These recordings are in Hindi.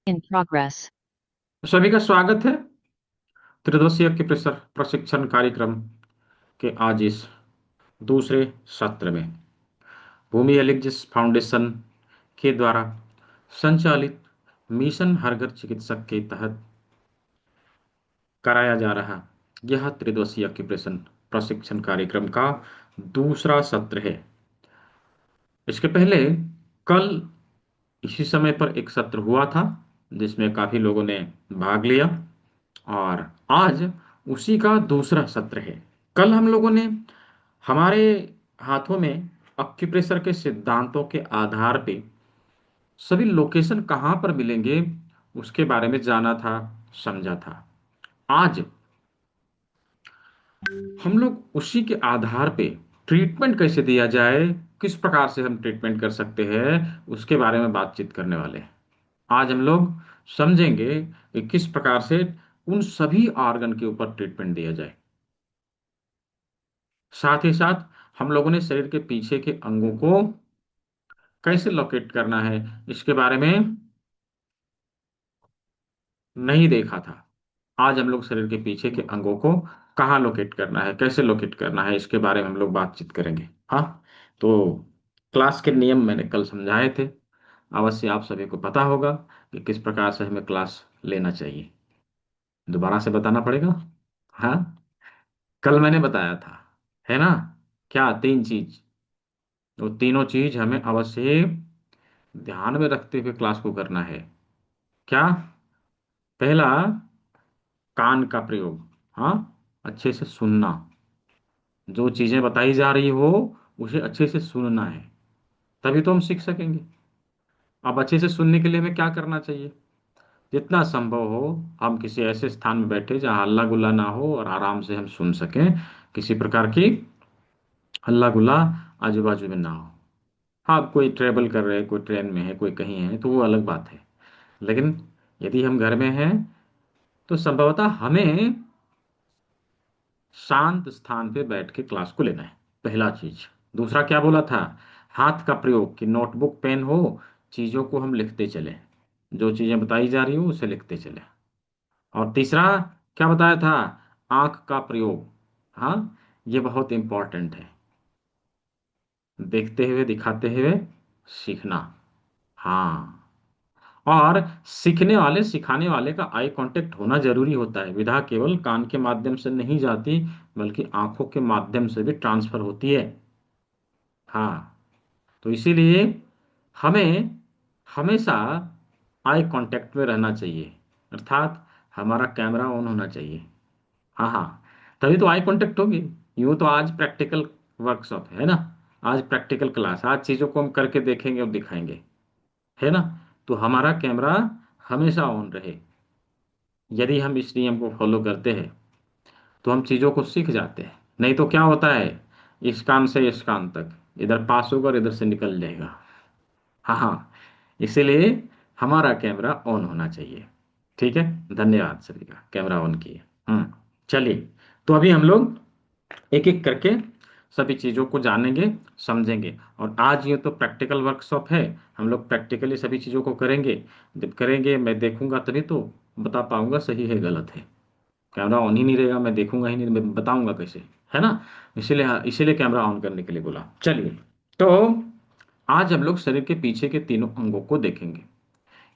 In progress. सभी का स्वागत है त्रिदिवसीय के प्रशिक्षण कार्यक्रम के आज इस दूसरे सत्र में भूमि एलिजिस फाउंडेशन के द्वारा संचालित मिशन हर घर चिकित्सक के तहत कराया जा रहा यह त्रिदिवसीय के प्रशिक्षण कार्यक्रम का दूसरा सत्र है। इसके पहले कल इसी समय पर एक सत्र हुआ था जिसमें काफी लोगों ने भाग लिया और आज उसी का दूसरा सत्र है। कल हम लोगों ने हमारे हाथों में एक्यूप्रेशर के सिद्धांतों के आधार पे सभी लोकेशन कहाँ पर मिलेंगे उसके बारे में जाना था, समझा था। आज हम लोग उसी के आधार पे ट्रीटमेंट कैसे दिया जाए, किस प्रकार से हम ट्रीटमेंट कर सकते हैं, उसके बारे में बातचीत करने वाले हैं। आज हम लोग समझेंगे कि किस प्रकार से उन सभी ऑर्गन के ऊपर ट्रीटमेंट दिया जाए। साथ ही साथ हम लोगों ने शरीर के पीछे के अंगों को कैसे लोकेट करना है इसके बारे में नहीं देखा था। आज हम लोग शरीर के पीछे के अंगों को कहाँ लोकेट करना है, कैसे लोकेट करना है, इसके बारे में हम लोग बातचीत करेंगे। हाँ, तो क्लास के नियम मैंने कल समझाए थे। अवश्य आप सभी को पता होगा कि किस प्रकार से हमें क्लास लेना चाहिए। दोबारा से बताना पड़ेगा। हाँ, कल मैंने बताया था, है ना? क्या तीन चीज, वो तीनों चीज हमें अवश्य ध्यान में रखते हुए क्लास को करना है। क्या? पहला, कान का प्रयोग। हाँ, अच्छे से सुनना। जो चीजें बताई जा रही हो उसे अच्छे से सुनना है, तभी तो हम सीख सकेंगे। अब अच्छे से सुनने के लिए हमें क्या करना चाहिए? जितना संभव हो हम किसी ऐसे स्थान में बैठे जहाँ हल्ला गुल्ला ना हो और आराम से हम सुन सकें। किसी प्रकार की हल्ला गुल्ला आजू बाजू में ना हो। हाँ, कोई ट्रेवल कर रहे हैं, कोई ट्रेन में है, कोई कहीं है, तो वो अलग बात है। लेकिन यदि हम घर में हैं तो संभवतः हमें शांत स्थान पे बैठ के क्लास को लेना है, पहला चीज। दूसरा क्या बोला था? हाथ का प्रयोग, कि नोटबुक पेन हो, चीजों को हम लिखते चले, जो चीजें बताई जा रही हो उसे लिखते चले। और तीसरा क्या बताया था? आंख का प्रयोग। हाँ, ये बहुत इंपॉर्टेंट है। देखते हुए दिखाते हुए सीखना। हाँ, और सीखने वाले सिखाने वाले का आई कांटेक्ट होना जरूरी होता है। विधा केवल कान के माध्यम से नहीं जाती, बल्कि आंखों के माध्यम से भी ट्रांसफर होती है। हाँ, तो इसीलिए हमें हमेशा आई कांटेक्ट में रहना चाहिए, अर्थात हमारा कैमरा ऑन होना चाहिए। हाँ हाँ, तभी तो आई कांटेक्ट होगी। यूं तो आज प्रैक्टिकल वर्कशॉप है ना, आज प्रैक्टिकल क्लास, आज चीज़ों को हम करके देखेंगे और दिखाएंगे, है ना? तो हमारा कैमरा हमेशा ऑन रहे। यदि हम इस नियम को फॉलो करते हैं तो हम चीज़ों को सीख जाते हैं। नहीं तो क्या होता है, इस कान से इस कान तक, इधर पास होगा और इधर से निकल जाएगा। हाँ हाँ, इसीलिए हमारा कैमरा ऑन होना चाहिए। ठीक है, धन्यवाद सभी का, कैमरा ऑन किए। चलिए, तो अभी हम लोग एक एक करके सभी चीज़ों को जानेंगे, समझेंगे। और आज ये तो प्रैक्टिकल वर्कशॉप है, हम लोग प्रैक्टिकली सभी चीज़ों को करेंगे। जब करेंगे मैं देखूंगा तभी तो बता पाऊंगा सही है गलत है। कैमरा ऑन ही नहीं रहेगा, मैं देखूंगा ही नहीं, मैं बताऊंगा कैसे, है ना? इसीलिए इसीलिए कैमरा ऑन करने के लिए बोला। चलिए, तो आज हम लोग शरीर के पीछे के तीनों अंगों को देखेंगे।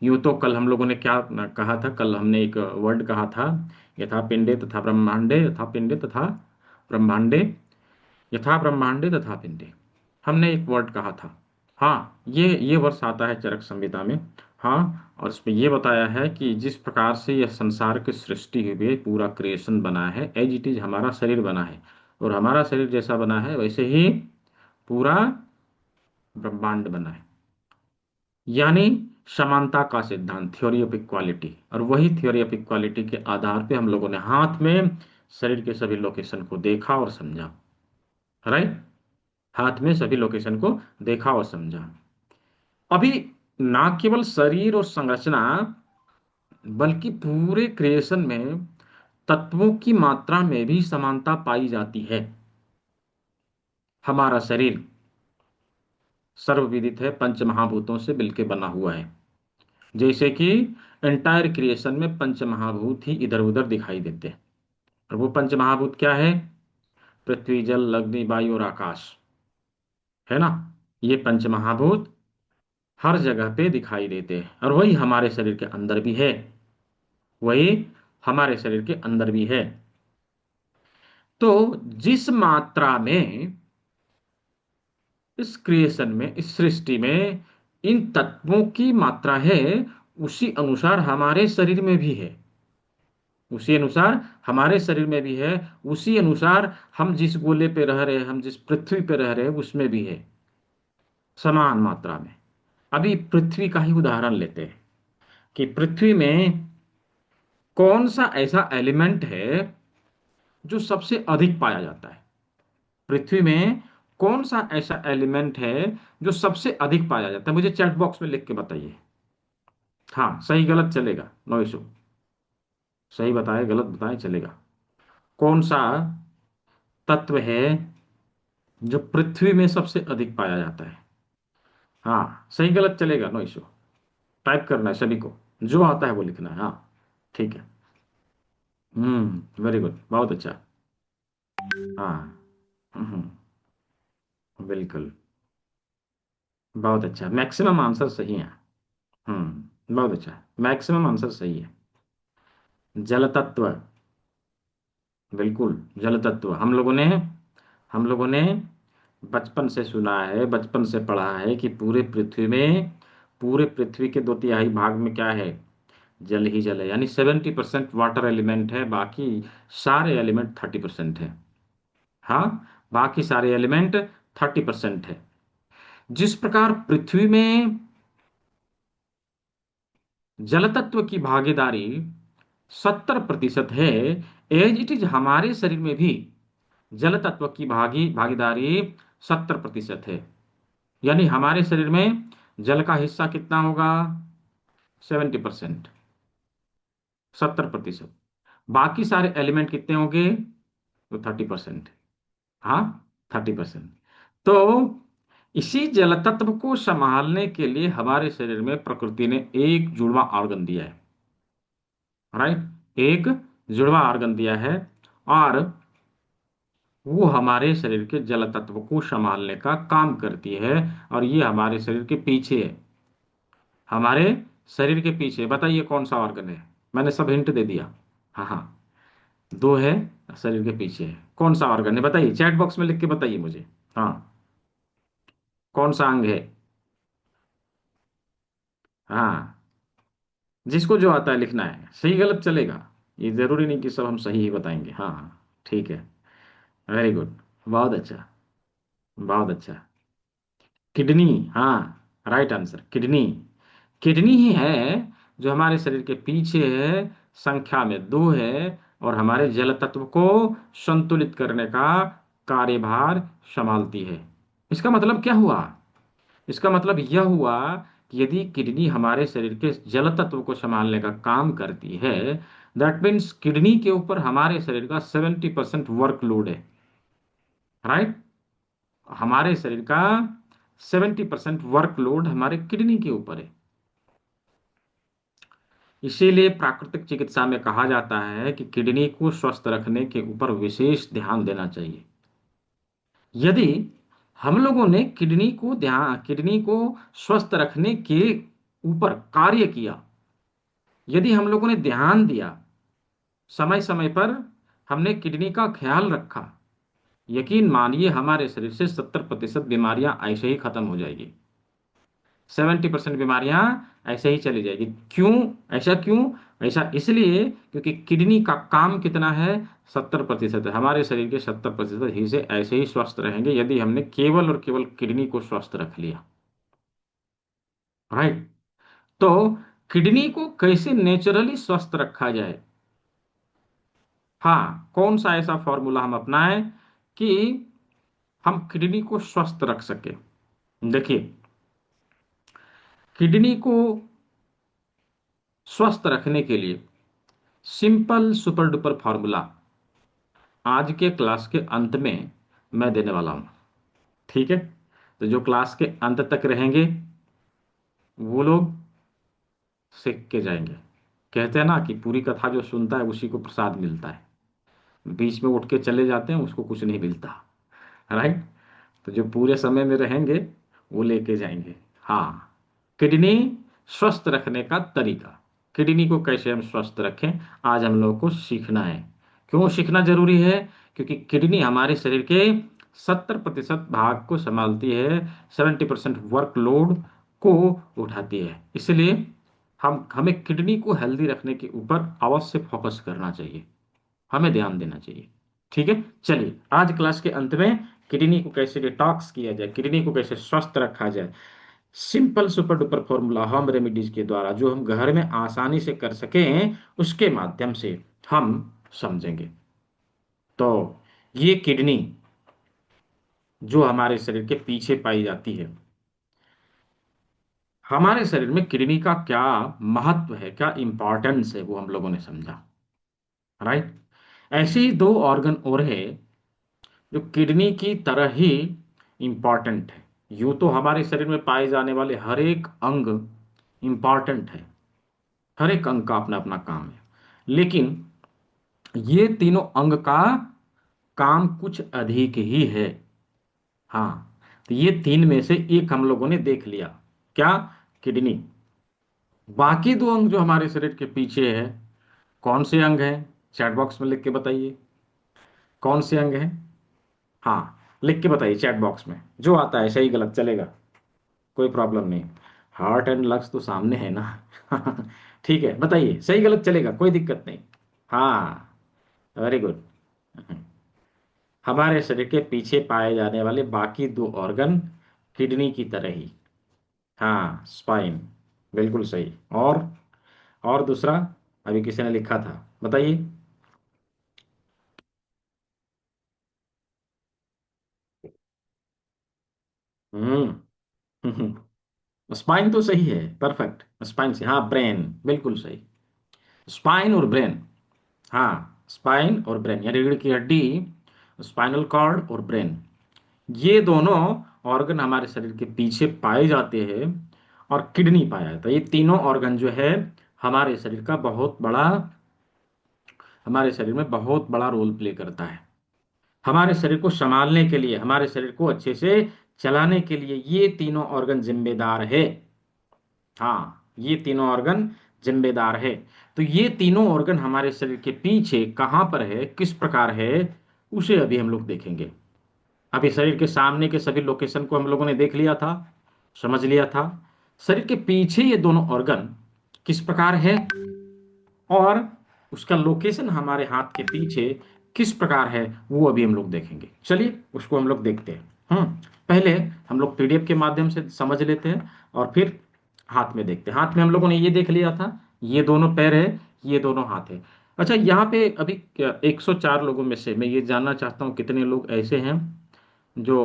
यूं तो कल हम लोगों ने क्या कहा था? कल हमने एक वर्ड कहा था, यथा पिंडे तथा ब्रह्मांडे, यथा पिंडे तथा ब्रह्मांडे, यथा ब्रह्मांडे तथा पिंडे। हमने एक वर्ड कहा था। हाँ, ये वर्ष आता है चरक संहिता में। हाँ, और इसमें ये बताया है कि जिस प्रकार से यह संसार की सृष्टि हुई है, पूरा क्रिएशन बना है, एज इट इज हमारा शरीर बना है, और हमारा शरीर जैसा बना है वैसे ही पूरा ब्रह्मांड बना है। यानी समानता का सिद्धांत, थ्योरी ऑफ इक्वालिटी। और वही थ्योरी ऑफ इक्वालिटी के आधार पे हम लोगों ने हाथ में शरीर के सभी लोकेशन को देखा और समझा। राइट, हाथ में सभी लोकेशन को देखा और समझा। अभी ना केवल शरीर और संरचना, बल्कि पूरे क्रिएशन में तत्वों की मात्रा में भी समानता पाई जाती है। हमारा शरीर सर्वविदित है, पंच महाभूतों से मिलकर बना हुआ है। जैसे कि एंटायर क्रिएशन में पंचमहाभूत ही इधर उधर दिखाई देते हैं। और वो पंचमहाभूत क्या है? पृथ्वी, जल, अग्नि, वायु और आकाश, है ना। ये पंचमहाभूत हर जगह पे दिखाई देते हैं, और वही हमारे शरीर के अंदर भी है। वही हमारे शरीर के अंदर भी है। तो जिस मात्रा में इस क्रिएशन में, इस सृष्टि में इन तत्वों की मात्रा है, उसी अनुसार हमारे शरीर में भी है। उसी अनुसार हमारे शरीर में भी है। उसी अनुसार हम जिस गोले पे रह रहे हैं, हम जिस पृथ्वी पे रह रहे हैं, उसमें भी है, समान मात्रा में। अभी पृथ्वी का ही उदाहरण लेते हैं कि पृथ्वी में कौन सा ऐसा एलिमेंट है जो सबसे अधिक पाया जाता है। पृथ्वी में कौन सा ऐसा एलिमेंट है जो सबसे अधिक पाया जाता है? मुझे चैट बॉक्स में लिख के बताइए। हाँ, सही गलत चलेगा, नो इशू। सही बताए गलत बताए चलेगा। कौन सा तत्व है जो पृथ्वी में सबसे अधिक पाया जाता है? हाँ, सही गलत चलेगा, नो इशू। टाइप करना है सभी को, जो आता है वो लिखना है। हाँ, ठीक है। वेरी गुड, बहुत अच्छा। हाँ। हम्म, बिल्कुल। बहुत अच्छा, मैक्सिमम आंसर सही है। बहुत अच्छा, मैक्सिमम आंसर सही है। जल तत्व। बिल्कुल, जल तत्व। हम लोगों ने बचपन से सुना है, बचपन से पढ़ा है कि पूरे पृथ्वी के 2/3 भाग में क्या है? जल ही जल है। यानी 70% वाटर एलिमेंट है, बाकी सारे एलिमेंट 30% है। हाँ, बाकी सारे एलिमेंट 30% है। जिस प्रकार पृथ्वी में जल तत्व की भागीदारी 70% है, एज इट इज हमारे शरीर में भी जल तत्व की भागीदारी 70% है। यानी हमारे शरीर में जल का हिस्सा कितना होगा? 70%, 70%। बाकी सारे एलिमेंट कितने होंगे? तो 30%। हाँ, 30%। तो इसी जल तत्व को संभालने के लिए हमारे शरीर में प्रकृति ने एक जुड़वा ऑर्गन दिया है। राइट, एक जुड़वा ऑर्गन दिया है, और वो हमारे शरीर के जल तत्व को संभालने का काम करती है। और ये हमारे शरीर के पीछे है। हमारे शरीर के पीछे, बताइए कौन सा ऑर्गन है? मैंने सब हिंट दे दिया। हाँ हाँ, दो है, शरीर के पीछे है। कौन सा ऑर्गन है बताइए, चैट बॉक्स में लिख के बताइए मुझे। हाँ, कौन सा अंग है? हाँ, जिसको जो आता है लिखना है, सही गलत चलेगा। ये जरूरी नहीं कि सब हम सही ही बताएंगे। हाँ हाँ, ठीक है। वेरी गुड, बहुत अच्छा, बहुत अच्छा। किडनी। हाँ, राइट आंसर, किडनी। किडनी ही है जो हमारे शरीर के पीछे है, संख्या में 2 है, और हमारे जल तत्व को संतुलित करने का कार्यभार संभालती है। इसका मतलब क्या हुआ? इसका मतलब यह हुआ कि यदि किडनी हमारे शरीर के जल तत्व को संभालने का काम करती है, दैट मीन्स किडनी के ऊपर हमारे शरीर का 70% वर्कलोड है। राइट, हमारे शरीर का 70% वर्कलोड हमारे किडनी के ऊपर है। इसीलिए प्राकृतिक चिकित्सा में कहा जाता है कि किडनी को स्वस्थ रखने के ऊपर विशेष ध्यान देना चाहिए। यदि हम लोगों ने किडनी को स्वस्थ रखने के ऊपर कार्य किया, यदि हम लोगों ने ध्यान दिया, समय समय पर हमने किडनी का ख्याल रखा, यकीन मानिए हमारे शरीर से 70% बीमारियां ऐसे ही खत्म हो जाएगी। 70% बीमारियां ऐसे ही चली जाएगी। क्यों? ऐसा क्यों? ऐसा इसलिए क्योंकि किडनी का काम कितना है? 70% है। हमारे शरीर के 70% हिस्से ऐसे ही स्वस्थ रहेंगे यदि हमने केवल और केवल किडनी को स्वस्थ रख लिया। राइट। तो किडनी को कैसे नेचुरली स्वस्थ रखा जाए? हाँ, कौन सा ऐसा फॉर्मूला हम अपनाएं कि हम किडनी को स्वस्थ रख सके? देखिए, किडनी को स्वस्थ रखने के लिए सिंपल सुपर डुपर फॉर्मूला आज के क्लास के अंत में मैं देने वाला हूं। ठीक है, तो जो क्लास के अंत तक रहेंगे वो लोग सीख के जाएंगे। कहते हैं ना कि पूरी कथा जो सुनता है उसी को प्रसाद मिलता है, बीच में उठ के चले जाते हैं उसको कुछ नहीं मिलता। राइट। तो जो पूरे समय में रहेंगे वो लेके जाएंगे। हाँ, किडनी स्वस्थ रखने का तरीका, किडनी को कैसे हम स्वस्थ रखें, आज हम लोगों को सीखना है। क्यों सीखना जरूरी है? क्योंकि किडनी हमारे शरीर के 70% भाग को संभालती है, 70% वर्कलोड को उठाती है। इसलिए हमें किडनी को हेल्दी रखने के ऊपर अवश्य फोकस करना चाहिए, हमें ध्यान देना चाहिए। ठीक है, चलिए आज क्लास के अंत में किडनी को कैसे डिटॉक्स किया जाए, किडनी को कैसे स्वस्थ रखा जाए, simple super duper formula home remedies के द्वारा जो हम घर में आसानी से कर सकें उसके माध्यम से हम समझेंगे। तो ये किडनी जो हमारे शरीर के पीछे पाई जाती है, हमारे शरीर में किडनी का क्या महत्व है, क्या इंपॉर्टेंस है, वो हम लोगों ने समझा। राइट। ऐसे ही दो ऑर्गन और है जो किडनी की तरह ही इंपॉर्टेंट है। यूं तो हमारे शरीर में पाए जाने वाले हर एक अंग इंपॉर्टेंट है, हर एक अंग का अपना अपना काम है, लेकिन ये तीनों अंग का काम कुछ अधिक ही है। हाँ, तो ये तीन में से एक हम लोगों ने देख लिया, क्या? किडनी। बाकी दो अंग जो हमारे शरीर के पीछे है, कौन से अंग हैं? चैट बॉक्स में लिख के बताइए, कौन से अंग हैं? हाँ, लिख के बताइए चैट बॉक्स में, जो आता है, सही गलत चलेगा, कोई प्रॉब्लम नहीं। हार्ट एंड लंग्स तो सामने है ना। ठीक है, बताइए, सही गलत चलेगा, कोई दिक्कत नहीं। हाँ, वेरी गुड। हमारे शरीर के पीछे पाए जाने वाले बाकी दो ऑर्गन किडनी की तरह ही। हाँ, स्पाइन, बिल्कुल सही। और दूसरा अभी किसी ने लिखा था, बताइए। हम्म। स्पाइन तो सही है, परफेक्ट, स्पाइन से, हाँ, ब्रेन, बिल्कुल सही। स्पाइन और ब्रेन, हाँ, स्पाइन और ब्रेन यानी रीढ़ की हड्डी, स्पाइनल कॉर्ड और ब्रेन, ये दोनों ऑर्गन हमारे शरीर के पीछे पाए जाते हैं और किडनी पाया जाता है। ये तीनों ऑर्गन जो है हमारे शरीर का बहुत बड़ा, हमारे शरीर में बहुत बड़ा रोल प्ले करता है। हमारे शरीर को संभालने के लिए, हमारे शरीर को अच्छे से चलाने के लिए ये तीनों ऑर्गन जिम्मेदार है। हाँ, ये तीनों ऑर्गन जिम्मेदार है। तो ये तीनों ऑर्गन हमारे शरीर के पीछे कहाँ पर है, किस प्रकार है, उसे अभी हम लोग देखेंगे। अभी शरीर के सामने के सभी लोकेशन को हम लोगों ने देख लिया था, समझ लिया था। शरीर के पीछे ये दोनों ऑर्गन किस प्रकार है और उसका लोकेशन हमारे हाथ के पीछे किस प्रकार है, वो अभी हम लोग देखेंगे। चलिए उसको हम लोग देखते हैं। पहले हम लोग पीडीएफ के माध्यम से समझ लेते हैं और फिर हाथ में देखते हैं। हाथ में हम लोगों ने ये देख लिया था, ये दोनों पैर है, ये दोनों हाथ है। अच्छा, यहाँ पे अभी 104 लोगों में से मैं ये जानना चाहता हूँ कितने लोग ऐसे हैं जो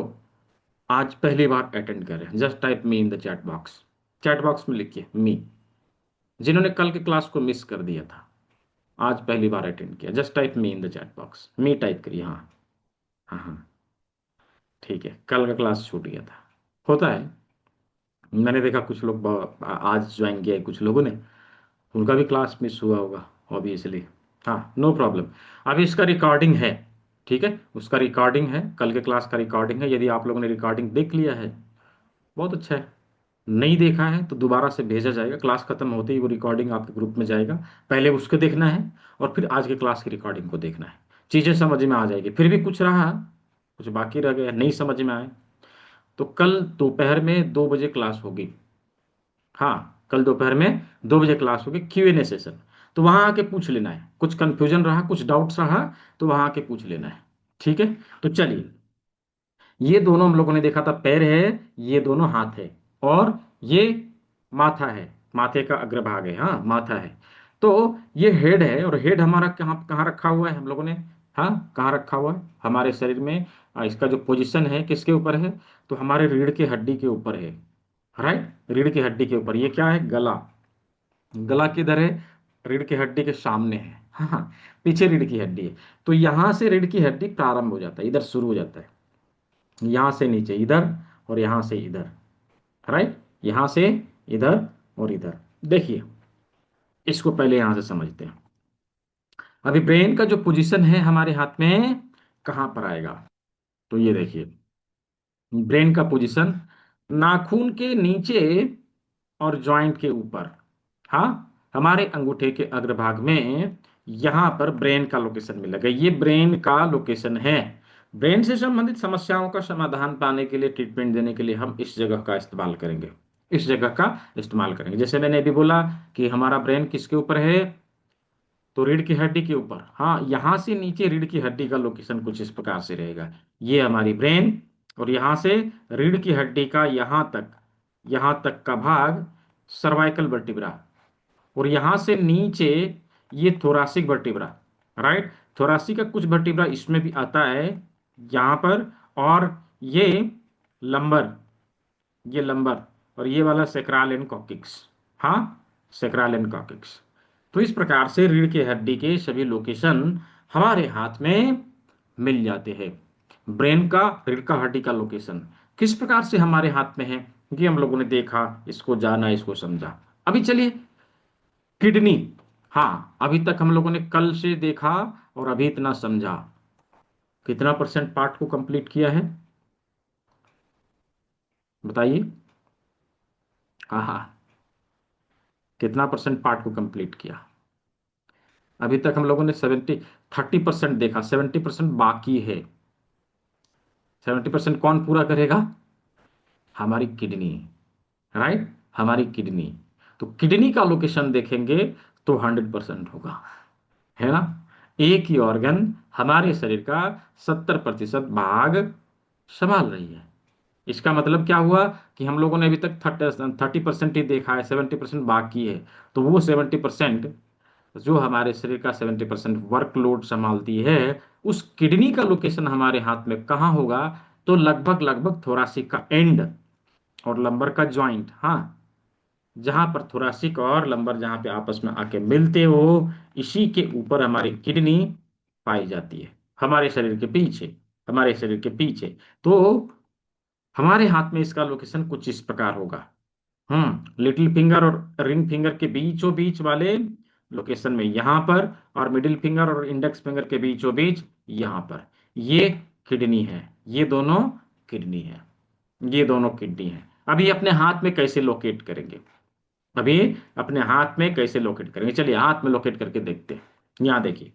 आज पहली बार अटेंड कर रहे हैं। Just type me in the chat box, chat box में लिखिए मी। जिन्होंने कल के क्लास को मिस कर दिया था, आज पहली बार अटेंड किया, just type me in the chat box, me type करिए। हाँ, हाँ, हाँ, ठीक है, कल का क्लास छूट गया था, होता है। मैंने देखा कुछ लोग आज ज्वाइन किया है, कुछ लोगों ने, उनका भी क्लास मिस हुआ होगा ऑब्वियसली। हाँ, नो प्रॉब्लम। अभी इसका रिकॉर्डिंग है, ठीक है, उसका रिकॉर्डिंग है, कल के क्लास का रिकॉर्डिंग है। यदि आप लोगों ने रिकॉर्डिंग देख लिया है, बहुत अच्छा है। नहीं देखा है तो दोबारा से भेजा जाएगा, क्लास खत्म होते ही वो रिकॉर्डिंग आपके ग्रुप में जाएगा। पहले उसको देखना है और फिर आज के क्लास की रिकॉर्डिंग को देखना है, चीज़ें समझ में आ जाएगी। फिर भी कुछ रहा, कुछ बाकी रह गया, नहीं समझ में आए, तो कल दोपहर में 2 बजे क्लास होगी। हाँ, कल दोपहर में 2 बजे क्लास होगी, Q&A सेशन। तो वहाँ आके पूछ लेना है, कुछ कंफ्यूजन रहा, कुछ डाउट्स रहा, तो वहाँ आके पूछ लेना है। ठीक है, तो चलिए, ये दोनों हम लोगों ने देखा था पैर है, ये दोनों हाथ है, और ये माथा है, माथे का अग्रभाग है, हाँ, माथा है। तो ये हेड है, और हेड हमारा कहाँ कहाँ रखा हुआ है हम लोगों ने, हाँ, कहाँ रखा हुआ है हमारे शरीर में? इसका जो पोजीशन है किसके ऊपर है? तो हमारे रीढ़ की हड्डी के ऊपर है। राइट, रीढ़ की हड्डी के ऊपर। ये क्या है? गला। गला किधर है? रीढ़ की हड्डी के सामने है, हाँ, पीछे रीढ़ की हड्डी है। तो यहाँ से रीढ़ की हड्डी प्रारंभ हो जाता है, इधर शुरू हो जाता है, यहाँ से नीचे इधर, और यहाँ से इधर। राइट, यहाँ से इधर और इधर। देखिए, इसको पहले यहां से समझते हैं। अभी ब्रेन का जो पोजीशन है हमारे हाथ में कहां पर आएगा, तो ये देखिए, ब्रेन का पोजीशन नाखून के नीचे और जॉइंट के ऊपर। हाँ, हमारे अंगूठे के अग्रभाग में यहां पर ब्रेन का लोकेशन मिलेगा, ये ब्रेन का लोकेशन है। ब्रेन से संबंधित समस्याओं का समाधान पाने के लिए, ट्रीटमेंट देने के लिए हम इस जगह का इस्तेमाल करेंगे, इस जगह का इस्तेमाल करेंगे। जैसे मैंने अभी बोला कि हमारा ब्रेन किसके ऊपर है, तो रीढ़ की हड्डी के ऊपर। हाँ, यहां से नीचे रीढ़ की हड्डी का लोकेशन कुछ इस प्रकार से रहेगा, ये हमारी ब्रेन। और यहां से रीढ़ की हड्डी का यहां तक का भाग सर्वाइकल वर्टिब्रा। और यहां से नीचे ये थोरासिक वर्टिब्रा, राइट। थोरासिक का कुछ वर्टिब्रा इसमें भी आता है यहां पर। और ये लंबर, ये लंबर, और ये वाला सेक्राल एंड कॉकिक्स। हाँ, सेक्राल एंड कॉकिक्स। तो इस प्रकार से रीढ़ की हड्डी के सभी लोकेशन हमारे हाथ में मिल जाते हैं। ब्रेन का, रीढ़ का हड्डी का लोकेशन किस प्रकार से हमारे हाथ में है, क्योंकि हम लोगों ने देखा, इसको जाना, इसको समझा। अभी चलिए किडनी। हाँ, अभी तक हम लोगों ने कल से देखा और अभी इतना समझा, कितना परसेंट पार्ट को कंप्लीट किया है बताइए। हाँ, कितना परसेंट पार्ट को कंप्लीट किया। अभी तक हम लोगों ने 30% देखा, 70% बाकी है। 70% कौन पूरा करेगा, हमारी किडनी, राइट, हमारी किडनी। तो किडनी का लोकेशन देखेंगे तो 100% होगा, है ना। एक ही ऑर्गन हमारे शरीर का 70% भाग संभाल रही है। इसका मतलब क्या हुआ कि हम लोगों ने अभी तक 30% ही देखा है, 70% बाकी है। तो वो 70%, जो हमारे शरीर का 70% वर्कलोड संभालती है, उस किडनी का लोकेशन हमारे हाथ में कहाँ होगा, तो लगभग लगभग थोरासिक का एंड और लंबर का जॉइंट। हाँ, जहां पर थोरासिक और लंबर जहां पे आपस में आके मिलते हो, इसी के ऊपर हमारी किडनी पाई जाती है, हमारे शरीर के पीछे, हमारे शरीर के पीछे। तो हमारे हाथ में इसका लोकेशन कुछ इस प्रकार होगा। लिटिल फिंगर और रिंग फिंगर के बीचों बीच वाले लोकेशन में यहां पर, और मिडिल फिंगर और इंडेक्स फिंगर के बीचों बीच यहां पर, ये किडनी है, ये दोनों किडनी है, ये दोनों किडनी है। अभी अपने हाथ में कैसे लोकेट करेंगे, अभी अपने हाथ में कैसे लोकेट करेंगे, चलिए हाथ में लोकेट करके देखते हैं। यहाँ देखिए,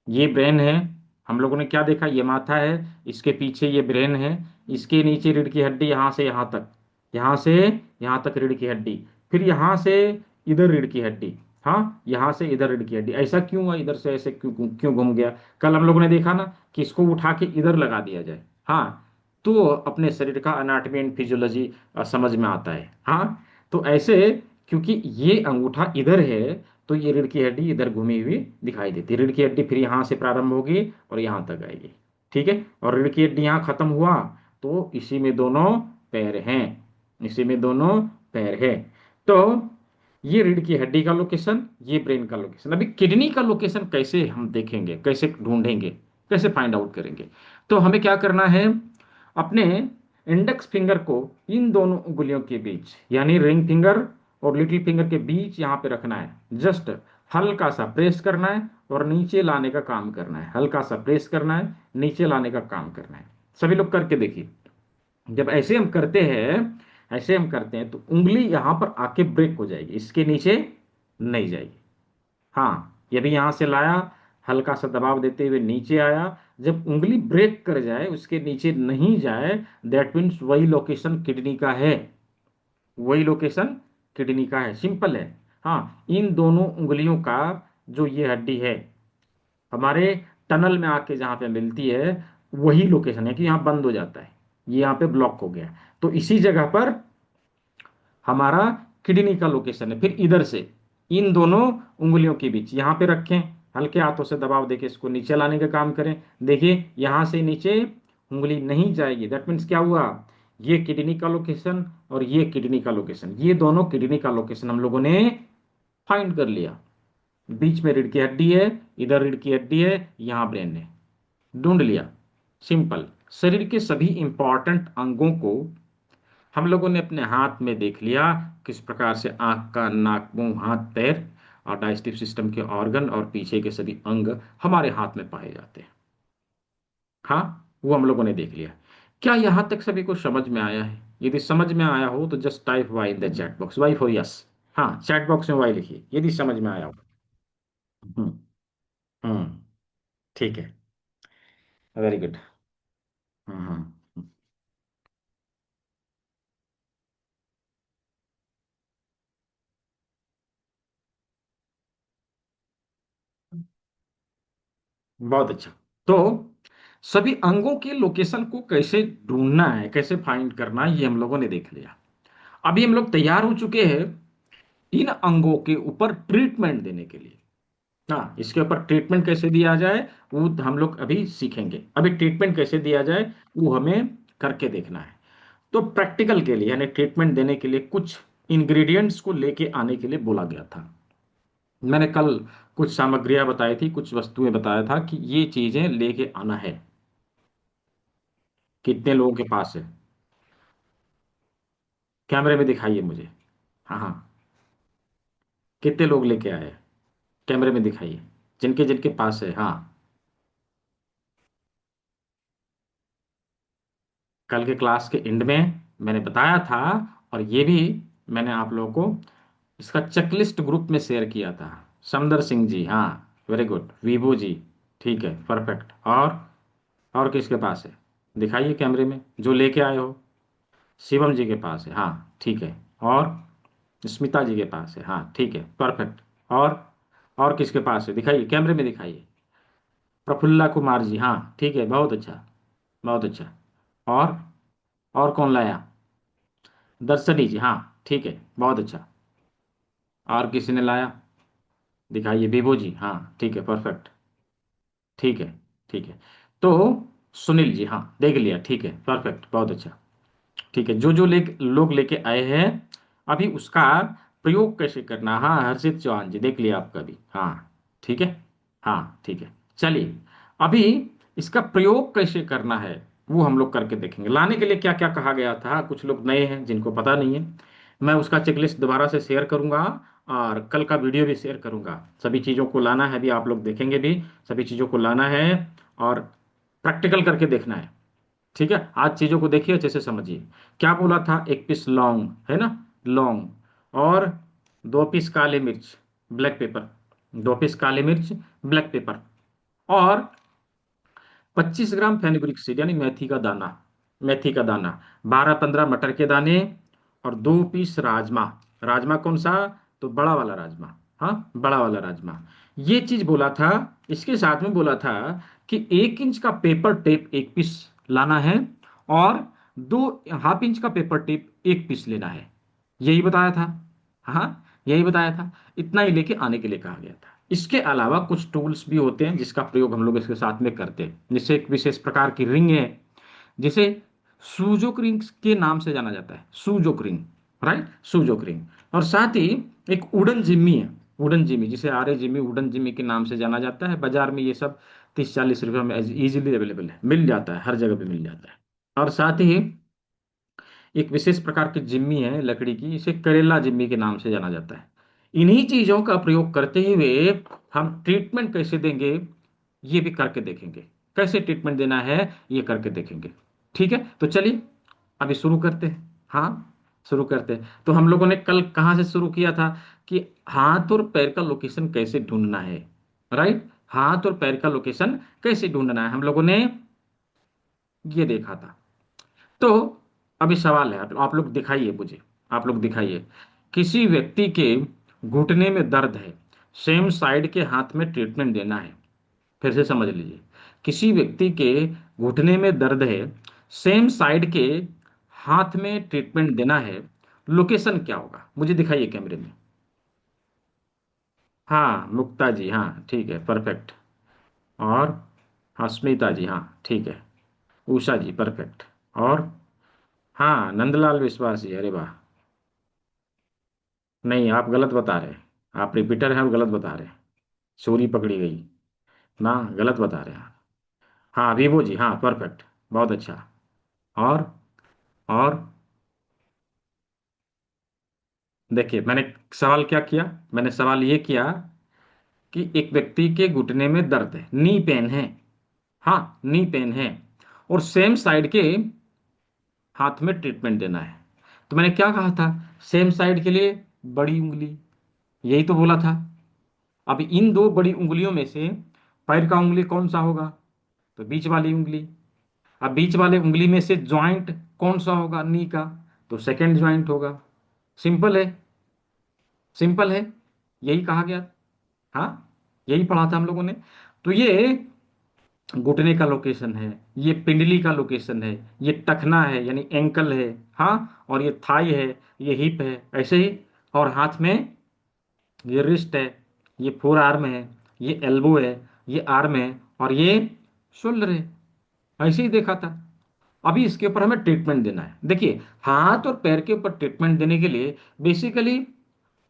ये ब्रेन है, हम लोगों ने क्या देखा, ये माथा है, इसके पीछे ये ब्रेन है, इसके नीचे रीढ़ की हड्डी, यहाँ से यहाँ तक, यहाँ से यहाँ तक रीढ़ की हड्डी, फिर यहाँ से इधर रीढ़ की हड्डी। हाँ, यहाँ से इधर रीढ़ की हड्डी। ऐसा क्यों हुआ, इधर से ऐसे क्यों क्यों घूम गया। कल हम लोगों ने देखा ना कि इसको उठा के इधर लगा दिया जाए। हाँ, तो अपने शरीर का अनाटमी एंड फिजियोलॉजी समझ में आता है। हाँ, तो ऐसे, क्योंकि ये अंगूठा इधर है, तो ये रीढ़ की हड्डी इधर घूमी हुई दिखाई देती है। रीढ़ की हड्डी फिर यहाँ से प्रारंभ होगी और यहाँ तक आएगी, ठीक है। और रीढ़ की हड्डी यहाँ खत्म हुआ, तो इसी में दोनों पैर हैं, इसी में दोनों पैर हैं। तो ये रीढ़ की हड्डी का लोकेशन, ये ब्रेन का लोकेशन। अभी किडनी का लोकेशन कैसे हम देखेंगे, कैसे ढूंढेंगे, कैसे फाइंड आउट करेंगे। तो हमें क्या करना है, अपने इंडेक्स फिंगर को इन दोनों उंगलियों के बीच, यानी रिंग फिंगर और लिटिल फिंगर के बीच यहां पे रखना है। जस्ट हल्का सा प्रेस करना है और नीचे लाने का काम करना है, हल्का सा प्रेस करना है, नीचे लाने का काम करना है। सभी लोग करके देखिए। जब ऐसे हम करते हैं तो उंगली यहां पर आके ब्रेक हो जाएगी, इसके नीचे नहीं जाएगी। हाँ, ये भी यहां से लाया, हल्का सा दबाव देते हुए नीचे आया। जब उंगली ब्रेक कर जाए, उसके नीचे नहीं जाए, दैट मीन्स वही लोकेशन किडनी का है, वही लोकेशन किडनी का है, सिंपल है। हाँ, इन दोनों उंगलियों का जो ये हड्डी है, हमारे टनल में आके जहां पे मिलती है, वही लोकेशन है कि यहाँ बंद हो जाता है, ये यहाँ पे ब्लॉक हो गया। तो इसी जगह पर हमारा किडनी का लोकेशन है। फिर इधर से इन दोनों उंगलियों के बीच यहां पे रखें, हल्के हाथों से दबाव देके इसको नीचे लाने का काम करें। देखिए, यहां से नीचे उंगली नहीं जाएगी, दैट मीन्स क्या हुआ, ये किडनी का लोकेशन और ये किडनी का लोकेशन, ये दोनों किडनी का लोकेशन हम लोगों ने फाइंड कर लिया। बीच में रीढ़ की हड्डी है, इधर रीढ़ की हड्डी है, यहां ब्रेन है, ढूंढ लिया। सिंपल। शरीर के सभी इंपॉर्टेंट अंगों को हम लोगों ने अपने हाथ में देख लिया, किस प्रकार से आंख, कान, नाक, मुंह, हाथ, पैर, और डाइजेस्टिव सिस्टम के ऑर्गन और पीछे के सभी अंग हमारे हाथ में पाए जाते हैं। हाँ, वो हम लोगों ने देख लिया। क्या यहाँ तक सभी को समझ में आया है? यदि समझ में आया हो तो just type Y in the chat box, Y for yes. हाँ, चैट बॉक्स में वाई लिखिए यदि समझ में आया हो। हम्म। हम्म। ठीक है। Very good. हम्म। बहुत अच्छा। तो सभी अंगों के लोकेशन को कैसे ढूंढना है, कैसे फाइंड करना है, ये हम लोगों ने देख लिया। अभी हम लोग तैयार हो चुके हैं इन अंगों के ऊपर ट्रीटमेंट देने के लिए। हाँ, इसके ऊपर ट्रीटमेंट कैसे दिया जाए वो हम लोग अभी सीखेंगे। अभी ट्रीटमेंट कैसे दिया जाए वो हमें करके देखना है। तो प्रैक्टिकल के लिए यानी ट्रीटमेंट देने के लिए कुछ इंग्रेडिएंट्स को लेके आने के लिए बोला गया था। मैंने कल कुछ सामग्रियां बताई थी, कुछ वस्तुएं बताया था कि ये चीजें लेके आना है। कितने लोगों के पास है? कैमरे में दिखाइए मुझे। हाँ हाँ। कितने लोग लेके आए? कैमरे में दिखाइए, जिनके जिनके पास है। हाँ, कल के क्लास के एंड में मैंने बताया था। और ये भी मैंने आप लोगों को इसका चेकलिस्ट ग्रुप में शेयर किया था। समदर सिंह जी, हाँ, वेरी गुड। वीवो जी, ठीक है, परफेक्ट। और किसके पास है? दिखाइए कैमरे में जो लेके आए हो। शिवम जी के पास है, हाँ, ठीक है। और स्मिता जी के पास है, हाँ, ठीक है, परफेक्ट। और किसके पास है? दिखाइए कैमरे में दिखाइए। प्रफुल्ला कुमार जी, हाँ, ठीक है, बहुत अच्छा, बहुत अच्छा। और और कौन लाया? दर्शनी जी, हाँ, ठीक है, बहुत अच्छा। और किसी ने लाया? दिखाइए, विभो जी, हाँ, ठीक है, परफेक्ट, ठीक है, ठीक है। तो सुनील जी, हाँ, देख लिया, ठीक है, परफेक्ट, बहुत अच्छा। ठीक है, जो जो लोग लेके आए हैं, अभी उसका प्रयोग कैसे करना, हाँ, हर्षित चौहान जी, देख लिया आपका भी, हाँ, ठीक है, हाँ, ठीक है। चलिए, अभी इसका प्रयोग कैसे करना है वो हम लोग करके देखेंगे। लाने के लिए क्या क्या कहा गया था, कुछ लोग नए हैं जिनको पता नहीं है। मैं उसका चेकलिस्ट दोबारा से शेयर करूंगा और कल का वीडियो भी शेयर करूंगा। सभी चीज़ों को लाना है, भी आप लोग देखेंगे भी। सभी चीज़ों को लाना है और प्रैक्टिकल करके देखना है। ठीक है, आज चीजों को देखिए, अच्छे से समझिए। क्या बोला था? एक पीस लौंग है ना, लौंग। और 2 पीस काले मिर्च, ब्लैक पेपर। 2 पीस काले मिर्च, ब्लैक पेपर। और 25 ग्राम फेनुग्रीक सीड यानी मेथी का दाना, मेथी का दाना। 12-15 मटर के दाने। और 2 पीस राजमा। राजमा कौन सा? तो बड़ा वाला राजमा। हाँ, बड़ा वाला राजमा। ये चीज बोला था। इसके साथ में बोला था कि 1 इंच का पेपर टेप 1 पीस लाना है। और 2 हाफ इंच का पेपर टेप 1 पीस लेना है। यही बताया था। हाँ, यही बताया था। इतना ही लेके आने के लिए कहा गया था। इसके अलावा कुछ टूल्स भी होते हैं जिसका प्रयोग हम लोग इसके साथ में करते हैं। जैसे एक विशेष प्रकार की रिंग है, जिसे सूजोक रिंग के नाम से जाना जाता है, Sujok ring. Right, Sujok ring. और साथ ही एक वुडन जिम्मी है। वुडन जिम्मी, जिसे आरे जिम्मी, वुडन जिम्मी के नाम से जाना जाता है। बाजार में ये सब 30-40 रुपये में इजीली अवेलेबल है, मिल जाता है, हर जगह पे मिल जाता है। और साथ ही एक विशेष प्रकार की जिम्मी है लकड़ी की, इसे करेला जिम्मी के नाम से जाना जाता है। इन्हीं चीजों का प्रयोग करते हुए हम ट्रीटमेंट कैसे देंगे ये भी करके देखेंगे। कैसे ट्रीटमेंट देना है ये करके देखेंगे। ठीक है, तो चलिए अभी शुरू करते हैं। हाँ, शुरू करते हैं। तो हम लोगों ने कल कहाँ से शुरू किया था कि हाथ और पैर का लोकेशन कैसे ढूंढना है। राइट, हाथ और पैर का लोकेशन कैसे ढूंढना है हम लोगों ने ये देखा था। तो अभी सवाल है, आप लोग दिखाइए मुझे। आप लोग दिखाइए। किसी व्यक्ति के घुटने में दर्द है, सेम साइड के हाथ में ट्रीटमेंट देना है। फिर से समझ लीजिए। किसी व्यक्ति के घुटने में दर्द है, सेम साइड के हाथ में ट्रीटमेंट देना है। लोकेशन क्या होगा मुझे दिखाइए कैमरे में। हाँ, मुक्ता जी, हाँ, ठीक है, परफेक्ट। और हाँ, स्मिता जी, हाँ, ठीक है। उषा जी, परफेक्ट। और हाँ, नंदलाल विश्वास जी, अरे वाह। नहीं, आप गलत बता रहे हैं। आप रिपीटर हैं और गलत बता रहे हैं। चोरी पकड़ी गई ना, गलत बता रहे हैं आप। हाँ, विभो जी, हाँ, परफेक्ट, बहुत अच्छा। और और देखिए, मैंने सवाल क्या किया, मैंने सवाल ये किया कि एक व्यक्ति के घुटने में दर्द है, नी पेन है। हाँ, नी पेन है, और सेम साइड के हाथ में ट्रीटमेंट देना है। तो मैंने क्या कहा था, सेम साइड के लिए बड़ी उंगली, यही तो बोला था। अब इन दो बड़ी उंगलियों में से पैर का उंगली कौन सा होगा, तो बीच वाली उंगली। अब बीच वाले उंगली में से ज्वाइंट कौन सा होगा नी का, तो सेकंड ज्वाइंट होगा। सिंपल है, सिंपल है, यही कहा गया। हाँ, यही पढ़ा था हम लोगों ने। तो ये घुटने का लोकेशन है, ये पिंडली का लोकेशन है, ये टखना है यानी एंकल है। हाँ, और ये थाई है, ये हिप है, ऐसे ही। और हाथ में ये रिस्ट है, ये फोर आर्म है, ये एल्बो है, ये आर्म है, और ये शोल्डर है। ऐसे ही देखा था। अभी इसके ऊपर हमें ट्रीटमेंट देना है। देखिए, हाथ और पैर के ऊपर ट्रीटमेंट देने के लिए basically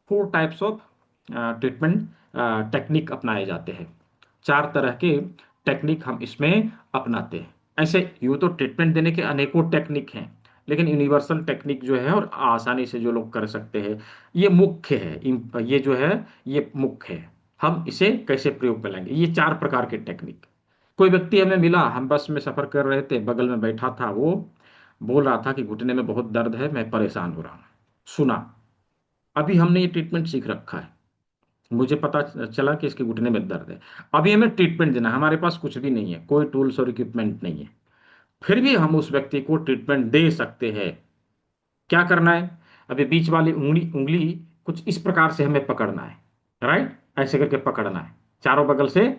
four types of treatment technique अपनाए जाते हैं। चार तरह के टेक्निक हम इसमें अपनाते हैं। ऐसे यूँ तो ट्रीटमेंट देने के अनेकों टेक्निक हैं, लेकिन यूनिवर्सल टेक्निक जो है और आसानी से जो लोग कर सकते हैं, ये मुख्य है। ये जो है, ये मुख्य है। हम इसे कैसे प्रयोग में लाएंगे, ये चार प्रकार के टेक्निक। कोई व्यक्ति हमें मिला, हम बस में सफर कर रहे थे, बगल में बैठा था, वो बोल रहा था कि घुटने में बहुत दर्द है, मैं परेशान हो रहा हूँ। सुना, अभी हमने ये ट्रीटमेंट सीख रखा है, मुझे पता चला कि इसके घुटने में दर्द है। अभी हमें ट्रीटमेंट देना है, हमारे पास कुछ भी नहीं है, कोई टूल्स और इक्विपमेंट नहीं है, फिर भी हम उस व्यक्ति को ट्रीटमेंट दे सकते हैं। क्या करना है, अभी बीच वाली उंगली उंगली कुछ इस प्रकार से हमें पकड़ना है। राइट, ऐसे करके पकड़ना है, चारों बगल से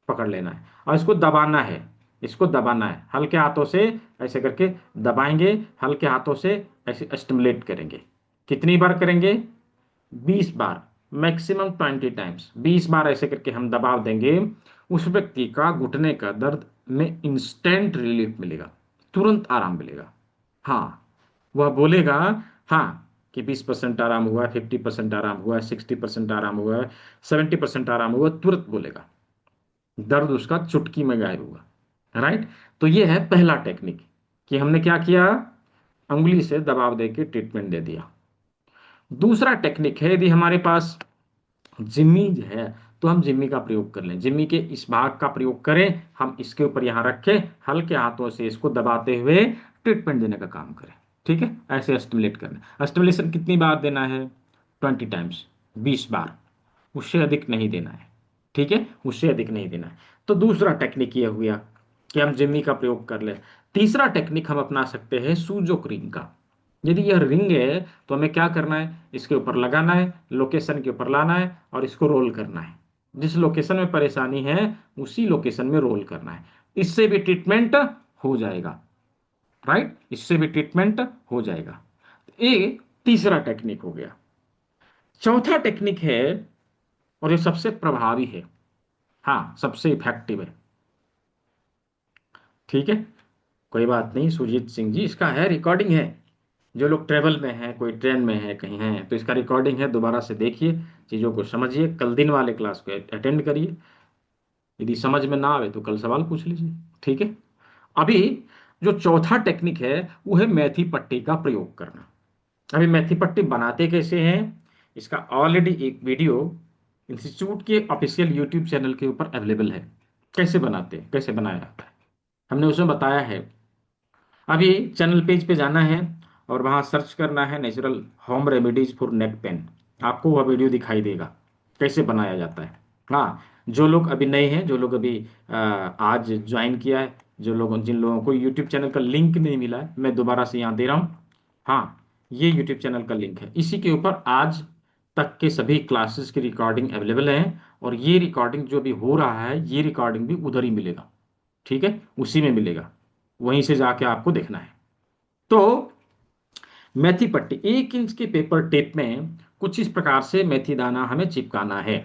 पकड़ लेना है, और इसको दबाना है। इसको दबाना है हल्के हाथों से, ऐसे करके दबाएंगे हल्के हाथों से, ऐसे स्टिमुलेट करेंगे। कितनी बार करेंगे, 20 बार, मैक्सिमम 20 टाइम्स। 20 बार ऐसे करके हम दबाव देंगे, उस व्यक्ति का घुटने का दर्द में इंस्टेंट रिलीफ मिलेगा, तुरंत आराम मिलेगा। हाँ, वह बोलेगा, हाँ, कि 20% आराम हुआ है, 50% आराम हुआ है, 60% आराम हुआ है, 70% आराम हुआ, तुरंत बोलेगा। दर्द उसका चुटकी में गायब हुआ। राइट। तो ये है पहला टेक्निक, कि हमने क्या किया, उंगली से दबाव देके ट्रीटमेंट दे दिया। दूसरा टेक्निक है, यदि हमारे पास जिम्मी है, तो हम जिम्मी का प्रयोग कर लें। जिम्मी के इस भाग का प्रयोग करें, हम इसके ऊपर यहाँ रखें, हल्के हाथों से इसको दबाते हुए ट्रीटमेंट देने का काम करें। ठीक है, ऐसे स्टिमुलेट करना। स्टिमुलेशन कितनी बार देना है, 20 टाइम्स, 20 बार, उससे अधिक नहीं देना है। ठीक है, उससे अधिक नहीं देना है। तो दूसरा टेक्निक ये हो गया कि हम जिम्मी का प्रयोग कर लें। तीसरा टेक्निक हम अपना सकते हैं सूजो क्रीम का। यदि यह रिंग है, तो हमें क्या करना है, इसके ऊपर लगाना है, लोकेशन के ऊपर लाना है, और इसको रोल करना है। जिस लोकेशन में परेशानी है, उसी लोकेशन में रोल करना है। इससे भी ट्रीटमेंट हो जाएगा। राइट, इससे भी ट्रीटमेंट हो जाएगा। ये तीसरा टेक्निक हो गया। चौथा टेक्निक है, और ये सबसे प्रभावी है, हाँ, सबसे इफेक्टिव है। ठीक है, कोई बात नहीं सुजीत सिंह जी, इसका है रिकॉर्डिंग है। जो लोग ट्रेवल में हैं, कोई ट्रेन में है, कहीं हैं, तो इसका रिकॉर्डिंग है, दोबारा से देखिए, चीज़ों को समझिए, कल दिन वाले क्लास को अटेंड करिए। यदि समझ में ना आवे तो कल सवाल पूछ लीजिए। ठीक है। अभी जो चौथा टेक्निक है, वो है मेथी पट्टी का प्रयोग करना। अभी मेथी पट्टी बनाते कैसे हैं, इसका ऑलरेडी एक वीडियो इंस्टीट्यूट के ऑफिशियल यूट्यूब चैनल के ऊपर अवेलेबल है। कैसे बनाते हैं, कैसे बनाया जाता है, हमने उसमें बताया है। अभी चैनल पेज पे जाना है, और वहाँ सर्च करना है natural home remedies for neck pain. आपको वह वीडियो दिखाई देगा कैसे बनाया जाता है। हाँ, जो लोग अभी नए हैं, जो लोग अभी आज ज्वाइन किया है, जो लोग, जिन लोगों को यूट्यूब चैनल का लिंक नहीं मिला है, मैं दोबारा से यहाँ दे रहा हूँ। हाँ, ये यूट्यूब चैनल का लिंक है, इसी के ऊपर आज तक के सभी क्लासेस की रिकॉर्डिंग अवेलेबल है। और ये रिकॉर्डिंग जो भी हो रहा है, ये रिकॉर्डिंग भी उधर ही मिलेगा। ठीक है, उसी में मिलेगा, वहीं से जाके आपको देखना है। तो मेथी पट्टी 1 इंच के पेपर टेप में कुछ इस प्रकार से मेथी दाना हमें चिपकाना है।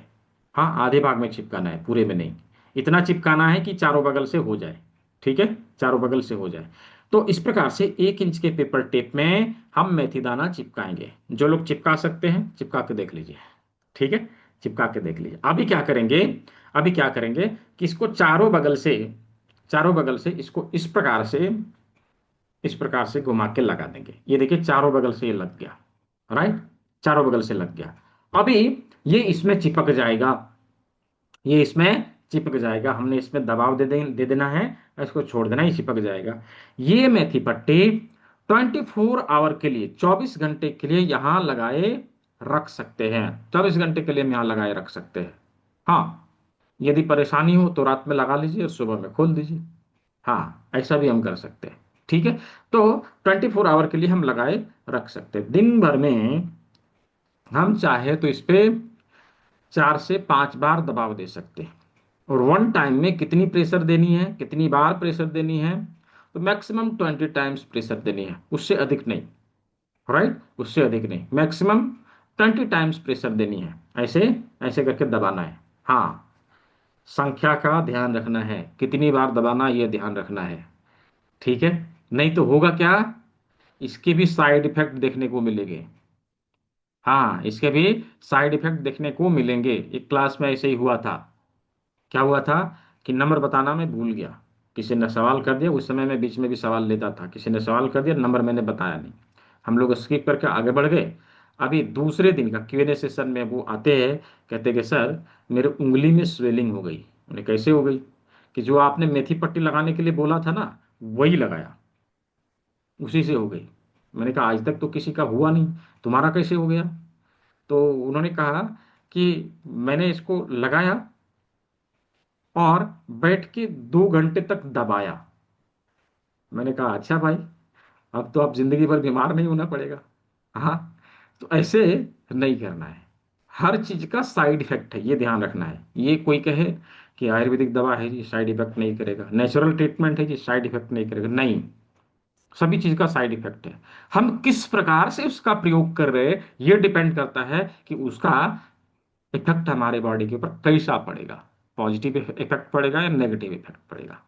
हाँ, आधे भाग में चिपकाना है, पूरे में नहीं। इतना चिपकाना है कि चारों बगल से हो जाए। ठीक है, चारों बगल से हो जाए। तो इस प्रकार से 1 इंच के पेपर टेप में हम मेथी दाना चिपकाएंगे। जो लोग चिपका सकते हैं चिपका के देख लीजिए। ठीक है, चिपका के देख लीजिए। अभी क्या करेंगे, अभी क्या करेंगे कि इसको चारों बगल से, चारों बगल से इसको इस प्रकार से, इस प्रकार से घुमा के लगा देंगे। ये देखिए, चारों बगल से ये लग गया। राइट। चारों बगल से लग गया। अभी ये इसमें चिपक जाएगा, ये इसमें चिपक जाएगा, हमने इसमें दबाव दे देना है, इसको छोड़ देना, ये चिपक जाएगा। ये मेथी पट्टी 24 आवर के लिए, 24 घंटे के लिए यहाँ लगाए रख सकते हैं। 24 घंटे के लिए हम यहाँ लगाए रख सकते हैं। हाँ, यदि परेशानी हो तो रात में लगा लीजिए और सुबह में खोल दीजिए। हाँ, ऐसा भी हम कर सकते हैं। ठीक है, तो 24 आवर के लिए हम लगाए रख सकते हैं। दिन भर में हम चाहे तो इस पे 4 से 5 बार दबाव दे सकते हैं। और वन टाइम में कितनी प्रेशर देनी है, कितनी बार प्रेशर देनी है, तो मैक्सिमम 20 टाइम्स प्रेशर देनी है, उससे अधिक नहीं। राइट, उससे अधिक नहीं, मैक्सिमम 20 टाइम्स प्रेशर देनी है। ऐसे ऐसे करके दबाना है। हाँ, संख्या का ध्यान रखना है, कितनी बार दबाना ये ध्यान रखना है। ठीक है, नहीं तो होगा क्या, इसके भी साइड इफेक्ट देखने को मिलेंगे। हाँ, इसके भी साइड इफेक्ट देखने को मिलेंगे। एक क्लास में ऐसे ही हुआ था। क्या हुआ था कि नंबर बताना मैं भूल गया, किसी ने सवाल कर दिया, उस समय मैं बीच में भी सवाल लेता था, किसी ने सवाल कर दिया, नंबर मैंने बताया नहीं, हम लोग स्किप करके आगे बढ़ गए। अभी दूसरे दिन का Q&A सेशन में वो आते हैं, कहते कि सर मेरे उंगली में स्वेलिंग हो गई। मैंने कैसे हो गई, कि जो आपने मेथी पट्टी लगाने के लिए बोला था ना, वही लगाया, उसी से हो गई। मैंने कहा आज तक तो किसी का हुआ नहीं, तुम्हारा कैसे हो गया। तो उन्होंने कहा कि मैंने इसको लगाया और बैठ के 2 घंटे तक दबाया। मैंने कहा अच्छा भाई, अब तो आप जिंदगी भर बीमार नहीं होना पड़ेगा। हाँ, तो ऐसे नहीं करना है। हर चीज का साइड इफेक्ट है, ये ध्यान रखना है। ये कोई कहे कि आयुर्वेदिक दवा है जी साइड इफेक्ट नहीं करेगा, नेचुरल ट्रीटमेंट है जी साइड इफेक्ट नहीं करेगा, नहीं, सभी चीज का साइड इफेक्ट है। हम किस प्रकार से उसका प्रयोग कर रहे हैं, ये डिपेंड करता है कि उसका इफेक्ट हमारे बॉडी के ऊपर कैसा पड़ेगा, पॉजिटिव इफेक्ट पड़ेगा या नेगेटिव इफेक्ट पड़ेगा।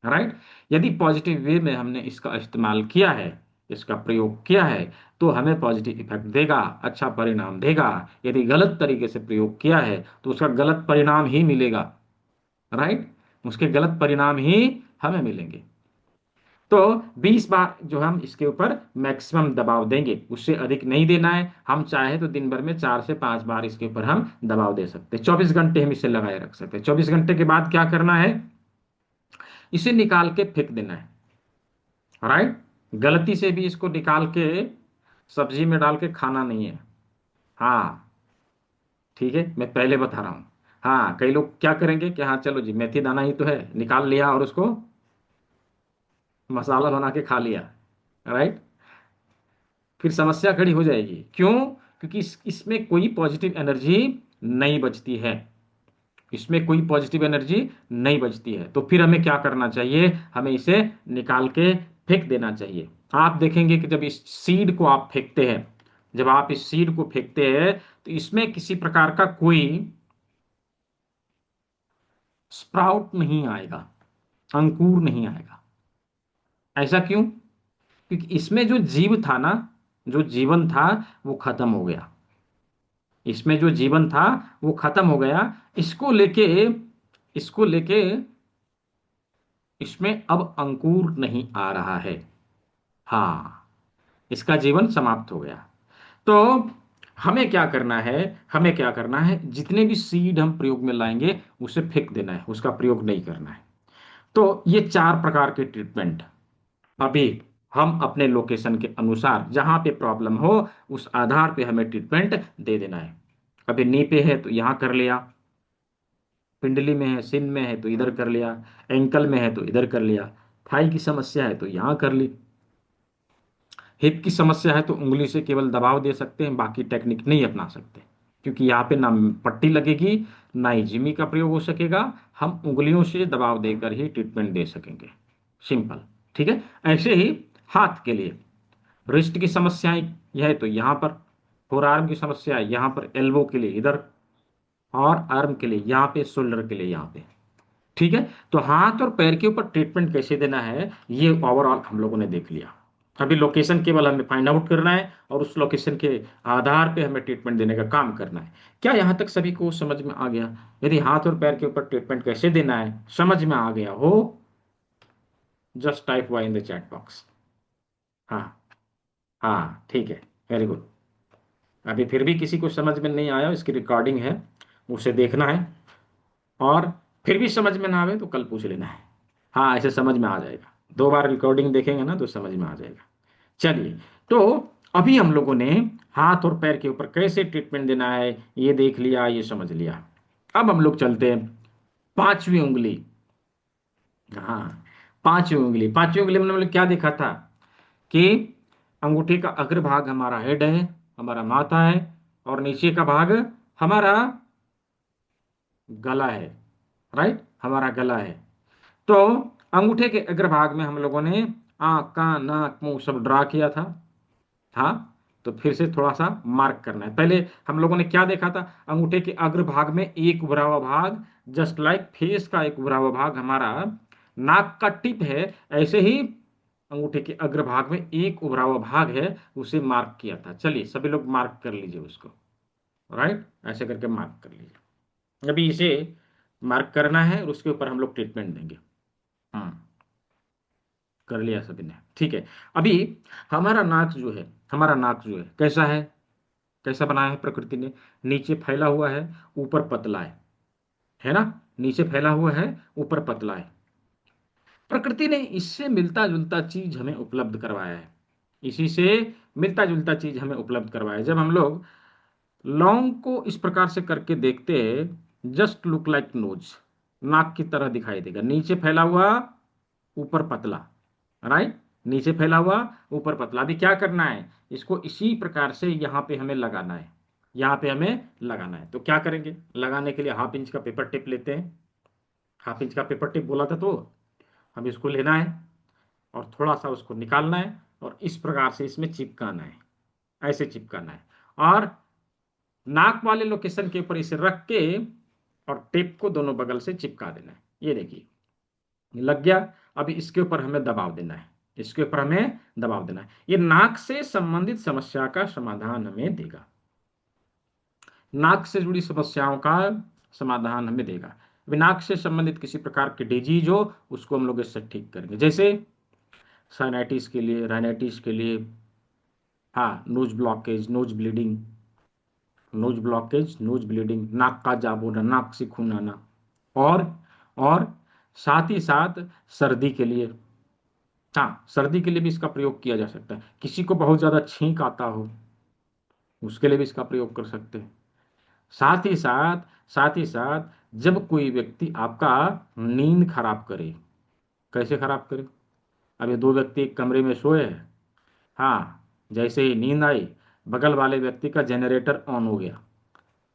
राइट, यदि पॉजिटिव वे में हमने इसका इस्तेमाल किया है, इसका प्रयोग किया है, तो हमें पॉजिटिव इफेक्ट देगा, अच्छा परिणाम देगा। यदि गलत तरीके से प्रयोग किया है तो उसका गलत परिणाम ही मिलेगा। राइट, उसके गलत परिणाम ही हमें मिलेंगे। तो 20 बार जो हम इसके ऊपर मैक्सिमम दबाव देंगे, उससे अधिक नहीं देना है। हम चाहे तो दिन भर में 4 से 5 बार इसके ऊपर हम दबाव दे सकते हैं। 24 घंटे हम इसे लगाए रख सकते हैं। 24 घंटे के बाद क्या करना है, इसे निकाल के फेंक देना है। राइट, गलती से भी इसको निकाल के सब्जी में डाल के खाना नहीं है। हाँ, ठीक है, मैं पहले बता रहा हूँ। हाँ, कई लोग क्या करेंगे कि हाँ चलो जी मेथी दाना ही तो है, निकाल लिया और उसको मसाला बना के खा लिया। राइट, फिर समस्या खड़ी हो जाएगी। क्यों, क्योंकि इसमें कोई पॉजिटिव एनर्जी नहीं बचती है, इसमें कोई पॉजिटिव एनर्जी नहीं बचती है। तो फिर हमें क्या करना चाहिए, हमें इसे निकाल के फेंक देना चाहिए। आप देखेंगे कि जब इस सीड को आप फेंकते हैं, जब आप इस सीड को फेंकते हैं तो इसमें किसी प्रकार का कोई स्प्राउट नहीं आएगा, अंकुर नहीं आएगा। ऐसा क्यों, क्योंकि इसमें जो जीव था ना, जो जीवन था, वो खत्म हो गया। इसमें जो जीवन था वो खत्म हो गया। इसको लेके इसको लेके इसमें अब अंकुर नहीं आ रहा है। हाँ, इसका जीवन समाप्त हो गया। तो हमें क्या करना है, हमें क्या करना है, जितने भी सीड हम प्रयोग में लाएंगे उसे फेंक देना है, उसका प्रयोग नहीं करना है। तो ये 4 प्रकार के ट्रीटमेंट अभी हम अपने लोकेशन के अनुसार, जहां पे प्रॉब्लम हो उस आधार पे हमें ट्रीटमेंट दे देना है। अभी नी पे है तो यहाँ कर लिया, पिंडली में है, सिन में है तो इधर कर लिया, एंकल में है तो इधर कर लिया, थाई की समस्या है तो यहाँ कर ली, हिप की समस्या है तो उंगली से केवल दबाव दे सकते हैं, बाकी टेक्निक नहीं अपना सकते। क्योंकि यहाँ पे ना पट्टी लगेगी, ना ही जिमी का प्रयोग हो सकेगा, हम उंगलियों से दबाव देकर ही ट्रीटमेंट दे सकेंगे। सिंपल। ठीक है, ऐसे ही हाथ के लिए, रिस्ट की समस्याएं यह है तो यहाँ पर, फोर आर्म की समस्या है यहाँ पर, एल्बो के लिए इधर, और आर्म के लिए यहाँ पे, शोल्डर के लिए यहाँ पे। ठीक है, तो हाथ और पैर के ऊपर ट्रीटमेंट कैसे देना है ये ओवरऑल हम लोगों ने देख लिया। अभी लोकेशन केवल हमें फाइंड आउट करना है और उस लोकेशन के आधार पे हमें ट्रीटमेंट देने का काम करना है। क्या यहाँ तक सभी को समझ में आ गया। यदि हाथ और पैर के ऊपर ट्रीटमेंट कैसे देना है समझ में आ गया हो, just type Y in the chat box. हाँ, हाँ ठीक है, वेरी गुड। अभी फिर भी किसी को समझ में नहीं आया, इसकी रिकॉर्डिंग है, उसे देखना है, और फिर भी समझ में ना आवे तो कल पूछ लेना है। हाँ, ऐसे समझ में आ जाएगा, 2 बार रिकॉर्डिंग देखेंगे ना तो समझ में आ जाएगा। चलिए, तो अभी हम लोगों ने हाथ और पैर के ऊपर कैसे ट्रीटमेंट देना है ये देख लिया, ये समझ लिया। अब हम लोग चलते हैं 5वीं उंगली। हाँ, 5वीं उंगली, 5वीं उंगली में हमने क्या देखा था कि अंगूठे का अग्रभाग हमारा हेड है, हमारा माथा है, और नीचे का भाग हमारा गला है। राइट, हमारा गला है। तो अंगूठे के अग्रभाग में हम लोगों ने आंख, कान, नाक, मुंह सब ड्रा किया था। हाँ, तो फिर से थोड़ा सा मार्क करना है। पहले हम लोगों ने क्या देखा था, अंगूठे के अग्रभाग में एक उभरा हुआ भाग, जस्ट लाइक फेस का एक उभरा हुआ भाग हमारा नाक का टिप है, ऐसे ही अंगूठे के अग्रभाग में एक उभरा हुआ भाग है, उसे मार्क किया था। चलिए सभी लोग मार्क कर लीजिए उसको। राइट, ऐसे करके मार्क कर लीजिए। अभी इसे मार्क करना है और उसके ऊपर हम लोग ट्रीटमेंट देंगे। हाँ, कर लिया सभी ने, ठीक है। अभी हमारा नाक जो है कैसा है, कैसा बनाया है प्रकृति ने, नीचे फैला हुआ है, ऊपर पतला है ना, नीचे फैला हुआ है, ऊपर पतला है। प्रकृति ने इससे मिलता जुलता चीज हमें उपलब्ध करवाया है, इसी से मिलता जुलता चीज हमें उपलब्ध करवाया है। जब हम लोग लौंग को इस प्रकार से करके देखते हैं, जस्ट लुक लाइक नोज, नाक की तरह दिखाई देगा, नीचे फैला हुआ, ऊपर पतला। राइट, नीचे फैला हुआ, ऊपर पतला। अभी क्या करना है, इसको इसी प्रकार से यहाँ पे हमें लगाना है, यहाँ पे हमें लगाना है। तो क्या करेंगे, लगाने के लिए 1/2 इंच का पेपर टेप लेते हैं। 1/2 इंच का पेपर टेप बोला था, तो हम इसको लेना है और थोड़ा सा उसको निकालना है और इस प्रकार से इसमें चिपकाना है, ऐसे चिपकाना है, और नाक वाले लोकेशन के ऊपर इसे रख के और टेप को दोनों बगल से चिपका देना है। ये देखिए, लग गया। अभी इसके ऊपर हमें दबाव देना है, इसके ऊपर हमें दबाव देना है। ये नाक से संबंधित समस्या का समाधान हमें देगा, नाक से जुड़ी समस्याओं का समाधान हमें देगा। अभी नाक से संबंधित किसी प्रकार की डिजीज हो, उसको हम लोग इससे ठीक करेंगे, जैसे साइनाइटिस के लिए, राइनाइटिस के लिए, हाँ, nose blockage, nose bleeding, nose blockage, nose bleeding, नाक का जाब होना, नाक से खून आना, और और साथ ही साथ सर्दी के लिए, हाँ, सर्दी के लिए भी इसका प्रयोग किया जा सकता है। किसी को बहुत ज्यादा छींक आता हो, उसके लिए भी इसका प्रयोग कर सकते हैं। साथ ही साथ, साथ ही साथ जब कोई व्यक्ति आपका नींद खराब करे, कैसे खराब करे, अभी 2 व्यक्ति एक कमरे में सोए हैं, हाँ, जैसे ही नींद आई, बगल वाले व्यक्ति का जनरेटर ऑन हो गया,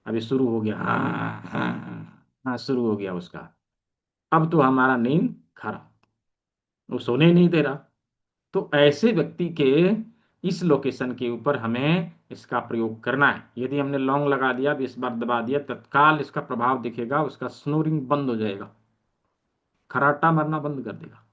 अभी शुरू हो गया, हाँ हाँ हाँ हाँ, शुरू हो गया उसका। अब तो हमारा नींद खराब, वो सोने ही नहीं दे रहा। तो ऐसे व्यक्ति के इस लोकेशन के ऊपर हमें इसका प्रयोग करना है। यदि हमने लौंग लगा दिया, 20 बार दबा दिया, तत्काल इसका प्रभाव दिखेगा, उसका स्नोरिंग बंद हो जाएगा, खर्राटा मरना बंद कर देगा।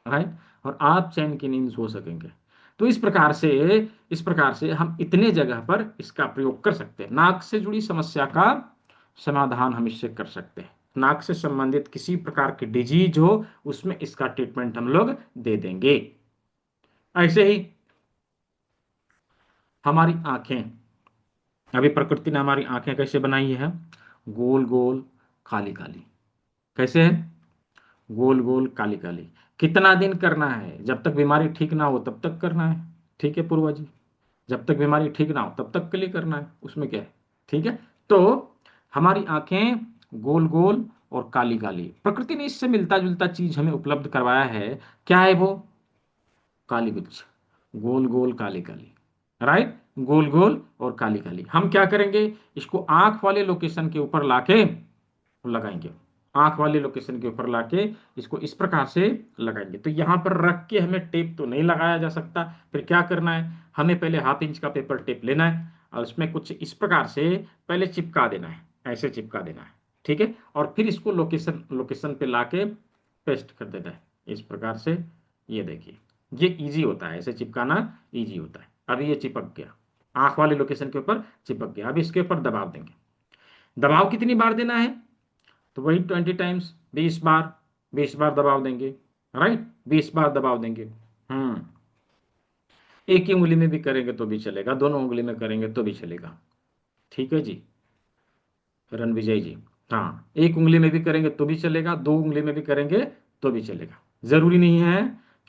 राइट, और आप चैन की नींद सो सकेंगे। तो इस प्रकार से हम इतने जगह पर इसका प्रयोग कर सकते हैं। नाक से जुड़ी समस्या का समाधान हम इससे कर सकते हैं, नाक से संबंधित किसी प्रकार की डिजीज हो, उसमें इसका ट्रीटमेंट हम लोग दे देंगे। ऐसे ही हमारी आंखें, अभी प्रकृति ने हमारी आंखें कैसे बनाई है, गोल गोल, काली काली। कैसे है, गोल गोल, काली काली। कितना दिन करना है, जब तक बीमारी ठीक ना हो तब तक करना है। ठीक है पूर्वा जी, जब तक बीमारी ठीक ना हो तब तक के लिए करना है, उसमें क्या है। ठीक है, तो हमारी आंखें गोल गोल और काली काली, प्रकृति ने इससे मिलता जुलता चीज हमें उपलब्ध करवाया है। क्या है वो, काली मिर्च, गोल गोल, काली काली। राइट, गोल गोल और काली काली। हम क्या करेंगे, इसको आंख वाले लोकेशन के ऊपर लाके लगाएंगे, आंख वाले लोकेशन के ऊपर लाके इसको इस प्रकार से लगाएंगे। तो यहां पर रख के हमें टेप तो नहीं लगाया जा सकता। फिर क्या करना है, हमें पहले 1/2 इंच का पेपर टेप लेना है और उसमें कुछ इस प्रकार से पहले चिपका देना है, ऐसे चिपका देना है। ठीक है, और फिर इसको लोकेशन लोकेशन पे लाके पेस्ट कर देना है इस प्रकार से। ये देखिए, ये इजी होता है, ऐसे चिपकाना इजी होता है। अभी ये चिपक गया, आंख वाले लोकेशन के ऊपर चिपक गया। अब इसके ऊपर दबाव देंगे। दबाव कितनी बार देना है, तो वही 20 टाइम्स, 20 बार, 20 बार दबाव देंगे। राइट, 20 बार दबाव देंगे। हम्म एक ही उंगली में भी करेंगे तो भी चलेगा, दोनों उंगली में करेंगे तो भी चलेगा। ठीक है जी, रणविजय जी। हाँ, एक उंगली में भी करेंगे तो भी चलेगा, दो उंगली में भी करेंगे तो भी चलेगा। जरूरी नहीं है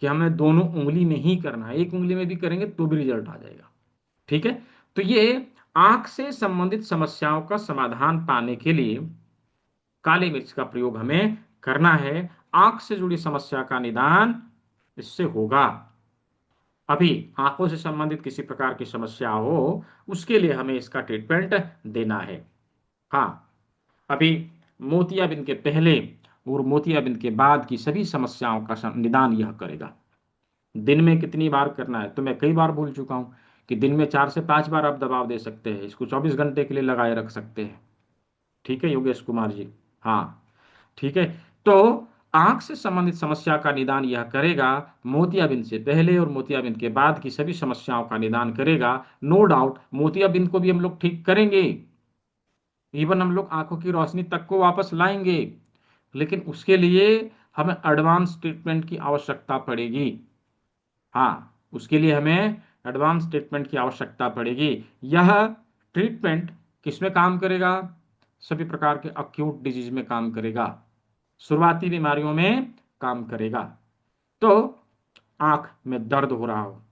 कि हमें दोनों उंगली में ही करना है, एक उंगली में भी करेंगे तो भी रिजल्ट आ जाएगा। ठीक है। तो ये आंख से संबंधित समस्याओं का समाधान पाने के लिए काली मिर्च का प्रयोग हमें करना है। आंख से जुड़ी समस्या का निदान इससे होगा। अभी आंखों से संबंधित किसी प्रकार की समस्या हो, उसके लिए हमें इसका ट्रीटमेंट देना है। हाँ, अभी मोतियाबिंद के पहले और मोतियाबिंद के बाद की सभी समस्याओं का निदान यह करेगा। दिन में कितनी बार करना है तो मैं कई बार बोल चुका हूं कि दिन में 4 से 5 बार आप दबाव दे सकते हैं, इसको 24 घंटे के लिए लगाए रख सकते हैं। ठीक है योगेश कुमार जी। हाँ, ठीक है। तो आंख से संबंधित समस्या का निदान यह करेगा, मोतियाबिंद से पहले और मोतियाबिंद के बाद की सभी समस्याओं का निदान करेगा। नो डाउट मोतियाबिंद को भी हम लोग ठीक करेंगे, इवन हम लोग आंखों की रोशनी तक को वापस लाएंगे, लेकिन उसके लिए हमें एडवांस ट्रीटमेंट की आवश्यकता पड़ेगी। हाँ, उसके लिए हमें एडवांस ट्रीटमेंट की आवश्यकता पड़ेगी। यह ट्रीटमेंट किसमें काम करेगा? सभी प्रकार के अक्यूट डिजीज में काम करेगा, शुरुआती बीमारियों में काम करेगा। तो आंख में दर्द हो रहा हो,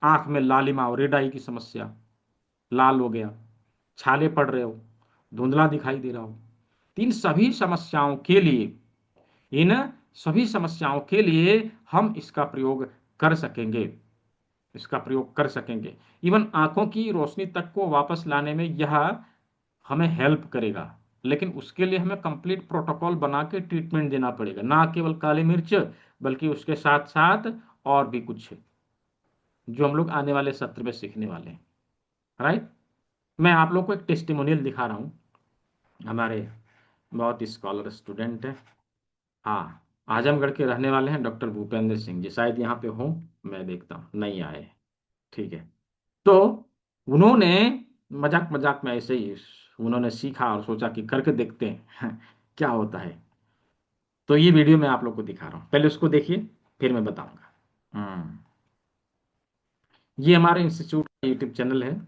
आंख में लालिमा और रेड आई की समस्या, लाल हो गया, छाले पड़ रहे हो, धुंधला दिखाई दे रहा हो, इन सभी समस्याओं के लिए, इन सभी समस्याओं के लिए हम इसका प्रयोग कर सकेंगे, इसका प्रयोग कर सकेंगे। इवन आंखों की रोशनी तक को वापस लाने में यह हमें हेल्प करेगा, लेकिन उसके लिए हमें कंप्लीट प्रोटोकॉल बना के ट्रीटमेंट देना पड़ेगा, ना केवल काली मिर्च बल्कि उसके साथ साथ और भी कुछ है जो हम लोग आने वाले सत्र में सीखने वाले हैं। राइट। मैं आप लोग को एक टेस्टिमोनियल दिखा रहा हूँ, हमारे बहुत स्कॉलर स्टूडेंट हैं। हाँ, आजमगढ़ के रहने वाले हैं, डॉक्टर भूपेंद्र सिंह जी, शायद यहाँ पे हो, मैं देखता हूँ नहीं आए। ठीक है। तो उन्होंने मजाक मजाक में ऐसे ही उन्होंने सीखा और सोचा कि करके देखते हैं क्या होता है। तो ये वीडियो मैं आप लोग को दिखा रहा हूँ, पहले उसको देखिए फिर मैं बताऊंगा। ये हमारे इंस्टीट्यूट का यूट्यूब चैनल है,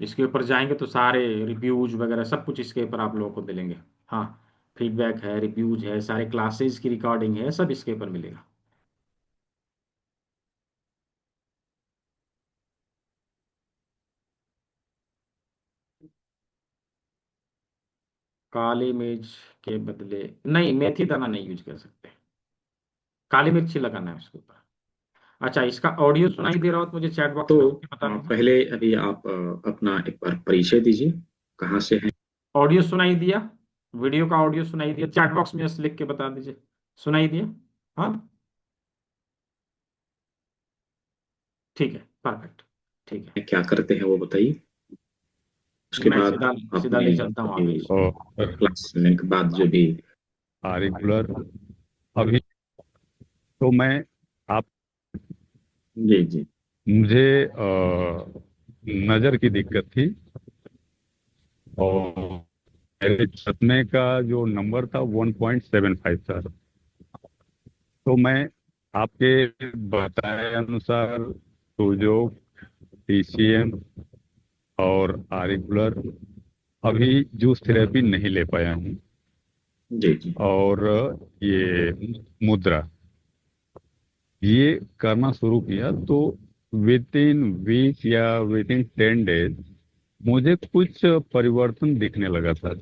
इसके ऊपर जाएंगे तो सारे रिव्यूज वगैरह सब कुछ इसके ऊपर आप लोगों को मिलेंगे। हाँ, फीडबैक है, रिव्यूज है, सारे क्लासेस की रिकॉर्डिंग है, सब इसके ऊपर मिलेगा। काली मिर्च के बदले नहीं, मेथी दाना नहीं यूज कर सकते, काली मिर्च ही लगाना है उसके ऊपर। अच्छा, इसका ऑडियो सुनाई दे रहा हो तो मुझे चैट बॉक्स तो में लिख के बता दीजिए। पहले अभी आप अपना एक बार परिचय दीजिए, कहाँ से हैं। ऑडियो सुनाई दिया? वीडियो का ऑडियो सुनाई दिया? चैट बॉक्स में लिख के बता दीजिए, सुनाई दिया? हाँ, ठीक है, परफेक्ट। ठीक है, क्या करते हैं वो बताइए। उसके मैं बाद सीधा सीधा ले अपने चलता हूँ अभी आगे इसको। और क्लास लेने के बाद जो भी। रेगुलर अभी तो मैं आप जी जी। मुझे नज़र की दिक्कत थी और मेरे चश्मे का जो नंबर था 1.75 था। तो मैं आपके बताए अनुसार तो टीसीएम और रेगुलर अभी जूस थेरेपी नहीं ले पाया हूँ। जी जी। और ये मुद्रा ये करना शुरू किया तो विद इन वीक या विद इन 10 डेज मुझे कुछ परिवर्तन दिखने लगा था,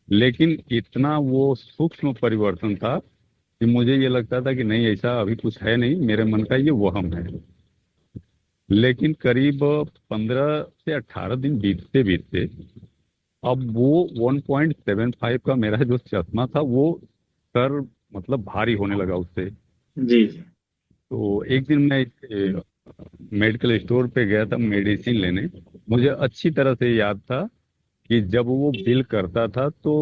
लेकिन इतना वो सूक्ष्म परिवर्तन था कि मुझे ये लगता था कि नहीं, ऐसा अभी कुछ है नहीं, मेरे मन का ये वहम है। लेकिन करीब 15 से 18 दिन बीतते बीतते अब वो 1.75 का मेरा जो चश्मा था वो सर मतलब भारी होने लगा उससे। जी जी। तो एक दिन मैं मेडिकल स्टोर पे गया था मेडिसिन लेने। मुझे अच्छी तरह से याद था कि जब वो बिल करता था तो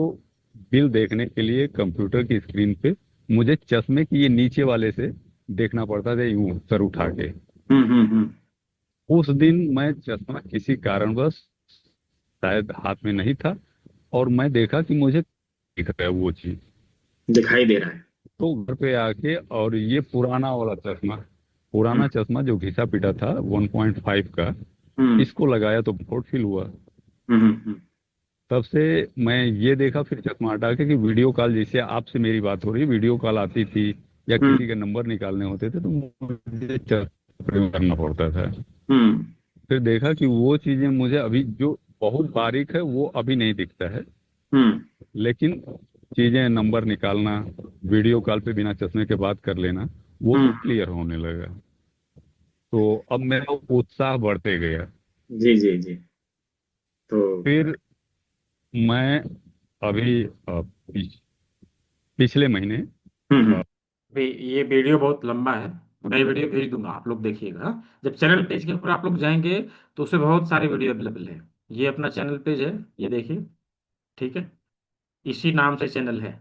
बिल देखने के लिए कंप्यूटर की स्क्रीन पे मुझे चश्मे की ये नीचे वाले से देखना पड़ता था, यूं सर उठा के। हम्म। उस दिन मैं चश्मा किसी कारणवश शायद हाथ में नहीं था और मैं देखा कि मुझे दिख रहा है वो चीज। दिखाई दे रहा है। तो घर पे आके और ये पुराना वाला चश्मा पुराना चश्मा जो घिसा पिटा था 1.5 का, हम्म इसको लगाया तो प्राउड फील हुआ। हम्म हम्म तब से मैं ये देखा, फिर चश्मा हटा के कि वीडियो कॉल, जैसे आपसे मेरी बात हो रही है, वीडियो कॉल आती थी या हम्म किसी के नंबर निकालने होते थे तो मुझे चश्मा प्रयोग करना पड़ता था। हम्म फिर देखा कि वो चीजें मुझे अभी जो बहुत बारीक है वो अभी नहीं दिखता है, हम्म लेकिन चीजें, नंबर निकालना, वीडियो कॉल पे बिना चश्मे के बात कर लेना, वो हम्म, सब क्लियर होने लगा। तो अब मेरा उत्साह बढ़ते गया। जी जी जी। तो फिर मैं अभी पिछले महीने हम्म भी ये वीडियो बहुत लंबा है, मैं ये वीडियो भेज दूंगा, आप लोग देखिएगा। जब चैनल पेज के ऊपर आप लोग जाएंगे तो उसमें बहुत सारे वीडियो अवेलेबल है। ये अपना चैनल पेज है, ये देखिए, ठीक है, इसी नाम से चैनल है,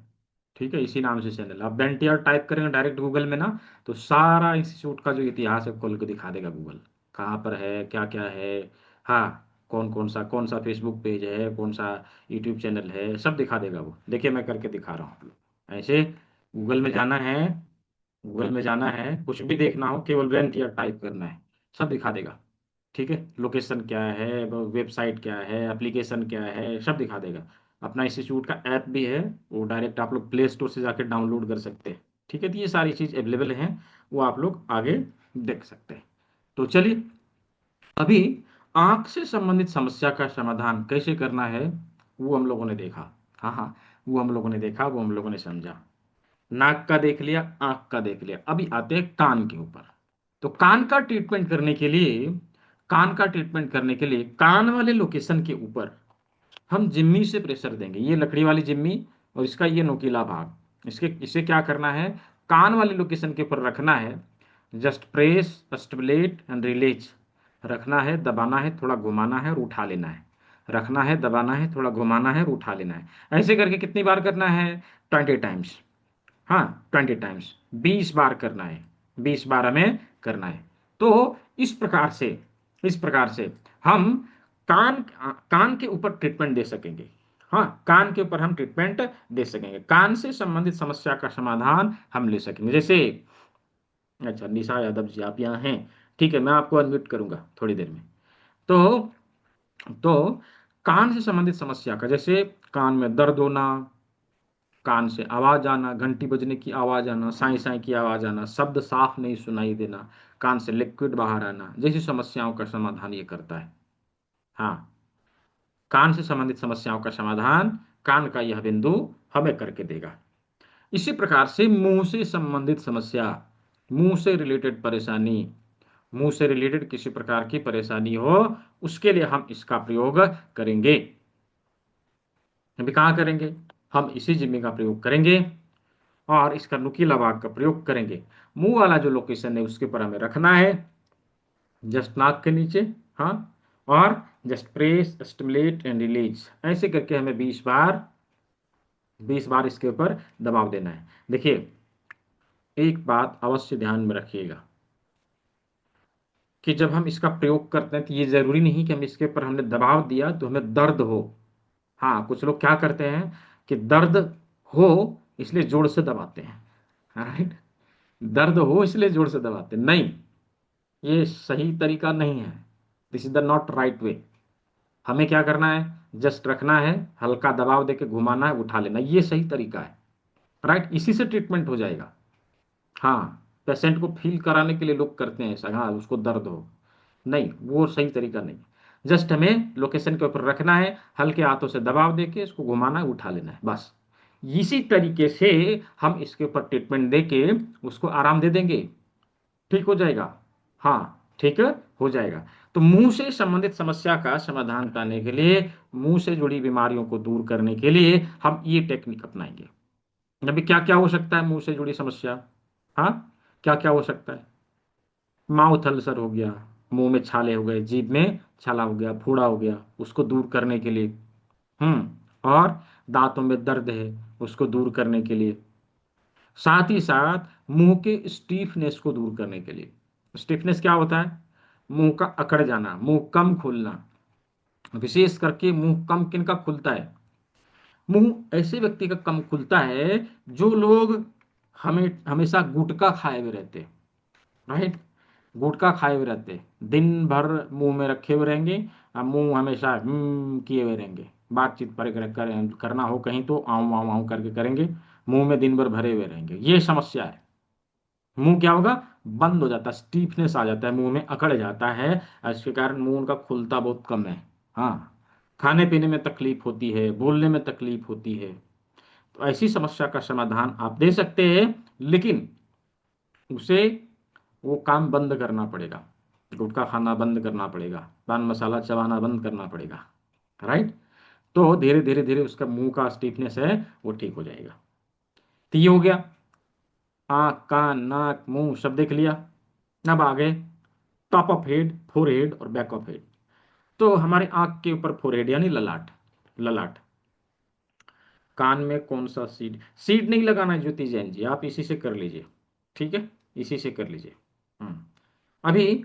ठीक है, इसी नाम से चैनल। आप बेंटियर टाइप करेंगे डायरेक्ट गूगल में ना, तो सारा इंस्टीट्यूट का जो इतिहास है खोल के दिखा देगा गूगल, कहाँ पर है, क्या क्या है। हाँ, कौन सा फेसबुक पेज है, कौन सा यूट्यूब चैनल है, सब दिखा देगा वो। देखिए मैं करके दिखा रहा हूँ आप लोग। ऐसे गूगल में जाना है, गूगल में जाना है, कुछ भी देखना हो केवल बेंटियर टाइप करना है, सब दिखा देगा। ठीक है, लोकेशन क्या है, वेबसाइट क्या है, एप्लीकेशन क्या है, सब दिखा देगा। अपना इंस्टीट्यूट का ऐप भी है, वो डायरेक्ट आप लोग प्ले स्टोर से जाकर डाउनलोड कर सकते हैं। ठीक है, तो ये सारी चीज़ अवेलेबल हैं, वो आप लोग आगे देख सकते हैं। तो चलिए, अभी आंख से संबंधित समस्या का समाधान कैसे करना है वो हम लोगों ने देखा। हाँ हाँ, वो हम लोगों ने देखा, वो हम लोगों ने समझा। नाक का देख लिया, आंख का देख लिया, अभी आते हैं कान के ऊपर। तो कान का ट्रीटमेंट करने के लिए, कान का ट्रीटमेंट करने के लिए कान वाले लोकेशन के ऊपर हम जिम्मी से प्रेशर देंगे। ये लकड़ी वाली जिम्मी और इसका ये नोकीला भाग, इसके इसे क्या करना है, कान वाले लोकेशन के ऊपर रखना है। Just press, stimulate and release, रखना है, दबाना है, थोड़ा घुमाना है और उठा लेना है। रखना है, दबाना है, थोड़ा घुमाना है और उठा लेना है। ऐसे करके कितनी बार करना है, 20 टाइम्स। हाँ, 20 टाइम्स, 20 बार करना है, 20 बार हमें करना है। तो इस प्रकार से, इस प्रकार से हम कान कान के ऊपर ट्रीटमेंट दे सकेंगे। हाँ, कान के ऊपर हम ट्रीटमेंट दे सकेंगे, कान से संबंधित समस्या का समाधान हम ले सकेंगे। जैसे, अच्छा निशा यादव जी आप यहाँ हैं, ठीक है, मैं आपको अनम्यूट करूंगा थोड़ी देर में। तो कान से संबंधित समस्या का, जैसे कान में दर्द होना, कान से आवाज आना, घंटी बजने की आवाज आना, साई साई की आवाज आना, शब्द साफ नहीं सुनाई देना, कान से लिक्विड बाहर आना, जैसी समस्याओं का समाधान ये करता है। हाँ, कान से संबंधित समस्याओं का समाधान कान का यह बिंदु हमें करके देगा। इसी प्रकार से मुंह से संबंधित समस्या, मुंह से रिलेटेड परेशानी, मुंह से रिलेटेड किसी प्रकार की परेशानी हो, उसके लिए हम इसका प्रयोग करेंगे। अभी कहाँ करेंगे, हम इसी जिम्मे का प्रयोग करेंगे और इसका नुकीला भाग का प्रयोग करेंगे। मुंह वाला जो लोकेशन है उसके ऊपर हमें रखना है, जस्ट नाक के नीचे। हाँ, और just press, stimulate and release, ऐसे करके हमें 20 बार, 20 बार इसके ऊपर दबाव देना है। देखिए, एक बात अवश्य ध्यान में रखिएगा कि जब हम इसका प्रयोग करते हैं तो ये जरूरी नहीं कि हम इसके ऊपर हमने दबाव दिया तो हमें दर्द हो। हाँ, कुछ लोग क्या करते हैं कि दर्द हो इसलिए जोर से दबाते हैं, राइट, दर्द हो इसलिए जोर से दबाते हैं। नहीं, ये सही तरीका नहीं है, this is the not right way. हमें क्या करना है, जस्ट रखना है, हल्का दबाव देके घुमाना है, उठा लेना, ये सही तरीका है, राइट, इसी से ट्रीटमेंट हो जाएगा। हाँ, पेशेंट को फील कराने के लिए लोग करते हैं ऐसा, हाँ उसको दर्द हो, नहीं वो सही तरीका नहीं। जस्ट हमें लोकेशन के ऊपर रखना है, हल्के हाथों से दबाव देके इसको घुमाना है, उठा लेना है, बस। इसी तरीके से हम इसके ऊपर ट्रीटमेंट देके उसको आराम दे देंगे, ठीक हो जाएगा। हाँ, ठीक हो जाएगा। तो मुंह से संबंधित समस्या का समाधान पाने के लिए, मुंह से जुड़ी बीमारियों को दूर करने के लिए हम ये टेक्निक अपनाएंगे। अभी क्या क्या हो सकता है मुंह से जुड़ी समस्या, हाँ, क्या क्या हो सकता है, माउथ अल्सर हो गया, मुंह में छाले हो गए, जीभ में छाला हो गया, फोड़ा हो गया, उसको दूर करने के लिए। और दांतों में दर्द है, उसको दूर करने के लिए। साथ ही साथ मुंह के स्टीफनेस को दूर करने के लिए। स्टीफनेस क्या होता है, मुंह का अकड़ जाना, मुंह कम खुलना। विशेष करके मुंह कम किनका खुलता है, मुंह ऐसे व्यक्ति का कम खुलता है जो लोग हमें हमेशा गुटखा खाए हुए रहते हैं, राइट। गुटखा खाए हुए रहते, दिन भर मुंह में रखे हुए रहेंगे, और मुंह हमेशा किए हुए रहेंगे, बातचीत पर करना हो कहीं तो आऊं आऊं आऊं करके करेंगे, मुंह में दिन भर भरे हुए रहेंगे। ये समस्या है। मुंह क्या होगा, बंद हो जाता है, स्टीफनेस आ जाता है, मुंह में अकड़ जाता है, और इसके कारण मुंह उनका खुलता बहुत कम है। हाँ, खाने पीने में तकलीफ होती है, बोलने में तकलीफ होती है। तो ऐसी समस्या का समाधान आप दे सकते हैं, लेकिन उसे वो काम बंद करना पड़ेगा, गुटखा खाना बंद करना पड़ेगा, पान मसाला चबाना बंद करना पड़ेगा। राइट। तो धीरे धीरे धीरे उसका मुंह का स्टीफनेस है वो ठीक हो जाएगा। तो ये हो गया आंख, कान, नाक, मुंह सब देख लिया। अब आगे top of head, four head और बैक ऑफ हेड। तो हमारे आंख के ऊपर फोर हेड यानी ललाट, ललाट। कान में कौन सा सीड, सीड नहीं लगाना है ज्योति जैन जी, आप इसी से कर लीजिए। ठीक है, इसी से कर लीजिए। अभी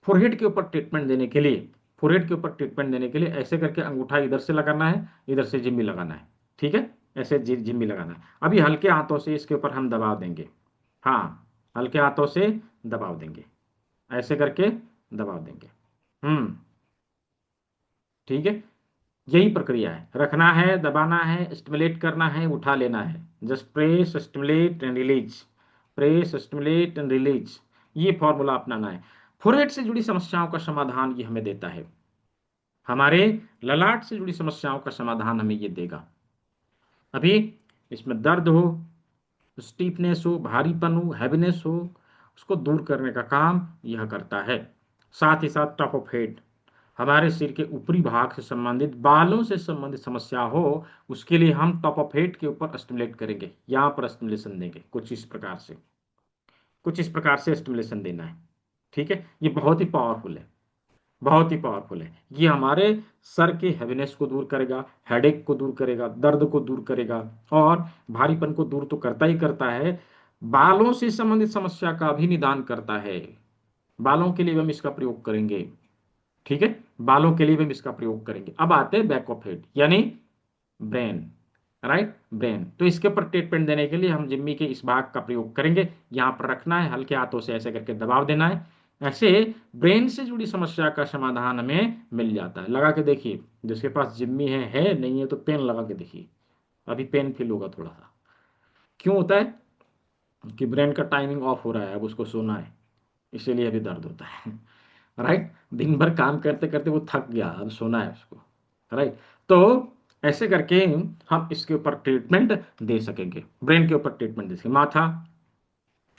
फोरहेड के ऊपर ट्रीटमेंट देने के लिए, फोरहेड के ऊपर ट्रीटमेंट देने के लिए ऐसे करके अंगूठा इधर से लगाना है, इधर से जिम्मी लगाना है। ठीक है, ऐसे जिम्मी लगाना है। अभी हल्के हाथों से इसके ऊपर हम दबाव देंगे। हाँ, हल्के हाथों से दबाव देंगे, ऐसे करके दबाव देंगे। ठीक है, यही प्रक्रिया है, रखना है, दबाना है, स्टिमुलेट करना है, उठा लेना है। Just press, stimulate and release, press, stimulate and release, ये फॉर्मूला अपनाना है। फोरहेड से जुड़ी समस्याओं का समाधान ये हमें देता है, हमारे ललाट से जुड़ी समस्याओं का समाधान हमें ये देगा। अभी इसमें दर्द हो, स्टीफनेस हो, भारीपन हो, हैवीनेस हो, उसको दूर करने का काम यह करता है। साथ ही साथ टॉप ऑफ हेड, हमारे सिर के ऊपरी भाग से संबंधित, बालों से संबंधित समस्या हो, उसके लिए हम टॉप ऑफ हेड के ऊपर स्टिमुलेट करेंगे, यहां पर स्टिमुलेशन देंगे कुछ इस प्रकार से, कुछ इस प्रकार से स्टिमुलेशन देना है। ठीक है, ये बहुत ही पावरफुल है, बहुत ही पावरफुल है। ये हमारे सर के हैवीनेस को दूर करेगा, हेडेक को दूर करेगा, दर्द को दूर करेगा, और भारीपन को दूर तो करता ही करता है, बालों से संबंधित समस्या का भी निदान करता है। बालों के लिए भी हम इसका प्रयोग करेंगे। ठीक है, बालों के लिए भी हम इसका प्रयोग करेंगे। अब आते हैं बैक ऑफ हेड यानी ब्रेन। Right, brain. तो इसके ऊपर ट्रीटमेंट देने के लिए हम जिम्मी के इस भाग का प्रयोग करेंगे, यहां पर रखना है, हल्के हाथों से ऐसे करके दबाव देना है। ऐसे ब्रेन से जुड़ी समस्या का समाधान हमें मिल जाता है। लगा के देखिए, जिसके पास जिम्मी है नहीं है तो पेन लगा के देखिए, अभी पेन फील होगा थोड़ा सा। क्यों होता है कि ब्रेन का टाइमिंग ऑफ हो रहा है, अब उसको सोना है, इसीलिए अभी दर्द होता है। राइट, दिन भर काम करते करते वो थक गया, अब सोना है उसको। राइट, तो ऐसे करके हम इसके ऊपर ट्रीटमेंट दे सकेंगे, ब्रेन के ऊपर ट्रीटमेंट दे सकेंगे। माथा,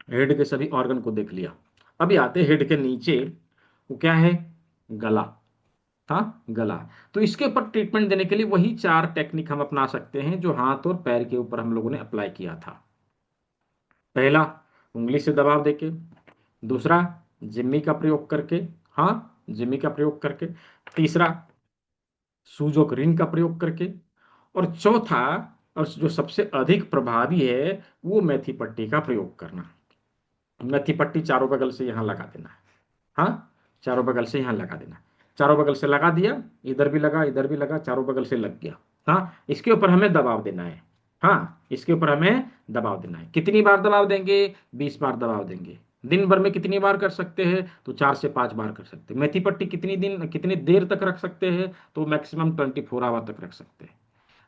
हेड के सभी ऑर्गन को देख लिया। अभी आते हेड के नीचे, वो क्या है, गला। हाँ, गला। तो इसके ऊपर ट्रीटमेंट देने के लिए वही 4 टेक्निक हम अपना सकते हैं जो हाथ और पैर के ऊपर हम लोगों ने अप्लाई किया था। पहला, उंगली से दबाव देके। दूसरा, जिम्मी का प्रयोग करके। हाँ, जिम्मी का प्रयोग करके। तीसरा, सूजोक रिंग का प्रयोग करके। और चौथा, और जो सबसे अधिक प्रभावी है, वो मेथी पट्टी का प्रयोग करना। मेथी पट्टी चारों बगल से यहां लगा देना है। हाँ, चारों बगल से यहां लगा देना। चारों बगल से लगा दिया, इधर भी लगा, इधर भी लगा, चारों बगल से लग गया। हाँ, इसके ऊपर हमें दबाव देना है। हाँ, इसके ऊपर हमें दबाव देना है। कितनी बार दबाव देंगे, 20 बार दबाव देंगे। दिन भर में कितनी बार कर सकते हैं, तो 4 से 5 बार कर सकते हैं। मेथी पट्टी कितनी दिन, कितनी देर तक रख सकते हैं, तो मैक्सिमम 24 आवर तक रख सकते हैं।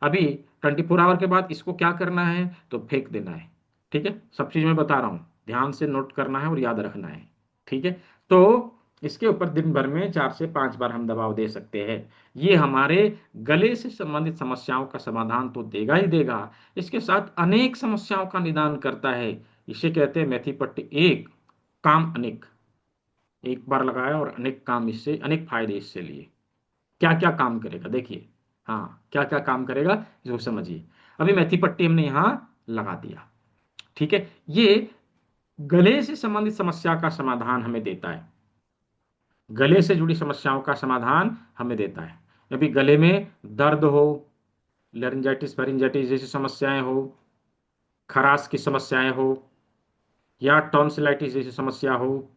अभी 24 आवर के बाद इसको क्या करना है, तो फेंक देना है। ठीक है, सब चीज मैं बता रहा हूं, ध्यान से नोट करना है और याद रखना है। ठीक है, तो इसके ऊपर दिन भर में 4 से 5 बार हम दबाव दे सकते हैं। ये हमारे गले से संबंधित समस्याओं का समाधान तो देगा ही देगा, इसके साथ अनेक समस्याओं का निदान करता है। इसे कहते हैं मेथी पट्टी एक काम अनेक। एक बार लगाया और अनेक काम इससे, अनेक फायदे इससे लिए। क्या क्या काम करेगा देखिए, हाँ, क्या क्या काम करेगा इसको समझिए। अभी मेथी पट्टी हमने यहां लगा दिया। ठीक है, ये गले से संबंधित समस्या का समाधान हमें देता है, गले से जुड़ी समस्याओं का समाधान हमें देता है। अभी गले में दर्द हो, लैरिंजाइटिस फेरिंजाइटिस जैसी समस्याएं हो, खराश की समस्याएं हो, या टॉन्सिलाइटिस जैसी समस्या हो,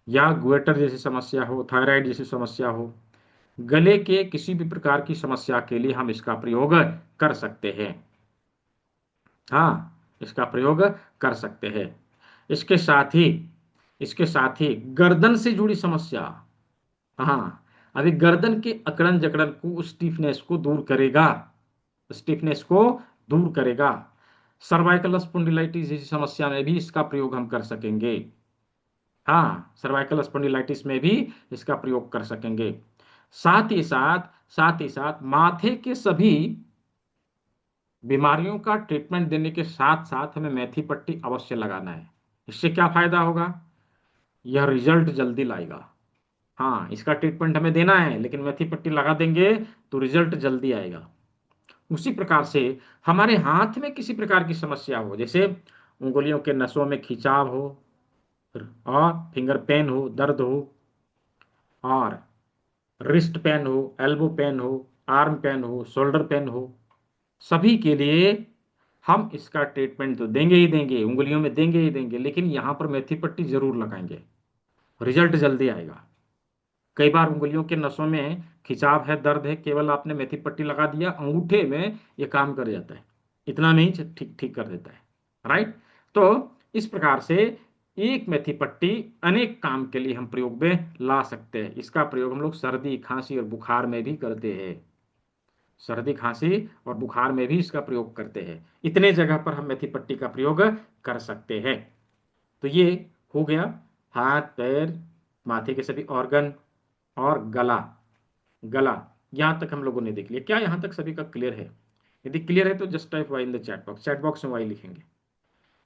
या ग्वेटर जैसी समस्या हो, थायराइड जैसी समस्या हो, गले के किसी भी प्रकार की समस्या के लिए हम इसका प्रयोग कर सकते हैं। हाँ, इसका प्रयोग कर सकते हैं। इसके साथ ही इसके साथ ही गर्दन से जुड़ी समस्या, हाँ, अभी गर्दन के अकड़न जकड़न को, स्टीफनेस को दूर करेगा, स्टीफनेस को दूर करेगा। सर्वाइकल स्पॉन्डिलाइटिस जैसी समस्या में भी इसका प्रयोग हम कर सकेंगे। हाँ, सर्वाइकल स्पॉन्डिलाइटिस में भी इसका प्रयोग कर सकेंगे। साथ ही साथ माथे के सभी बीमारियों का ट्रीटमेंट देने के साथ साथ हमें मेथी पट्टी अवश्य लगाना है। इससे क्या फायदा होगा? यह रिजल्ट जल्दी लाएगा। हाँ, इसका ट्रीटमेंट हमें देना है, लेकिन मेथी पट्टी लगा देंगे तो रिजल्ट जल्दी आएगा। उसी प्रकार से हमारे हाथ में किसी प्रकार की समस्या हो, जैसे उंगलियों के नसों में खिंचाव हो, और फिंगर पेन हो, दर्द हो, और रिस्ट पेन हो, एल्बो पेन हो, आर्म पेन हो, शोल्डर पेन हो, सभी के लिए हम इसका ट्रीटमेंट तो देंगे ही देंगे, उंगलियों में देंगे ही देंगे, लेकिन यहां पर मेथी पट्टी जरूर लगाएंगे, रिजल्ट जल्दी आएगा। कई बार उंगलियों के नसों में खिंचाव है, दर्द है, केवल आपने मेथी पट्टी लगा दिया, अंगूठे में ये काम कर जाता है, इतना नहीं ठीक ठीक कर देता है। राइट? तो इस प्रकार से एक मेथी पट्टी अनेक काम के लिए हम प्रयोग में ला सकते हैं। इसका प्रयोग हम लोग सर्दी, खांसी और बुखार में भी करते हैं। सर्दी, खांसी और बुखार में भी इसका प्रयोग करते हैं। इतने जगह पर हम मेथी पट्टी का प्रयोग कर सकते हैं। तो ये हो गया हाथ, पैर, माथे के सभी ऑर्गन और गला। गला यहां तक हम लोगों ने देख लिया। क्या यहां तक सभी का क्लियर है? यदि क्लियर है तो just type Y in the chat box. Chat box में वाई लिखेंगे।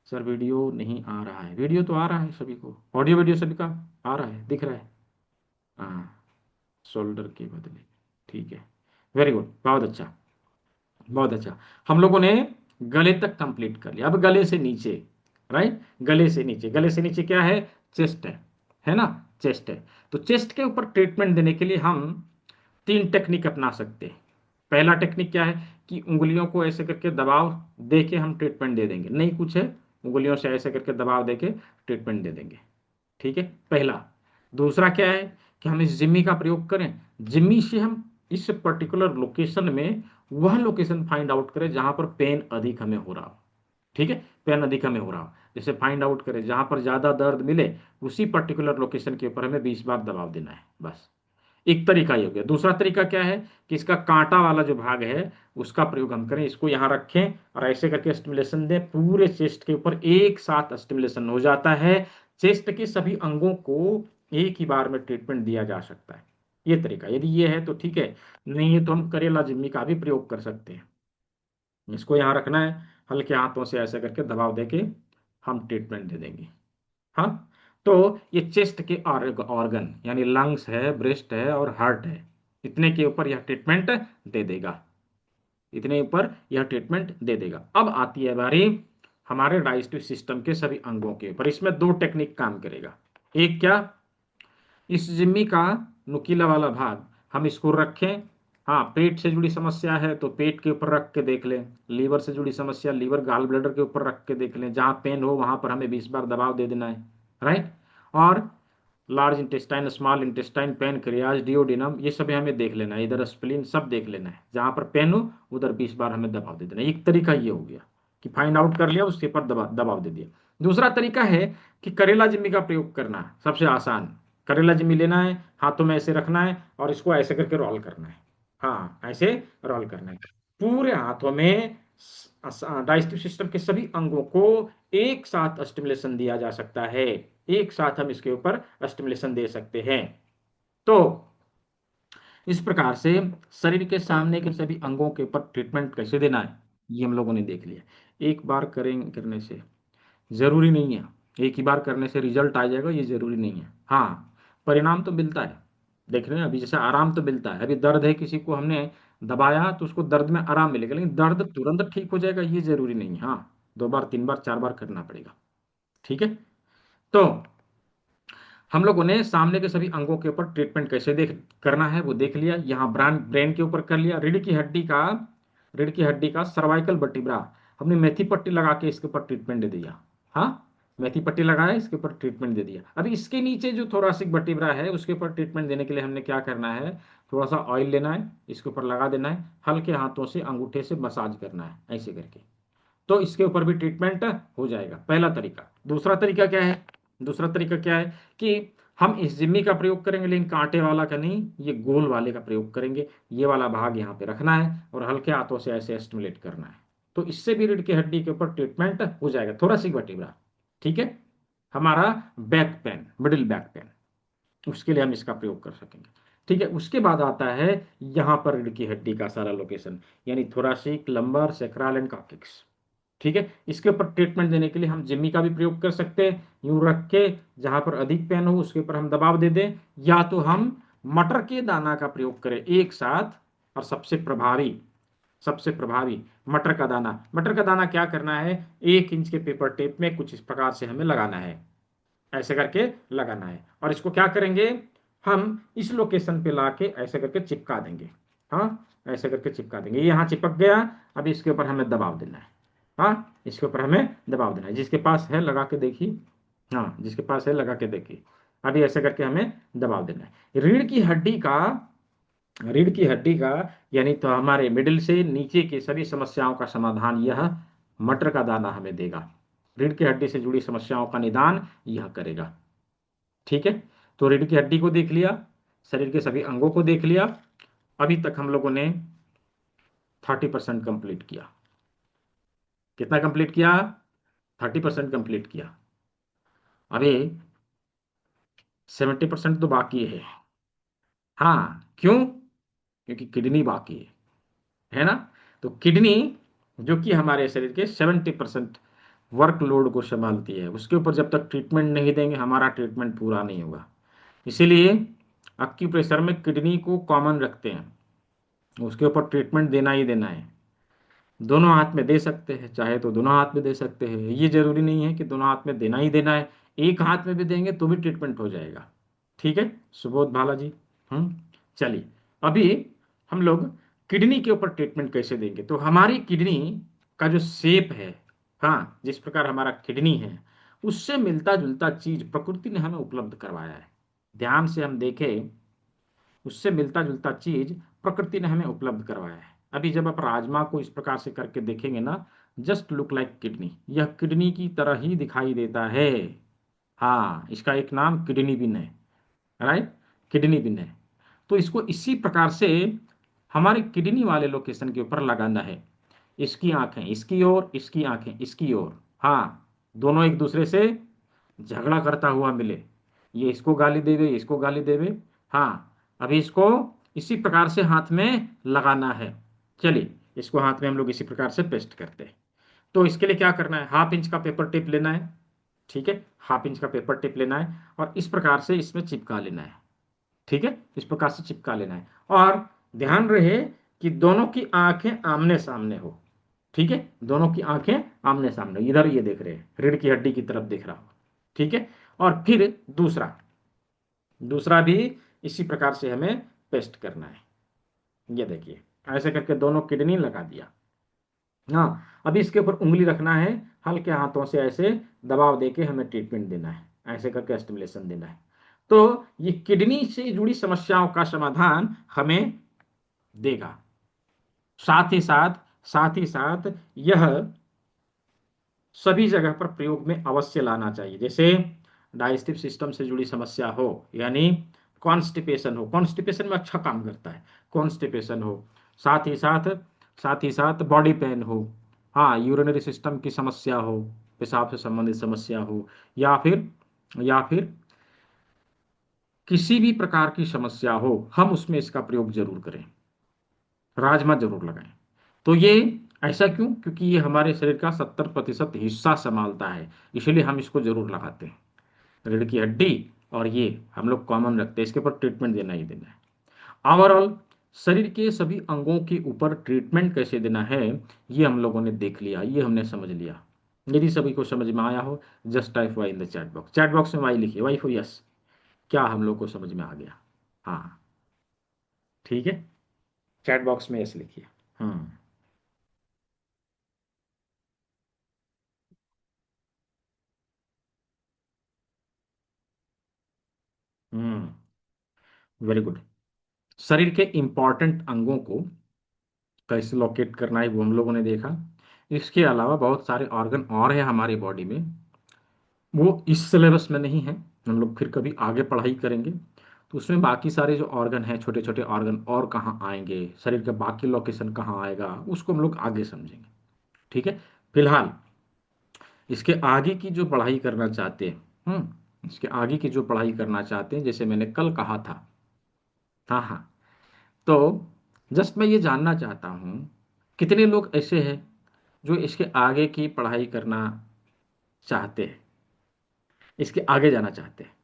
सर वीडियो नहीं आ रहा है। वीडियो तो आ रहा है सभी को, ऑडियो वीडियो सभी का आ रहा है, दिख रहा है। हाँ, शोल्डर के बदले, ठीक है, वेरी गुड, बहुत अच्छा, बहुत अच्छा। हम लोगों ने गले तक कंप्लीट कर लिया। अब गले से नीचे, राइट, गले से नीचे, गले से नीचे क्या है? चेस्ट है ना, चेस्ट है। तो चेस्ट के ऊपर ट्रीटमेंट देने के लिए हम 3 टेक्निक अपना सकते हैं। पहला टेक्निक क्या है कि उंगलियों को ऐसे करके दबाव दे के हम ट्रीटमेंट दे देंगे, नहीं कुछ है, उंगलियों से ऐसे करके दबाव दे के ट्रीटमेंट दे देंगे, ठीक है, पहला। दूसरा क्या है कि हम इस जिम्मी का प्रयोग करें। जिम्मी से हम इस पर्टिकुलर लोकेशन में वह लोकेशन फाइंड आउट करें जहां पर पेन अधिक हमें हो रहा हो, ठीक है, पेन अधिक हमें हो रहा हो, जैसे फाइंड आउट करें जहां पर ज्यादा दर्द मिले, उसी पर्टिकुलर लोकेशन के ऊपर हमें 20 बार दबाव देना है, बस। एक तरीका ये हो गया। दूसरा तरीका क्या है कि इसका कांटा वाला जो भाग है उसका प्रयोग हम करें, इसको यहां रखें और ऐसे करके स्टिमुलेशन दें, पूरे चेस्ट के ऊपर एक साथ स्टिमुलेशन हो जाता है। चेस्ट के सभी अंगों को एक ही बार में ट्रीटमेंट दिया जा सकता है। ये तरीका यदि ये है तो ठीक है, नहीं है तो हम करेला जिम्मी का भी प्रयोग कर सकते हैं। इसको यहाँ रखना है, हल्के हाथों से ऐसे करके दबाव देके हम ट्रीटमेंट दे देंगे। हाँ, तो ये चेस्ट के ऑर्गन यानी लंग्स है, ब्रेस्ट है और हार्ट है, इतने के ऊपर यह ट्रीटमेंट दे देगा, इतने ऊपर यह ट्रीटमेंट दे देगा। अब आती है बारी हमारे डाइजेस्टिव सिस्टम के सभी अंगों के ऊपर। इसमें 2 टेक्निक काम करेगा। एक क्या, इस जिम्मी का नुकीला वाला भाग हम इसको रखें, हाँ, पेट से जुड़ी समस्या है तो पेट के ऊपर रख के देख लें, लीवर से जुड़ी समस्या, लीवर गाल ब्लैडर के ऊपर रख के देख लें, जहां पेन हो वहां पर हमें 20 बार दबाव दे देना है, राइट। और large intestine, small intestine, pancreas, duodenum, ये सब हमें देख लेना है, इधर स्प्लीन, सब देख लेना है, जहां पर पेन हो उधर 20 बार हमें दबाव दे देना है। एक तरीका ये हो गया कि फाइंड आउट कर लिया, उसके ऊपर दबाव दे दिया। दूसरा तरीका है कि करेला जिम्मी का प्रयोग करना है, सबसे आसान। करेला जिम्मी लेना है, हाथों में ऐसे रखना है और इसको ऐसे करके रोल करना है, हाँ, ऐसे रोल करना है पूरे हाथों में। डाइजेस्टिव सिस्टम के सभी अंगों को एक साथ स्टिमुलेशन दिया जा सकता है, एक साथ हम इसके ऊपर स्टिमुलेशन दे सकते हैं। तो इस प्रकार से शरीर के सामने के सभी अंगों के ऊपर ट्रीटमेंट कैसे देना है ये हम लोगों ने देख लिया। एक बार करने से जरूरी नहीं है, एक ही बार करने से रिजल्ट आ जाएगा, ये जरूरी नहीं है। हाँ, परिणाम तो मिलता है, देख रहे हैं अभी, जैसे आराम तो मिलता है। अभी दर्द है, किसी को हमने दबाया तो उसको दर्द में आराम मिलेगा, लेकिन दर्द तुरंत ठीक हो जाएगा ये जरूरी नहीं है। हाँ, 2 बार, 3 बार, 4 बार करना पड़ेगा, ठीक है। तो हम लोगों ने सामने के सभी अंगों के ऊपर ट्रीटमेंट कैसे करना है वो देख लिया। यहाँ ब्रेन के ऊपर कर लिया। रीढ़ की हड्डी का सर्वाइकल वर्टिब्रा हमने मेथी पट्टी लगा के इसके ऊपर ट्रीटमेंट दे दिया। हाँ, मेथी पट्टी लगाया, इसके ऊपर ट्रीटमेंट दे दिया। अभी इसके नीचे जो थोरासिक वर्टिब्रा है उसके ऊपर ट्रीटमेंट देने के लिए हमने क्या करना है, थोड़ा सा ऑयल लेना है, इसके ऊपर लगा देना है, हल्के हाथों से अंगूठे से मसाज करना है ऐसे करके, तो इसके ऊपर भी ट्रीटमेंट हो जाएगा। पहला तरीका। दूसरा तरीका क्या है, दूसरा तरीका क्या है कि हम इस जिम्मी का प्रयोग करेंगे, लेकिन कांटे वाला का नहीं, ये गोल वाले का प्रयोग करेंगे। ये वाला भाग यहाँ पे रखना है और हल्के हाथों से ऐसे एस्टिमुलेट करना है। तो इससे भी रीढ़ की हड्डी के ऊपर ट्रीटमेंट हो जाएगा। थोड़ा वर्टिब्रा, ठीक है, हमारा back pain, middle back pain, उसके लिए हम इसका प्रयोग कर सकेंगे। ठीक है, उसके बाद आता है यहाँ पर रीढ़ की हड्डी का सारा लोकेशन, यानी thoracic, lumbar, sacral and coccyx. ठीक है, इसके ऊपर ट्रीटमेंट देने के लिए हम जिम्मी का भी प्रयोग कर सकते हैं। यूं रख के जहां पर अधिक पेन हो उसके ऊपर हम दबाव दे दें, या तो हम मटर के दाना का प्रयोग करें एक साथ। और सबसे प्रभावी मटर का दाना। मटर का दाना क्या करना है, 1 इंच के पेपर टेप में कुछ इस प्रकार से हमें लगाना है, ऐसे करके लगाना है। और इसको क्या करेंगे, हम इस लोकेशन पे लाके ऐसे करके चिपका देंगे। हाँ, ऐसे करके चिपका देंगे, ये यहाँ चिपक गया। अभी इसके ऊपर हमें दबाव देना है। हाँ, इसके ऊपर हमें दबाव देना है। जिसके पास है लगा के देखिए, हाँ जिसके पास है लगा के देखिए। अभी ऐसे करके हमें दबाव देना है। रीढ़ की हड्डी का यानी तो हमारे मिडिल से नीचे की सभी समस्याओं का समाधान यह मटर का दाना हमें देगा। रीढ़ की हड्डी से जुड़ी समस्याओं का निदान यह करेगा। ठीक है, तो रीढ़ की हड्डी को देख लिया, शरीर के सभी अंगों को देख लिया। अभी तक हम लोगों ने 30% कंप्लीट किया। कितना कंप्लीट किया, 30% कंप्लीट किया। अभी 70% तो बाकी है। हाँ, क्यों, क्योंकि किडनी बाकी है ना। तो किडनी जो कि हमारे शरीर के 70% वर्कलोड को संभालती है, उसके ऊपर जब तक ट्रीटमेंट नहीं देंगे हमारा ट्रीटमेंट पूरा नहीं होगा। इसीलिए एक्यूप्रेशर में किडनी को कॉमन रखते हैं, उसके ऊपर ट्रीटमेंट देना ही देना है। दोनों हाथ में दे सकते हैं, चाहे तो दोनों हाथ में दे सकते हैं, ये जरूरी नहीं है कि दोनों हाथ में देना ही देना है। एक हाथ में भी देंगे तो भी ट्रीटमेंट हो जाएगा। ठीक है, सुबोध भाला जी। चलिए, अभी हम लोग किडनी के ऊपर ट्रीटमेंट कैसे देंगे। तो हमारी किडनी का जो शेप है, हाँ जिस प्रकार हमारा किडनी है, उससे मिलता जुलता चीज प्रकृति ने हमें उपलब्ध करवाया है। ध्यान से हम देखें, उससे मिलता जुलता चीज प्रकृति ने हमें उपलब्ध करवाया है। अभी जब आप राजमा को इस प्रकार से करके देखेंगे ना, जस्ट लुक लाइक किडनी, यह किडनी की तरह ही दिखाई देता है। हाँ, इसका एक नाम किडनी बिन है, राइट, किडनी बिन है। तो इसको इसी प्रकार से हमारे किडनी वाले लोकेशन के ऊपर लगाना है। इसकी आंखें इसकी ओर, इसकी आंखें इसकी ओर। हाँ, दोनों एक दूसरे से झगड़ा करता हुआ मिले, ये इसको गाली देवे, ये इसको गाली देवे। हाँ, अभी इसको इसी प्रकार से हाथ में लगाना है। चलिए, इसको हाथ में हम लोग इसी प्रकार से पेस्ट करते हैं। तो इसके लिए क्या करना है, 1/2 इंच का पेपर टेप लेना है। ठीक है, 1/2 इंच का पेपर टेप लेना है और इस प्रकार से इसमें चिपका लेना है। ठीक है, इस प्रकार से चिपका लेना है। और ध्यान रहे कि दोनों की आंखें आमने सामने हो। ठीक है, दोनों की आंखें आमने सामने, इधर ये देख रहे हैं, रीढ़ की हड्डी की तरफ देख रहा हो। ठीक है, और फिर दूसरा दूसरा भी इसी प्रकार से हमें पेस्ट करना है। ये देखिए, ऐसे करके दोनों किडनी लगा दिया। हाँ, अभी इसके ऊपर उंगली रखना है, हल्के हाथों से ऐसे दबाव देके हमें ट्रीटमेंट देना है, ऐसे करके स्टिमुलेशन देना है। तो ये किडनी से जुड़ी समस्याओं का समाधान हमें देगा। साथ ही साथ यह सभी जगह पर प्रयोग में अवश्य लाना चाहिए। जैसे डाइजेस्टिव सिस्टम से जुड़ी समस्या हो, यानी कॉन्स्टिपेशन में अच्छा काम करता है, कॉन्स्टिपेशन हो। साथ ही साथ बॉडी पेन हो, हाँ यूरिनरी सिस्टम की समस्या हो, पेशाब से संबंधित समस्या हो, या फिर किसी भी प्रकार की समस्या हो, हम उसमें इसका प्रयोग जरूर करें, राजमा जरूर लगाएं। तो ये ऐसा क्यों, क्योंकि ये हमारे शरीर का 70% हिस्सा संभालता है, इसलिए हम इसको जरूर लगाते हैं। रीढ़ की हड्डी और ये हम लोग कॉमन रखते हैं, इसके ऊपर ट्रीटमेंट देना ही देना है। ओवरऑल शरीर के सभी अंगों के ऊपर ट्रीटमेंट कैसे देना है, ये हम लोगों ने देख लिया, ये हमने समझ लिया। यदि सभी को समझ में आया हो, just type Y in the chat box में वाई लिखिए, वाई फॉर यस। क्या हम लोग को समझ में आ गया, हाँ ठीक है, चैट बॉक्स में यस लिखिए। हम्म हम्म वेरी गुड। शरीर के इंपॉर्टेंट अंगों को कैसे लोकेट करना है वो हम लोगों ने देखा। इसके अलावा बहुत सारे ऑर्गन और हैं हमारी बॉडी में। वो इस सिलेबस में नहीं है, हम लोग फिर कभी आगे पढ़ाई करेंगे तो उसमें बाकी सारे जो ऑर्गन हैं, छोटे छोटे ऑर्गन और कहाँ आएंगे, शरीर के बाकी लोकेशन कहाँ आएगा, उसको हम लोग आगे समझेंगे। ठीक है, फिलहाल इसके आगे की जो पढ़ाई करना चाहते हैं, इसके आगे की जो पढ़ाई करना चाहते हैं, जैसे मैंने कल कहा था, हाँ हाँ, तो जस्ट मैं ये जानना चाहता हूँ कितने लोग ऐसे हैं जो इसके आगे की पढ़ाई करना चाहते हैं, इसके आगे जाना चाहते हैं,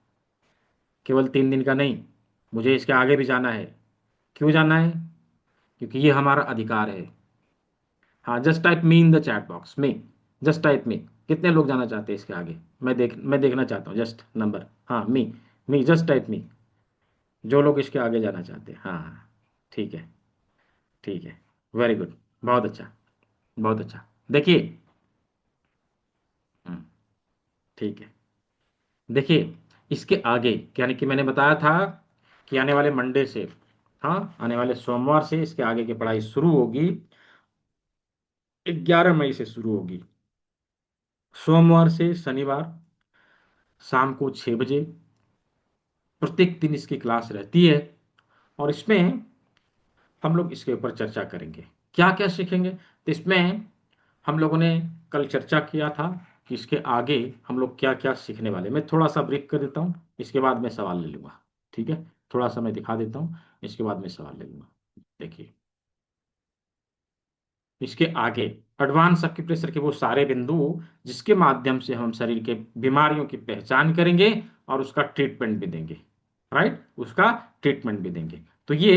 केवल 3 दिन का नहीं, मुझे इसके आगे भी जाना है। क्यों जाना है? क्योंकि ये हमारा अधिकार है। हाँ, just type me in the chat box में, जस्ट टाइप मी, कितने लोग जाना चाहते हैं इसके आगे? मैं देखना चाहता हूँ जस्ट नंबर। हाँ, मी जस्ट टाइप मी, जो लोग इसके आगे जाना चाहते हैं। हाँ हाँ, ठीक है, ठीक है, वेरी गुड, बहुत अच्छा, बहुत अच्छा। देखिए, हम्म, ठीक है, देखिए, इसके आगे, यानी कि मैंने बताया था कि आने वाले मंडे से, हाँ, आने वाले सोमवार से इसके आगे की पढ़ाई शुरू होगी। 11 मई से शुरू होगी, सोमवार से शनिवार शाम को 6 बजे प्रत्येक दिन इसकी क्लास रहती है। और इसमें हम लोग इसके ऊपर चर्चा करेंगे, क्या क्या सीखेंगे। तो इसमें हम लोगों ने कल चर्चा किया था कि इसके आगे हम लोग क्या क्या सीखने वाले, मैं थोड़ा सा ब्रीफ कर देता हूँ, इसके बाद मैं सवाल ले लूंगा। ठीक है, थोड़ा सा मैं दिखा देता हूँ, इसके बाद मैं सवाल ले लूंगा। देखिए, इसके आगे एडवांस एक्यूप्रेशर के वो सारे बिंदु जिसके माध्यम से हम शरीर के बीमारियों की पहचान करेंगे और उसका ट्रीटमेंट भी देंगे। राइट, उसका ट्रीटमेंट भी देंगे। तो ये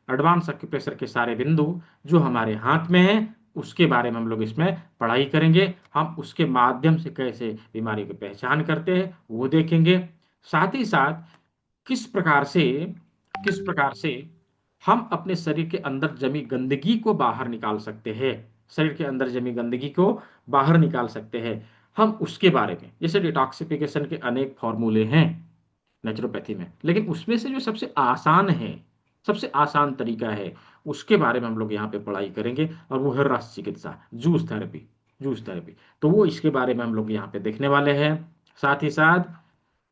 एडवांस एक्यूप्रेशर के सारे बिंदु जो हमारे हाथ में है, उसके बारे में हम लोग इसमें पढ़ाई करेंगे। हम उसके माध्यम से कैसे बीमारी की पहचान करते हैं वो देखेंगे। साथ ही साथ किस प्रकार से, किस प्रकार से हम अपने शरीर के अंदर जमी गंदगी को बाहर निकाल सकते हैं, शरीर के अंदर जमी गंदगी को बाहर निकाल सकते हैं हम, उसके बारे में। जैसे डिटॉक्सिफिकेशन के अनेक फॉर्मूले हैं नेचुरोपैथी में, लेकिन उसमें से जो सबसे आसान है, सबसे आसान तरीका है, उसके बारे में हम लोग यहाँ पे पढ़ाई करेंगे, और वो है रस चिकित्सा, जूस थेरेपी, जूस थेरेपी। तो वो इसके बारे में हम लोग यहाँ पे देखने वाले हैं। साथ ही साथ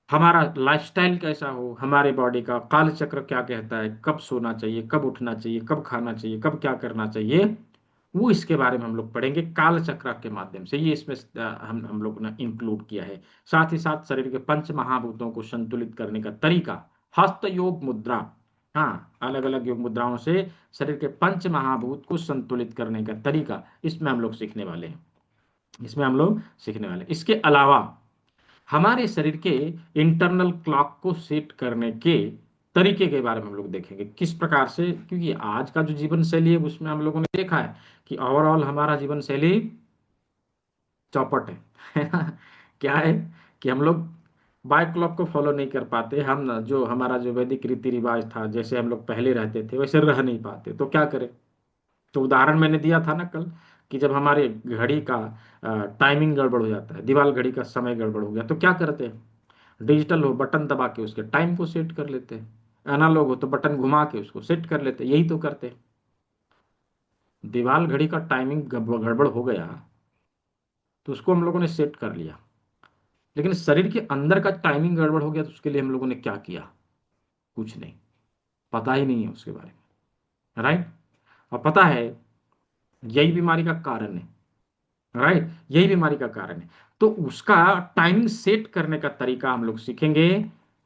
हमारा लाइफस्टाइल कैसा हो, हमारे बॉडी का काल चक्र क्या कहता है, कब सोना चाहिए, कब उठना चाहिए, कब खाना चाहिए, कब क्या करना चाहिए, वो इसके बारे में हम लोग पढ़ेंगे काल चक्र के माध्यम से। ये इसमें हम लोग ने इंक्लूड किया है। साथ ही साथ शरीर के पंच महाभूतों को संतुलित करने का तरीका, हस्त योग मुद्रा, हाँ, अलग अलग योग मुद्राओं से शरीर के पंच महाभूत को संतुलित करने का तरीका, इसमें हम लोग सीखने वाले हैं, इसमें हम लोग सीखने वाले हैं। इसके अलावा हमारे शरीर के इंटरनल क्लॉक को सेट करने के तरीके के बारे में हम लोग देखेंगे, किस प्रकार से, क्योंकि आज का जो जीवन शैली है उसमें हम लोगों ने देखा है कि ओवरऑल हमारा जीवन शैली चौपट है क्या है कि हम लोग बाय क्लॉक को फॉलो नहीं कर पाते, हम ना, जो हमारा जो वैदिक रीति रिवाज था, जैसे हम लोग पहले रहते थे वैसे रह नहीं पाते, तो क्या करें। तो उदाहरण मैंने दिया था ना कल, कि जब हमारे घड़ी का टाइमिंग गड़बड़ हो जाता है, दीवार घड़ी का समय गड़बड़ हो गया, तो क्या करते हैं, डिजिटल हो बटन दबा के उसके टाइम को सेट कर लेते हैं, एनालॉग हो तो बटन घुमा के उसको सेट कर लेते हैं, यही तो करते हैं। दीवार घड़ी का टाइमिंग गड़बड़ हो गया तो उसको हम लोगों ने सेट कर लिया, लेकिन शरीर के अंदर का टाइमिंग गड़बड़ हो गया तो उसके लिए हम लोगों ने क्या किया, कुछ नहीं, पता ही नहीं है उसके बारे में। राइट, और पता है यही बीमारी का कारण है। राइट, यही बीमारी का कारण है। तो उसका टाइमिंग सेट करने का तरीका हम लोग सीखेंगे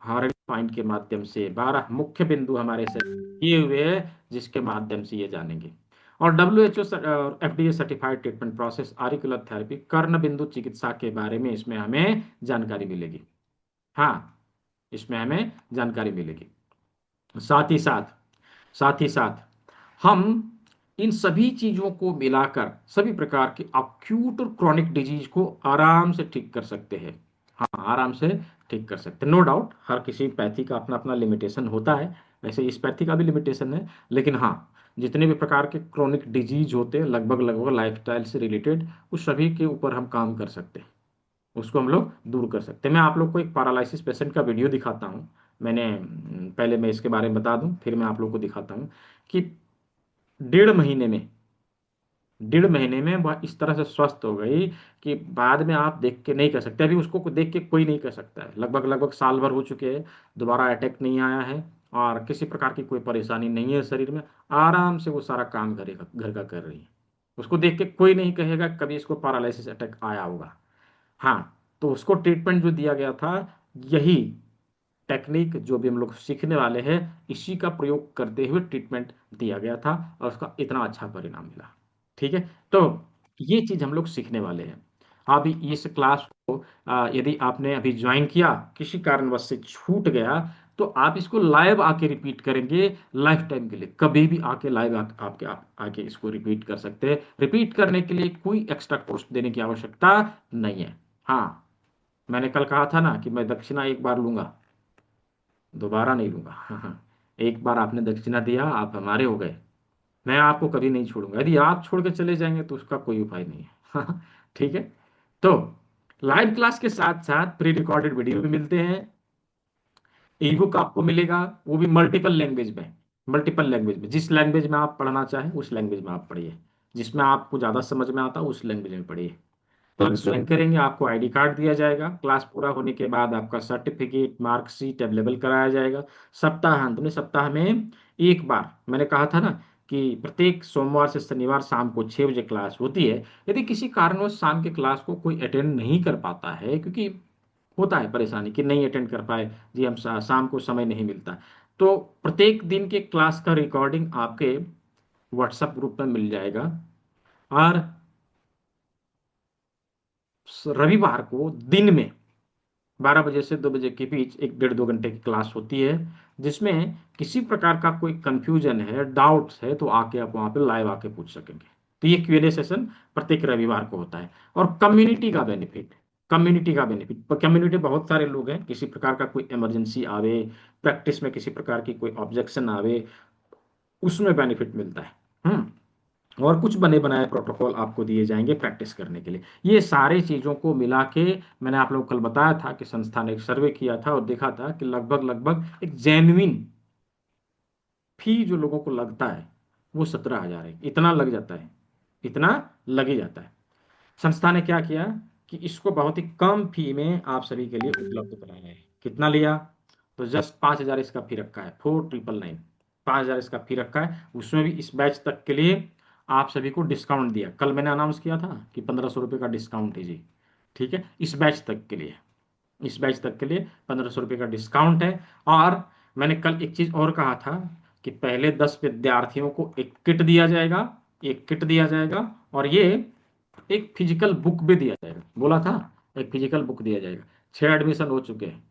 हार्ड पॉइंट के माध्यम से। 12 मुख्य बिंदु हमारे से किए हुए हैं जिसके माध्यम से ये जानेंगे। और WHO और FDA certified treatment process auricular therapy कर्ण बिंदु चिकित्सा के बारे में इसमें हमें जानकारी मिलेगी। हाँ, इसमें हमें जानकारी मिलेगी। साथ ही साथ, साथ ही साथ हम इन सभी चीजों को मिलाकर सभी प्रकार के अक्यूट और क्रॉनिक डिजीज को आराम से ठीक कर सकते हैं। हाँ, आराम से ठीक कर सकते हैं। नो डाउट हर किसी पैथी का अपना अपना लिमिटेशन होता है, वैसे इस पैथी का भी लिमिटेशन है, लेकिन हाँ, जितने भी प्रकार के क्रॉनिक डिजीज होते हैं लगभग लगभग लाइफस्टाइल से रिलेटेड, उस सभी के ऊपर हम काम कर सकते हैं, उसको हम लोग दूर कर सकते हैं। मैं आप लोग को एक पैरालिसिस पेशेंट का वीडियो दिखाता हूँ। मैंने पहले मैं इसके बारे में बता दूं, फिर मैं आप लोग को दिखाता हूँ कि 1.5 महीने में 1.5 महीने में वह इस तरह से स्वस्थ हो गई कि बाद में आप देख के नहीं कह सकते, अभी उसको देख के कोई नहीं कह सकता है। लगभग लगभग साल भर हो चुके हैं, दोबारा अटैक नहीं आया है और किसी प्रकार की कोई परेशानी नहीं है शरीर में। आराम से वो सारा काम घर का कर रही है। उसको देख के कोई नहीं कहेगा कभी इसको पैरालिसिस अटैक आया होगा। हाँ, तो उसको ट्रीटमेंट जो दिया गया था, यही टेक्निक जो भी हम लोग सीखने वाले हैं, इसी का प्रयोग करते हुए ट्रीटमेंट दिया गया था और उसका इतना अच्छा परिणाम मिला। ठीक है, तो ये चीज हम लोग सीखने वाले हैं। अभी इस क्लास को यदि आपने अभी ज्वाइन किया, किसी कारणवश से छूट गया, तो आप इसको लाइव आके रिपीट करेंगे लाइफ टाइम के लिए। कभी भी आके लाइव आके इसको रिपीट कर सकते हैं। रिपीट करने के लिए कोई एक्स्ट्रा कॉस्ट देने की आवश्यकता नहीं है। हाँ, मैंने कल कहा था ना कि मैं दक्षिणा एक बार लूंगा, दोबारा नहीं लूंगा। एक बार आपने दक्षिणा दिया, आप हमारे हो गए। मैं आपको कभी नहीं छोड़ूंगा। यदि आप छोड़ के चले जाएंगे तो उसका कोई उपाय नहीं है। ठीक है, तो लाइव क्लास के साथ साथ प्री रिकॉर्डेड वीडियो भी मिलते हैं। ई बुक आपको मिलेगा, वो भी मल्टीपल लैंग्वेज में। मल्टीपल लैंग्वेज में, जिस लैंग्वेज में आप पढ़ना चाहें उस लैंग्वेज में आप पढ़िए, जिसमें आपको ज्यादा समझ में आता उस लैंग्वेज में पढ़िए। कल ज्वाइन करेंगे, आपको आईडी कार्ड दिया जाएगा। क्लास पूरा होने के बाद आपका सर्टिफिकेट, मार्कशीट अवेलेबल कराया जाएगा। सप्ताहांत में, सप्ताह में एक बार, मैंने कहा था ना कि प्रत्येक सोमवार से शनिवार शाम को 6 बजे क्लास होती है। यदि किसी कारणवश शाम के क्लास को कोई अटेंड नहीं कर पाता है, क्योंकि होता है परेशानी कि नहीं अटेंड कर पाए जी, हम शाम को समय नहीं मिलता, तो प्रत्येक दिन के क्लास का रिकॉर्डिंग आपके व्हाट्सएप ग्रुप में मिल जाएगा। और रविवार को दिन में 12 बजे से 2 बजे के बीच एक 1.5-2 घंटे की क्लास होती है, जिसमें किसी प्रकार का कोई कंफ्यूजन है, डाउट्स है, तो आके आप वहाँ पे लाइव आके पूछ सकेंगे। तो ये क्यूएनए सेशन प्रत्येक रविवार को होता है। और कम्युनिटी का बेनिफिट, कम्युनिटी बहुत सारे लोग हैं, किसी प्रकार का कोई इमरजेंसी आवे, प्रैक्टिस में किसी प्रकार की कोई ऑब्जेक्शन आवे, उसमें बेनिफिट मिलता है। और कुछ बने बनाए प्रोटोकॉल आपको दिए जाएंगे प्रैक्टिस करने के लिए। ये सारी चीजों को मिला के, मैंने आप लोगों को कल बताया था कि संस्था ने एक सर्वे किया था और देखा था कि लगभग लगभग एक जेन्युइन फी जो लोगों को लगता है वो 17,000 है। इतना लग जाता है, इतना लग ही जाता है। संस्था ने क्या किया कि इसको बहुत ही कम फी में आप सभी के लिए उपलब्ध कराया है। कितना लिया? तो जस्ट 5,000 इसका फी रखा है, 4,999, 5,000 इसका फी रखा है। उसमें भी इस बैच तक के लिए आप सभी को डिस्काउंट दिया। कल मैंने अनाउंस किया था कि 1,500 रुपये का डिस्काउंट है जी। ठीक है, इस बैच तक के लिए, इस बैच तक के लिए 1,500 रुपये का डिस्काउंट है। और मैंने कल एक चीज और कहा था कि पहले 10 विद्यार्थियों को एक किट दिया जाएगा, एक किट दिया जाएगा, और ये एक फिजिकल बुक भी दिया जाएगा। बोला था, एक फिजिकल बुक दिया जाएगा। 6 एडमिशन हो चुके हैं,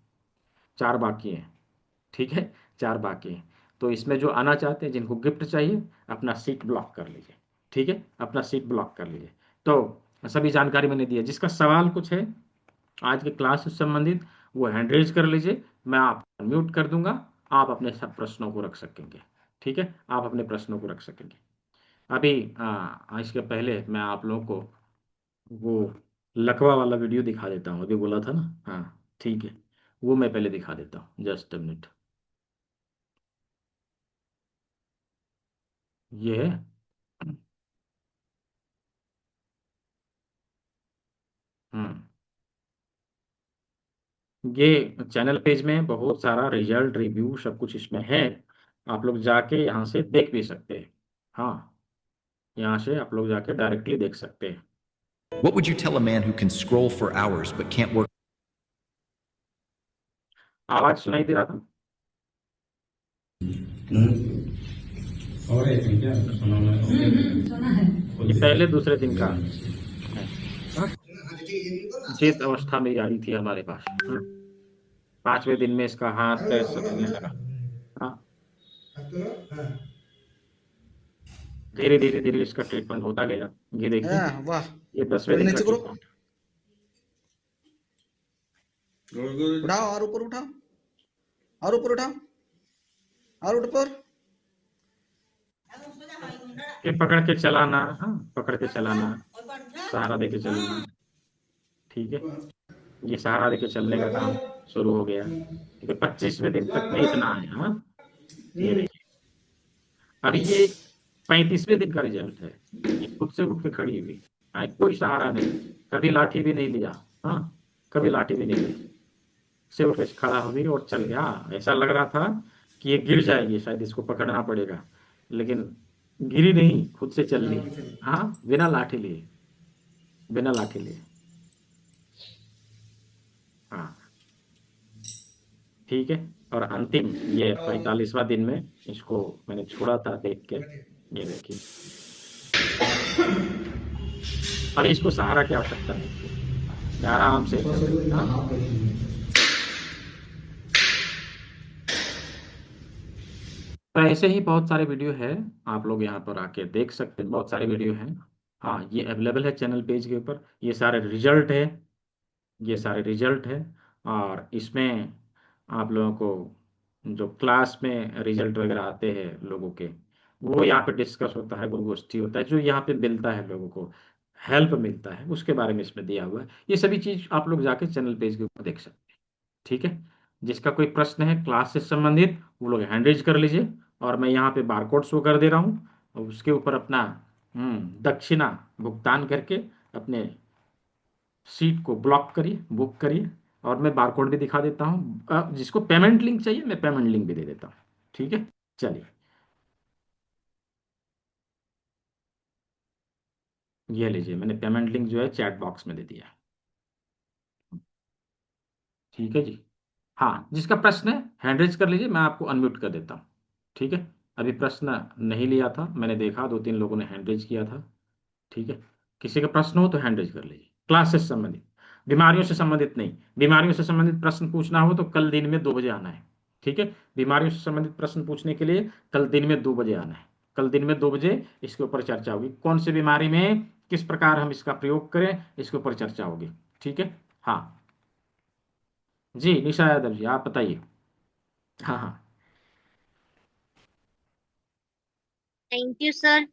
4 बाकी हैं। ठीक है, 4 बाकी हैं। तो इसमें जो आना चाहते हैं, जिनको गिफ्ट चाहिए, अपना सीट ब्लॉक कर लीजिए। ठीक है, अपना सीट ब्लॉक कर लीजिए। तो सभी जानकारी मैंने दी है। जिसका सवाल कुछ है आज के क्लास से संबंधित, वो हैंड रेज कर लीजिए, मैं आप म्यूट कर दूंगा। आप अपने सब प्रश्नों को रख सकेंगे। ठीक है, आप अपने प्रश्नों को रख सकेंगे। अभी इसके पहले मैं आप लोगों को वो लकवा वाला वीडियो दिखा देता हूँ। अभी बोला था ना, हाँ ठीक है, वो मैं पहले दिखा देता हूँ, जस्ट अ मिनट। ये है। हम्म ये चैनल पेज में बहुत सारा रिजल्ट, रिव्यू, सब कुछ इसमें है। आप लोग जाके यहाँ से देख भी सकते हैं। हाँ, यहाँ से आप लोग जाके डायरेक्टली देख सकते हैं। What would you tell a man who can scroll for hours but can't work? आवाज सुनाई दे रहा था? और एक है क्या सुना है? ये पहले दूसरे दिन का है। हाँ? जिस अवस्था में ये आई थी हमारे पास, 5वें दिन में इसका हाथ पैर सब चलने लगा। हाँ, धीरे धीरे धीरे इसका ट्रीटमेंट होता गया। ये देखिए, वाह, ये 10वें दिन का नीचे करो, ट्रीटमेंट। उठाओ और ऊपर उठाओ, और ऊपर उठाओ, और ऊपर। ये पकड़ के चलाना, हाँ पकड़ के चलाना, सहारा देके चलना। ठीक है, ये सहारा देके चलने का काम शुरू हो गया। ठीक है, 25वें दिन तक में इतना है। हाँ, ये देखिए, अभी ये 35वें दिन का रिजल्ट है। ये खुद से उठ के खड़ी हुई। कोई सहारा नहीं, कभी लाठी भी नहीं लिया। हाँ, कभी लाठी भी नहीं ली, से उठ के खड़ा हो गई और चल गया। ऐसा लग रहा था कि ये गिर जाएगी, शायद इसको पकड़ना पड़ेगा, लेकिन गिरी नहीं, खुद से चल ली। हाँ, बिना लाठी लिए, बिना लाठी लिए। हाँ, ठीक है। और अंतिम ये 45वां दिन में इसको मैंने छोड़ा था देख के, ये देखिए। और इसको सहारा की आवश्यकता नहीं थी, ये आराम से चल रही थी। हाँ, तो ऐसे ही बहुत सारे वीडियो है, आप लोग यहाँ पर आके देख सकते हैं, बहुत सारे वीडियो हैं। हाँ, ये अवेलेबल है चैनल पेज के ऊपर, ये सारे रिजल्ट है, ये सारे रिजल्ट है। और इसमें आप लोगों को जो क्लास में रिजल्ट वगैरह आते हैं लोगों के, वो यहाँ पे डिस्कस होता है, गुरुगोष्ठी होता है, जो यहाँ पे मिलता है लोगों को, हेल्प मिलता है, उसके बारे में इसमें दिया हुआ है। ये सभी चीज आप लोग जाके चैनल पेज के ऊपर देख सकते हैं। ठीक है, जिसका कोई प्रश्न है क्लास से संबंधित, वो लोग हैंड रेज कर लीजिए, और मैं यहाँ पे बारकोड शो कर दे रहा हूँ, और उसके ऊपर अपना दक्षिणा भुगतान करके अपने सीट को ब्लॉक करिए, बुक करिए। और मैं बारकोड भी दिखा देता हूँ, जिसको पेमेंट लिंक चाहिए मैं पेमेंट लिंक भी दे देता हूँ। ठीक है, चलिए, ये लीजिए, मैंने पेमेंट लिंक जो है चैट बॉक्स में दे दिया है। ठीक है जी। हाँ, जिसका प्रश्न है हैंड रेज कर लीजिए, मैं आपको अनम्यूट कर देता हूँ। ठीक है, अभी प्रश्न नहीं लिया था, मैंने देखा 2-3 लोगों ने हैंड रेज किया था। ठीक है, किसी का प्रश्न हो तो हैंड रेज कर लीजिए। क्लास से संबंधित, बीमारियों से संबंधित नहीं, बीमारियों से संबंधित प्रश्न पूछना हो तो कल दिन में 2 बजे आना है। ठीक है, बीमारियों से संबंधित प्रश्न पूछने के लिए कल दिन में 2 बजे आना है। कल दिन में 2 बजे इसके ऊपर चर्चा होगी, कौन सी बीमारी में किस प्रकार हम इसका प्रयोग करें, इसके ऊपर चर्चा होगी। ठीक है, हाँ जी, निशा यादव जी आप बताइए। हाँ हाँ, थैंक यू सर।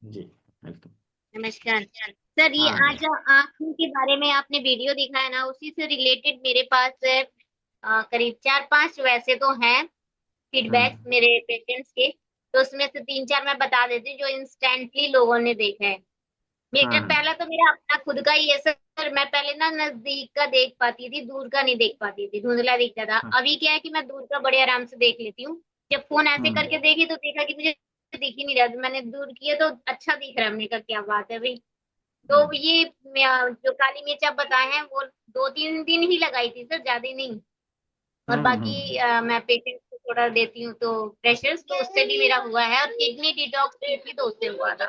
जी वेलकम। नमस्कार सर। ये हाँ जी, आज आंखों के बारे में आपने वीडियो दिखाया ना, उसी से रिलेटेड मेरे पास करीब 4-5 वैसे तो हैं फीडबैक हम्म मेरे पेशेंट्स के। तो उसमें से 3-4 मैं बता देती हूँ जो इंस्टेंटली लोगों ने देखा है। हाँ मेरा हाँ, पहला तो मेरा अपना खुद का ही है सर। मैं पहले ना नजदीक का देख पाती थी, दूर का नहीं देख पाती थी, धुंधला दिखता था। हाँ, अभी क्या है कि मैं दूर का बड़े आराम से देख लेती हूँ। जब फोन ऐसे हम्म करके देखी तो देखा कि मुझे दिख ही नहीं रहा, मैंने दूर किया तो अच्छा दिख रहा है। हमने कहा क्या बात है भाई। तो हम्म ये जो काली मिर्च आप बताए हैं वो 2-3 दिन ही लगाई थी सर, ज्यादा नहीं। और बाकी मैं पेशेंट को थोड़ा देती हूँ तो प्रेशर्स, तो उससे भी मेरा हुआ है। और किडनी डिटॉक्स की थी तो उससे हुआ था।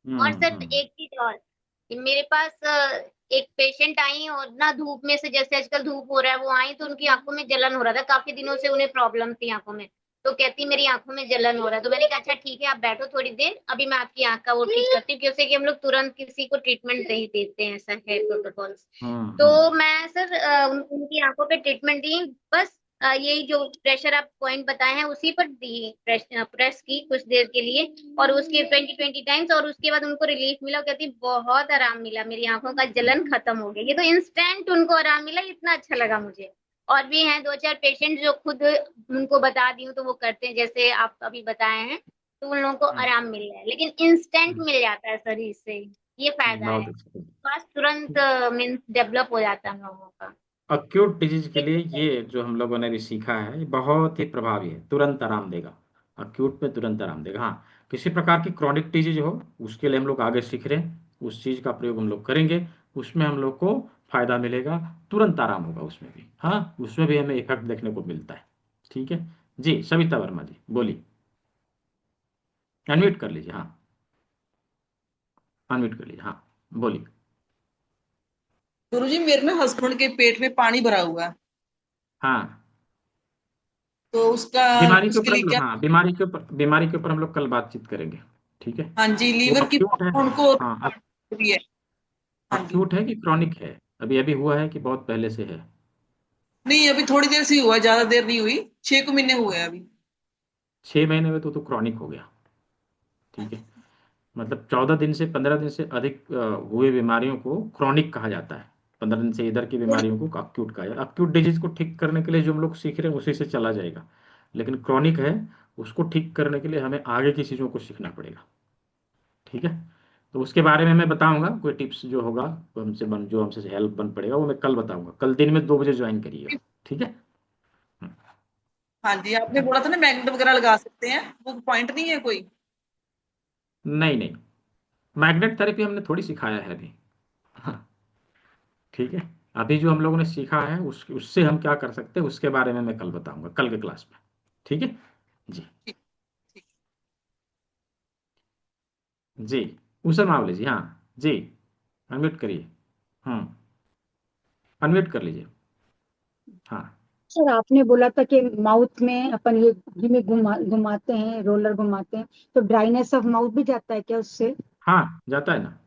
और सर हम्म एक चीज और कि मेरे पास एक पेशेंट आई और ना धूप में से, जैसे आजकल धूप हो रहा है, वो आई तो उनकी आंखों में जलन हो रहा था। काफी दिनों से उन्हें प्रॉब्लम थी आंखों में। तो कहती मेरी आंखों में जलन हो रहा है। तो मैंने कहा अच्छा ठीक है, आप बैठो थोड़ी देर, अभी मैं आपकी आंख का वो ठीक करती हूँ, क्योंकि कि हम लोग तुरंत किसी को ट्रीटमेंट नहीं देते हैं, ऐसा है प्रोटोकॉल। तो हम्म मैं सर उनकी आंखों पे ट्रीटमेंट दी। बस यही जो प्रेशर आप पॉइंट बताए हैं उसी पर दी, प्रेस की कुछ देर के लिए, और उसके 20-20 टाइम्स, और उसके बाद उनको रिलीफ मिला। वो कहती बहुत आराम मिला, मेरी आंखों का जलन खत्म हो गया। ये तो इंस्टेंट उनको आराम मिला, इतना अच्छा लगा मुझे। और भी हैं 2-4 पेशेंट जो खुद उनको बता दी हूँ तो वो करते हैं, जैसे आप अभी बताए हैं। तो उन लोगों को हम्म, आराम मिल रहा है, लेकिन इंस्टेंट हम्म, मिल जाता है शरीर से, ये फायदा बहुत है। अच्छा। बस तुरंत मीन्स डेवलप हो जाता है हम लोगों का। अक्यूट डिजीज के लिए ये जो हम लोगों ने भी सीखा है ये बहुत ही प्रभावी है, तुरंत आराम देगा। अक्यूट में तुरंत आराम देगा। हाँ, किसी प्रकार की क्रॉनिक डिजीज हो उसके लिए हम लोग आगे सीख रहे हैं, उस चीज का प्रयोग हम लोग करेंगे, उसमें हम लोग को फायदा मिलेगा, तुरंत आराम होगा उसमें भी। हाँ, उसमें भी हमें इफेक्ट देखने को मिलता है। ठीक है जी, सविता वर्मा जी बोलिए, अनम्यूट कर लीजिए। हाँ, अनम्यूट कर लीजिए, हाँ बोलिए। गुरुजी, मेरे ना हस्बैंड के पेट में पानी भरा हुआ है, हाँ, तो उसका बीमारी के उसके ऊपर हम लिए लोग, क्या? हाँ बीमारी के ऊपर हम लोग कल बातचीत करेंगे। ठीक है, हाँ जी, वो लीवर की अक्यूट है। प्रॉब्लम उनको हाँ, भी है। हाँ जी। अक्यूट है कि क्रॉनिक है, अभी अभी हुआ है कि बहुत पहले से है? नहीं, अभी थोड़ी देर से ही हुआ है, ज्यादा देर नहीं हुई, 6 महीने हुए हैं अभी। 6 महीने में तो क्रॉनिक हो गया। ठीक है, मतलब 14 दिन से 15 दिन से अधिक हुए बीमारियों को क्रॉनिक कहा जाता है। 15 दिन से इधर की थोड़ी बीमारियों को अक्यूट कहा जाता है। अक्यूट डिजीज को ठीक करने के लिए जो हम लोग सीख रहे हैं उसी से चला जाएगा, लेकिन क्रॉनिक है, उसको ठीक करने के लिए हमें आगे की चीजों को सीखना पड़ेगा। ठीक है, तो उसके बारे में मैं बताऊंगा, कोई टिप्स जो होगा जो हमसे हेल्प बन पड़ेगा वो मैं कल बताऊंगा। कल दिन में 2 बजे ज्वाइन करिएगा, ठीक है। हाँ जी, आपने बोला था ना मैग्नेट वगैरह लगा सकते हैं, वो पॉइंट नहीं है कोई? नहीं नहीं, मैग्नेट थेरेपी हमने थोड़ी सिखाया है अभी। हाँ, ठीक है। अभी जो हम लोगों ने सीखा है उससे हम क्या कर सकते हैं उसके बारे में मैं कल बताऊंगा, कल के क्लास में, ठीक है जी। ठीक ठीक। जी, उषा मावली जी, हाँ जी, अनम्यूट करिए। हम्म, अनम्यूट कर लीजिए। हाँ सर आपने बोला था कि माउथ में अपन ये घी में घुमाते हैं, रोलर घुमाते हैं, तो ड्राइनेस ऑफ माउथ भी जाता है क्या उससे? हाँ, जाता है ना,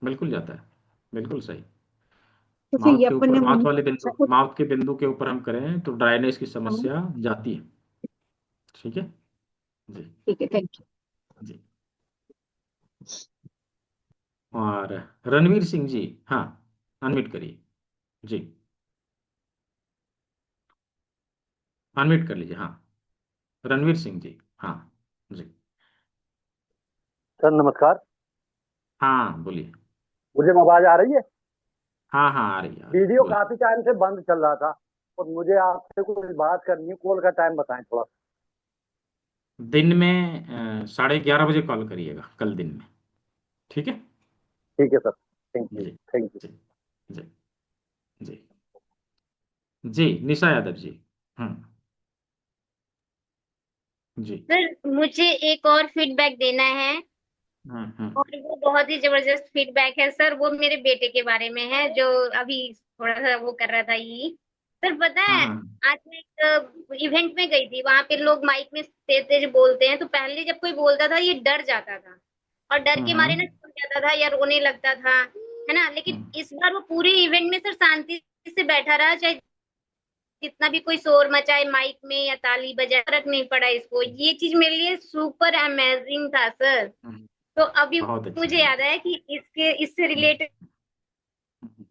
बिल्कुल जाता है, बिल्कुल सही। तो फिर माउथ ये के अपन ऊपर, ने सब माउथ के बिंदु के ऊपर हम करें तो ड्राइनेस की हाँ, समस्या जाती है, ठीक है जी। ठीक है, थैंक यू। जी, और रणवीर सिंह जी, हाँ, अनम्यूट करिए जी, अनम्यूट कर लीजिए, हाँ, रणवीर सिंह जी, हाँ जी। सर नमस्कार। हाँ बोलिए। मुझे आवाज आ रही है? हाँ हाँ, आ रही है, आ रही है, वीडियो बोलिए। काफी टाइम से बंद चल रहा था और मुझे आपसे कुछ बात करनी है। कॉल का टाइम बताएं थोड़ा। दिन में 11:30 बजे कॉल करिएगा, कल दिन में, ठीक है ठीक है सर, थैंक यू जी थैंक यू। जी जी जी जी। निशा यादव जी, जी, सर मुझे एक और फीडबैक देना है, हम्म। और वो बहुत ही जबरदस्त फीडबैक है सर। वो मेरे बेटे के बारे में है, जो अभी थोड़ा सा वो कर रहा था ये। सर पता हाँ है, हाँ आज मैं एक इवेंट में गई थी, वहां पे लोग माइक में तेज तेज बोलते हैं, तो पहले जब कोई बोलता था ये डर जाता था, और डर के मारे ना हम्म छूट जाता था या रोने लगता था, है ना। लेकिन हम्म। इस बार वो पूरे इवेंट में सर शांति से बैठा रहा, चाहे जितना भी कोई शोर मचाए माइक में या ताली बजाए, फर्क नहीं पड़ा इसको। ये चीज मेरे लिए सुपर अमेजिंग था सर। हम्म, तो अभी बहुत अच्छा, मुझे बहुत याद अच्छा। आया कि इससे हम्म, रिलेटेड हम्म,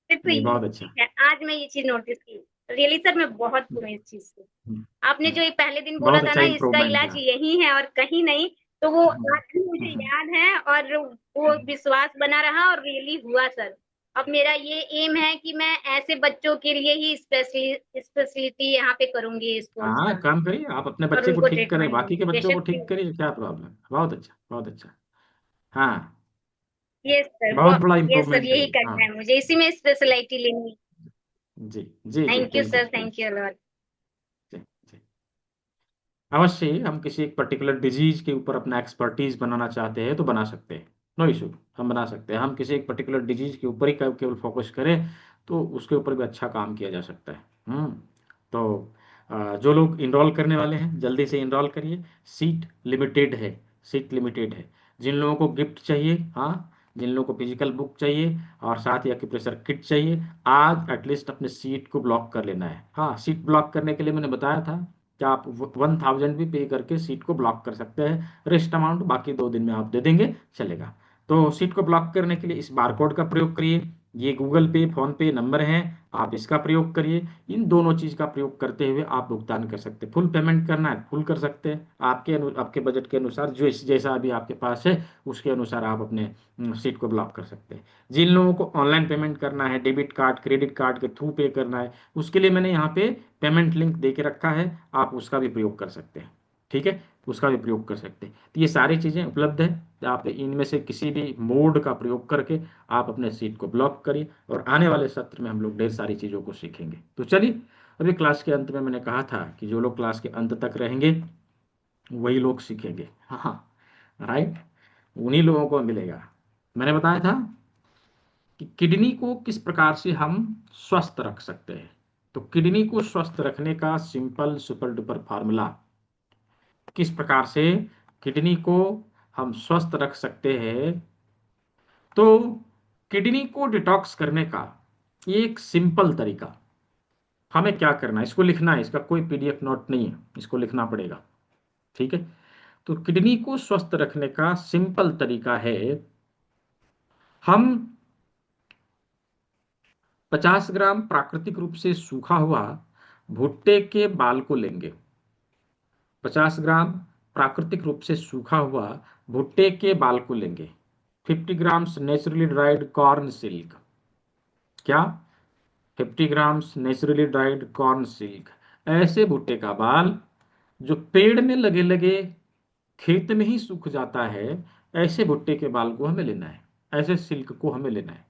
तो नहीं, ये बहुत चीज अच्छा। है, आज मैं ये चीज नोटिस की। रियली सर मैं बहुत खुश हूँ इस चीज से। हम्म, आपने जो हम्म, ये पहले दिन बोला बहुत था अच्छा ना इसका इम्प्रूवमेंट इलाज है। यही है और कहीं नहीं, तो वो हम्म, आज भी मुझे हम्म, याद है, और वो विश्वास बना रहा और रियली हुआ सर। अब मेरा ये एम है कि मैं ऐसे बच्चों के लिए ही स्पेशलिटी यहाँ पे करूंगी इस कोर्स हाँ, का, काम करिए, आप अपने और बच्चे को उनको ठीक करें, ट्रीटमेंट बाकी दूंगी के बच्चों को प्रेशर फ्री। ठीक करिए, क्या प्रॉब्लम है। बहुत अच्छा, बहुत अच्छा। हाँ, यस सर, वो बहुत बड़ा यस सर, इम्प्रूवमेंट है यही ये। हाँ करना है मुझे, इसी में स्पेशलिटी लेनी है। जी जी जी, थैंक यू बिल्कुल सर, थैंक बिल्कुल। You lord. जी जी। अवश्य ही हम किसी एक पर्टिकुलर डिजीज के ऊपर अपना एक्सपर्टीज बनाना चाहते हैं तो बना सकते हैं, नो इशू, हम बना सकते हैं। हम किसी एक पर्टिकुलर डिजीज के ऊपर ही केवल फोकस करें तो उसके ऊपर भी अच्छा काम किया जा सकता है। तो जो लोग इनरोल करने वाले हैं जल्दी से इनरोल करिए, सीट लिमिटेड है, सीट लिमिटेड है। जिन लोगों को गिफ्ट चाहिए, हाँ, जिन लोगों को फिजिकल बुक चाहिए और साथ ही एक्यूप्रेशर किट चाहिए, आज एटलीस्ट अपने सीट को ब्लॉक कर लेना है। हाँ, सीट ब्लॉक करने के लिए मैंने बताया था कि आप 1000 भी पे करके सीट को ब्लॉक कर सकते हैं, रेस्ट अमाउंट बाकी 2 दिन में आप दे देंगे, चलेगा। तो सीट को ब्लॉक करने के लिए इस बारकोड का प्रयोग करिए, ये गूगल पे फोन पे नंबर है, आप इसका प्रयोग करिए। इन दोनों चीज का प्रयोग करते हुए आप भुगतान कर सकते हैं। फुल पेमेंट करना है फुल कर सकते हैं, आपके बजट के अनुसार, जो जैसा अभी आपके पास है उसके अनुसार आप अपने सीट को ब्लॉक कर सकते हैं। जिन लोगों को ऑनलाइन पेमेंट करना है, डेबिट कार्ड क्रेडिट कार्ड के थ्रू पे करना है, उसके लिए मैंने यहाँ पे पेमेंट लिंक दे के रखा है, आप उसका भी प्रयोग कर सकते हैं, ठीक है, उसका भी प्रयोग कर सकते हैं। तो ये सारी चीज़ें उपलब्ध है, आप इनमें से किसी भी मोड का प्रयोग करके आप अपने सीट को ब्लॉक करिए, और आने वाले सत्र में हम लोग ढेर सारी चीज़ों को सीखेंगे। तो चलिए, अभी क्लास के अंत में मैंने कहा था कि जो लोग क्लास के अंत तक रहेंगे वही लोग सीखेंगे, हाँ, राइट, उन्हीं लोगों को मिलेगा। मैंने बताया था कि किडनी को किस प्रकार से हम स्वस्थ रख सकते हैं। तो किडनी को स्वस्थ रखने का सिंपल सुपर डुपर फार्मूला, किस प्रकार से किडनी को हम स्वस्थ रख सकते हैं। तो किडनी को डिटॉक्स करने का एक सिंपल तरीका, हमें क्या करना है, इसको लिखना है, इसका कोई पीडीएफ नोट नहीं है, इसको लिखना पड़ेगा, ठीक है। तो किडनी को स्वस्थ रखने का सिंपल तरीका है, हम 50 ग्राम प्राकृतिक रूप से सूखा हुआ भुट्टे के बाल को लेंगे। 50 ग्राम प्राकृतिक रूप से सूखा हुआ भुट्टे के बाल को लेंगे, 50 grams naturally dried corn silk. क्या? 50 grams naturally dried corn silk. ऐसे भुट्टे का बाल जो पेड़ में लगे लगे खेत में ही सूख जाता है, ऐसे भुट्टे के बाल को हमें लेना है, ऐसे सिल्क को हमें लेना है।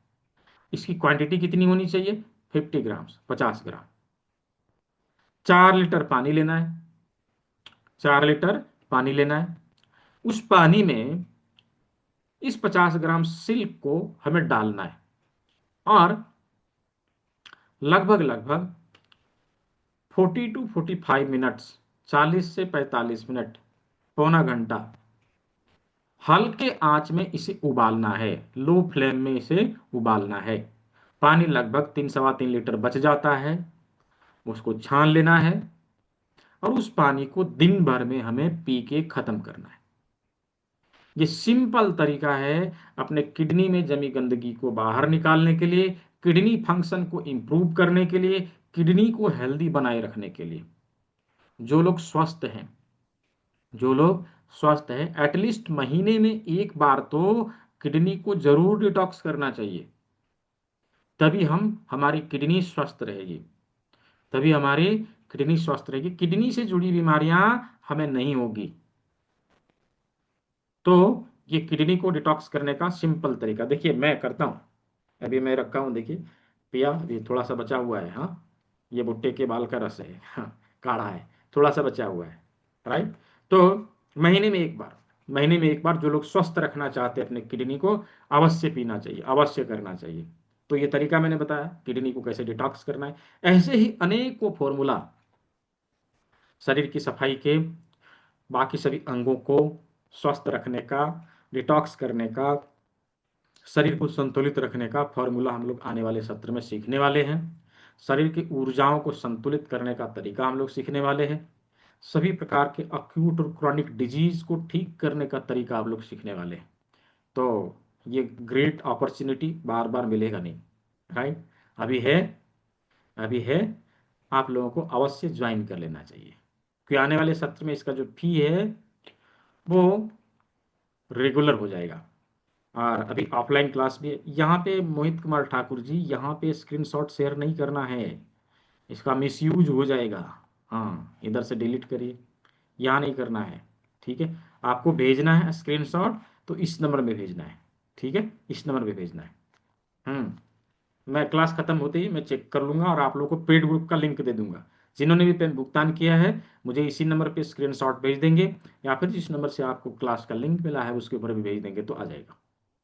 इसकी क्वांटिटी कितनी होनी चाहिए? 50 ग्राम्स, 50 ग्राम। 4 लीटर पानी लेना है, 4 लीटर पानी लेना है। उस पानी में इस 50 ग्राम सिल्क को हमें डालना है और लगभग लगभग 40 to 45 मिनट्स, 40 से 45 मिनट, पौना घंटा हल्के आंच में इसे उबालना है, लो फ्लेम में इसे उबालना है। पानी लगभग 3-3.25 लीटर बच जाता है, उसको छान लेना है और उस पानी को दिन भर में हमें पी के खत्म करना है। ये सिंपल तरीका है अपने किडनी में जमी गंदगी को बाहर निकालने के लिए, किडनी फंक्शन को इंप्रूव करने के लिए, किडनी को हेल्दी बनाए रखने के लिए। जो लोग स्वस्थ हैं, जो लोग स्वस्थ हैं, एटलीस्ट महीने में एक बार तो किडनी को जरूर डिटॉक्स करना चाहिए। तभी हमारी किडनी स्वस्थ रहेगी, तभी हमारी किडनी स्वस्थ रहेगी, किडनी से जुड़ी बीमारियां हमें नहीं होगी। तो ये किडनी को डिटॉक्स करने का सिंपल तरीका देखिए मैं करता हूं। अभी मैं रखा हूं, देखिए पिया, अभी थोड़ा सा बचा हुआ है। हाँ, ये भुट्टे के बाल का रस है, हाँ, काढ़ा है, थोड़ा सा बचा हुआ है, राइट। तो महीने में एक बार जो लोग स्वस्थ रखना चाहते हैं अपने किडनी को, अवश्य पीना चाहिए, अवश्य करना चाहिए। तो ये तरीका मैंने बताया किडनी को कैसे डिटॉक्स करना है। ऐसे ही अनेकों फॉर्मूला शरीर की सफाई के, बाकी सभी अंगों को स्वस्थ रखने का, डिटॉक्स करने का, शरीर को संतुलित रखने का फॉर्मूला हम लोग आने वाले सत्र में सीखने वाले हैं। शरीर की ऊर्जाओं को संतुलित करने का तरीका हम लोग सीखने वाले हैं। सभी प्रकार के अक्यूट और क्रॉनिक डिजीज को ठीक करने का तरीका आप लोग सीखने वाले हैं। तो ये ग्रेट अपॉर्चुनिटी बार बार मिलेगा नहीं, राइट। अभी है, आप लोगों को अवश्य ज्वाइन कर लेना चाहिए, क्योंकि आने वाले सत्र में इसका जो फी है वो रेगुलर हो जाएगा। और अभी ऑफलाइन क्लास भी है। यहाँ पे मोहित कुमार ठाकुर जी, यहाँ पे स्क्रीनशॉट शेयर नहीं करना है, इसका मिसयूज हो जाएगा। हाँ, इधर से डिलीट करिए, यहाँ नहीं करना है, ठीक है। आपको भेजना है स्क्रीनशॉट तो इस नंबर में भेजना है, ठीक है, इस नंबर में भेजना है। मैं क्लास खत्म होते ही मैं चेक कर लूंगा और आप लोगों को पेड ग्रुप का लिंक दे दूंगा। जिन्होंने भी पेन भुगतान किया है मुझे इसी नंबर पे स्क्रीनशॉट भेज देंगे, या फिर जिस नंबर से आपको क्लास का लिंक मिला है उसके ऊपर भी भेज देंगे तो आ जाएगा,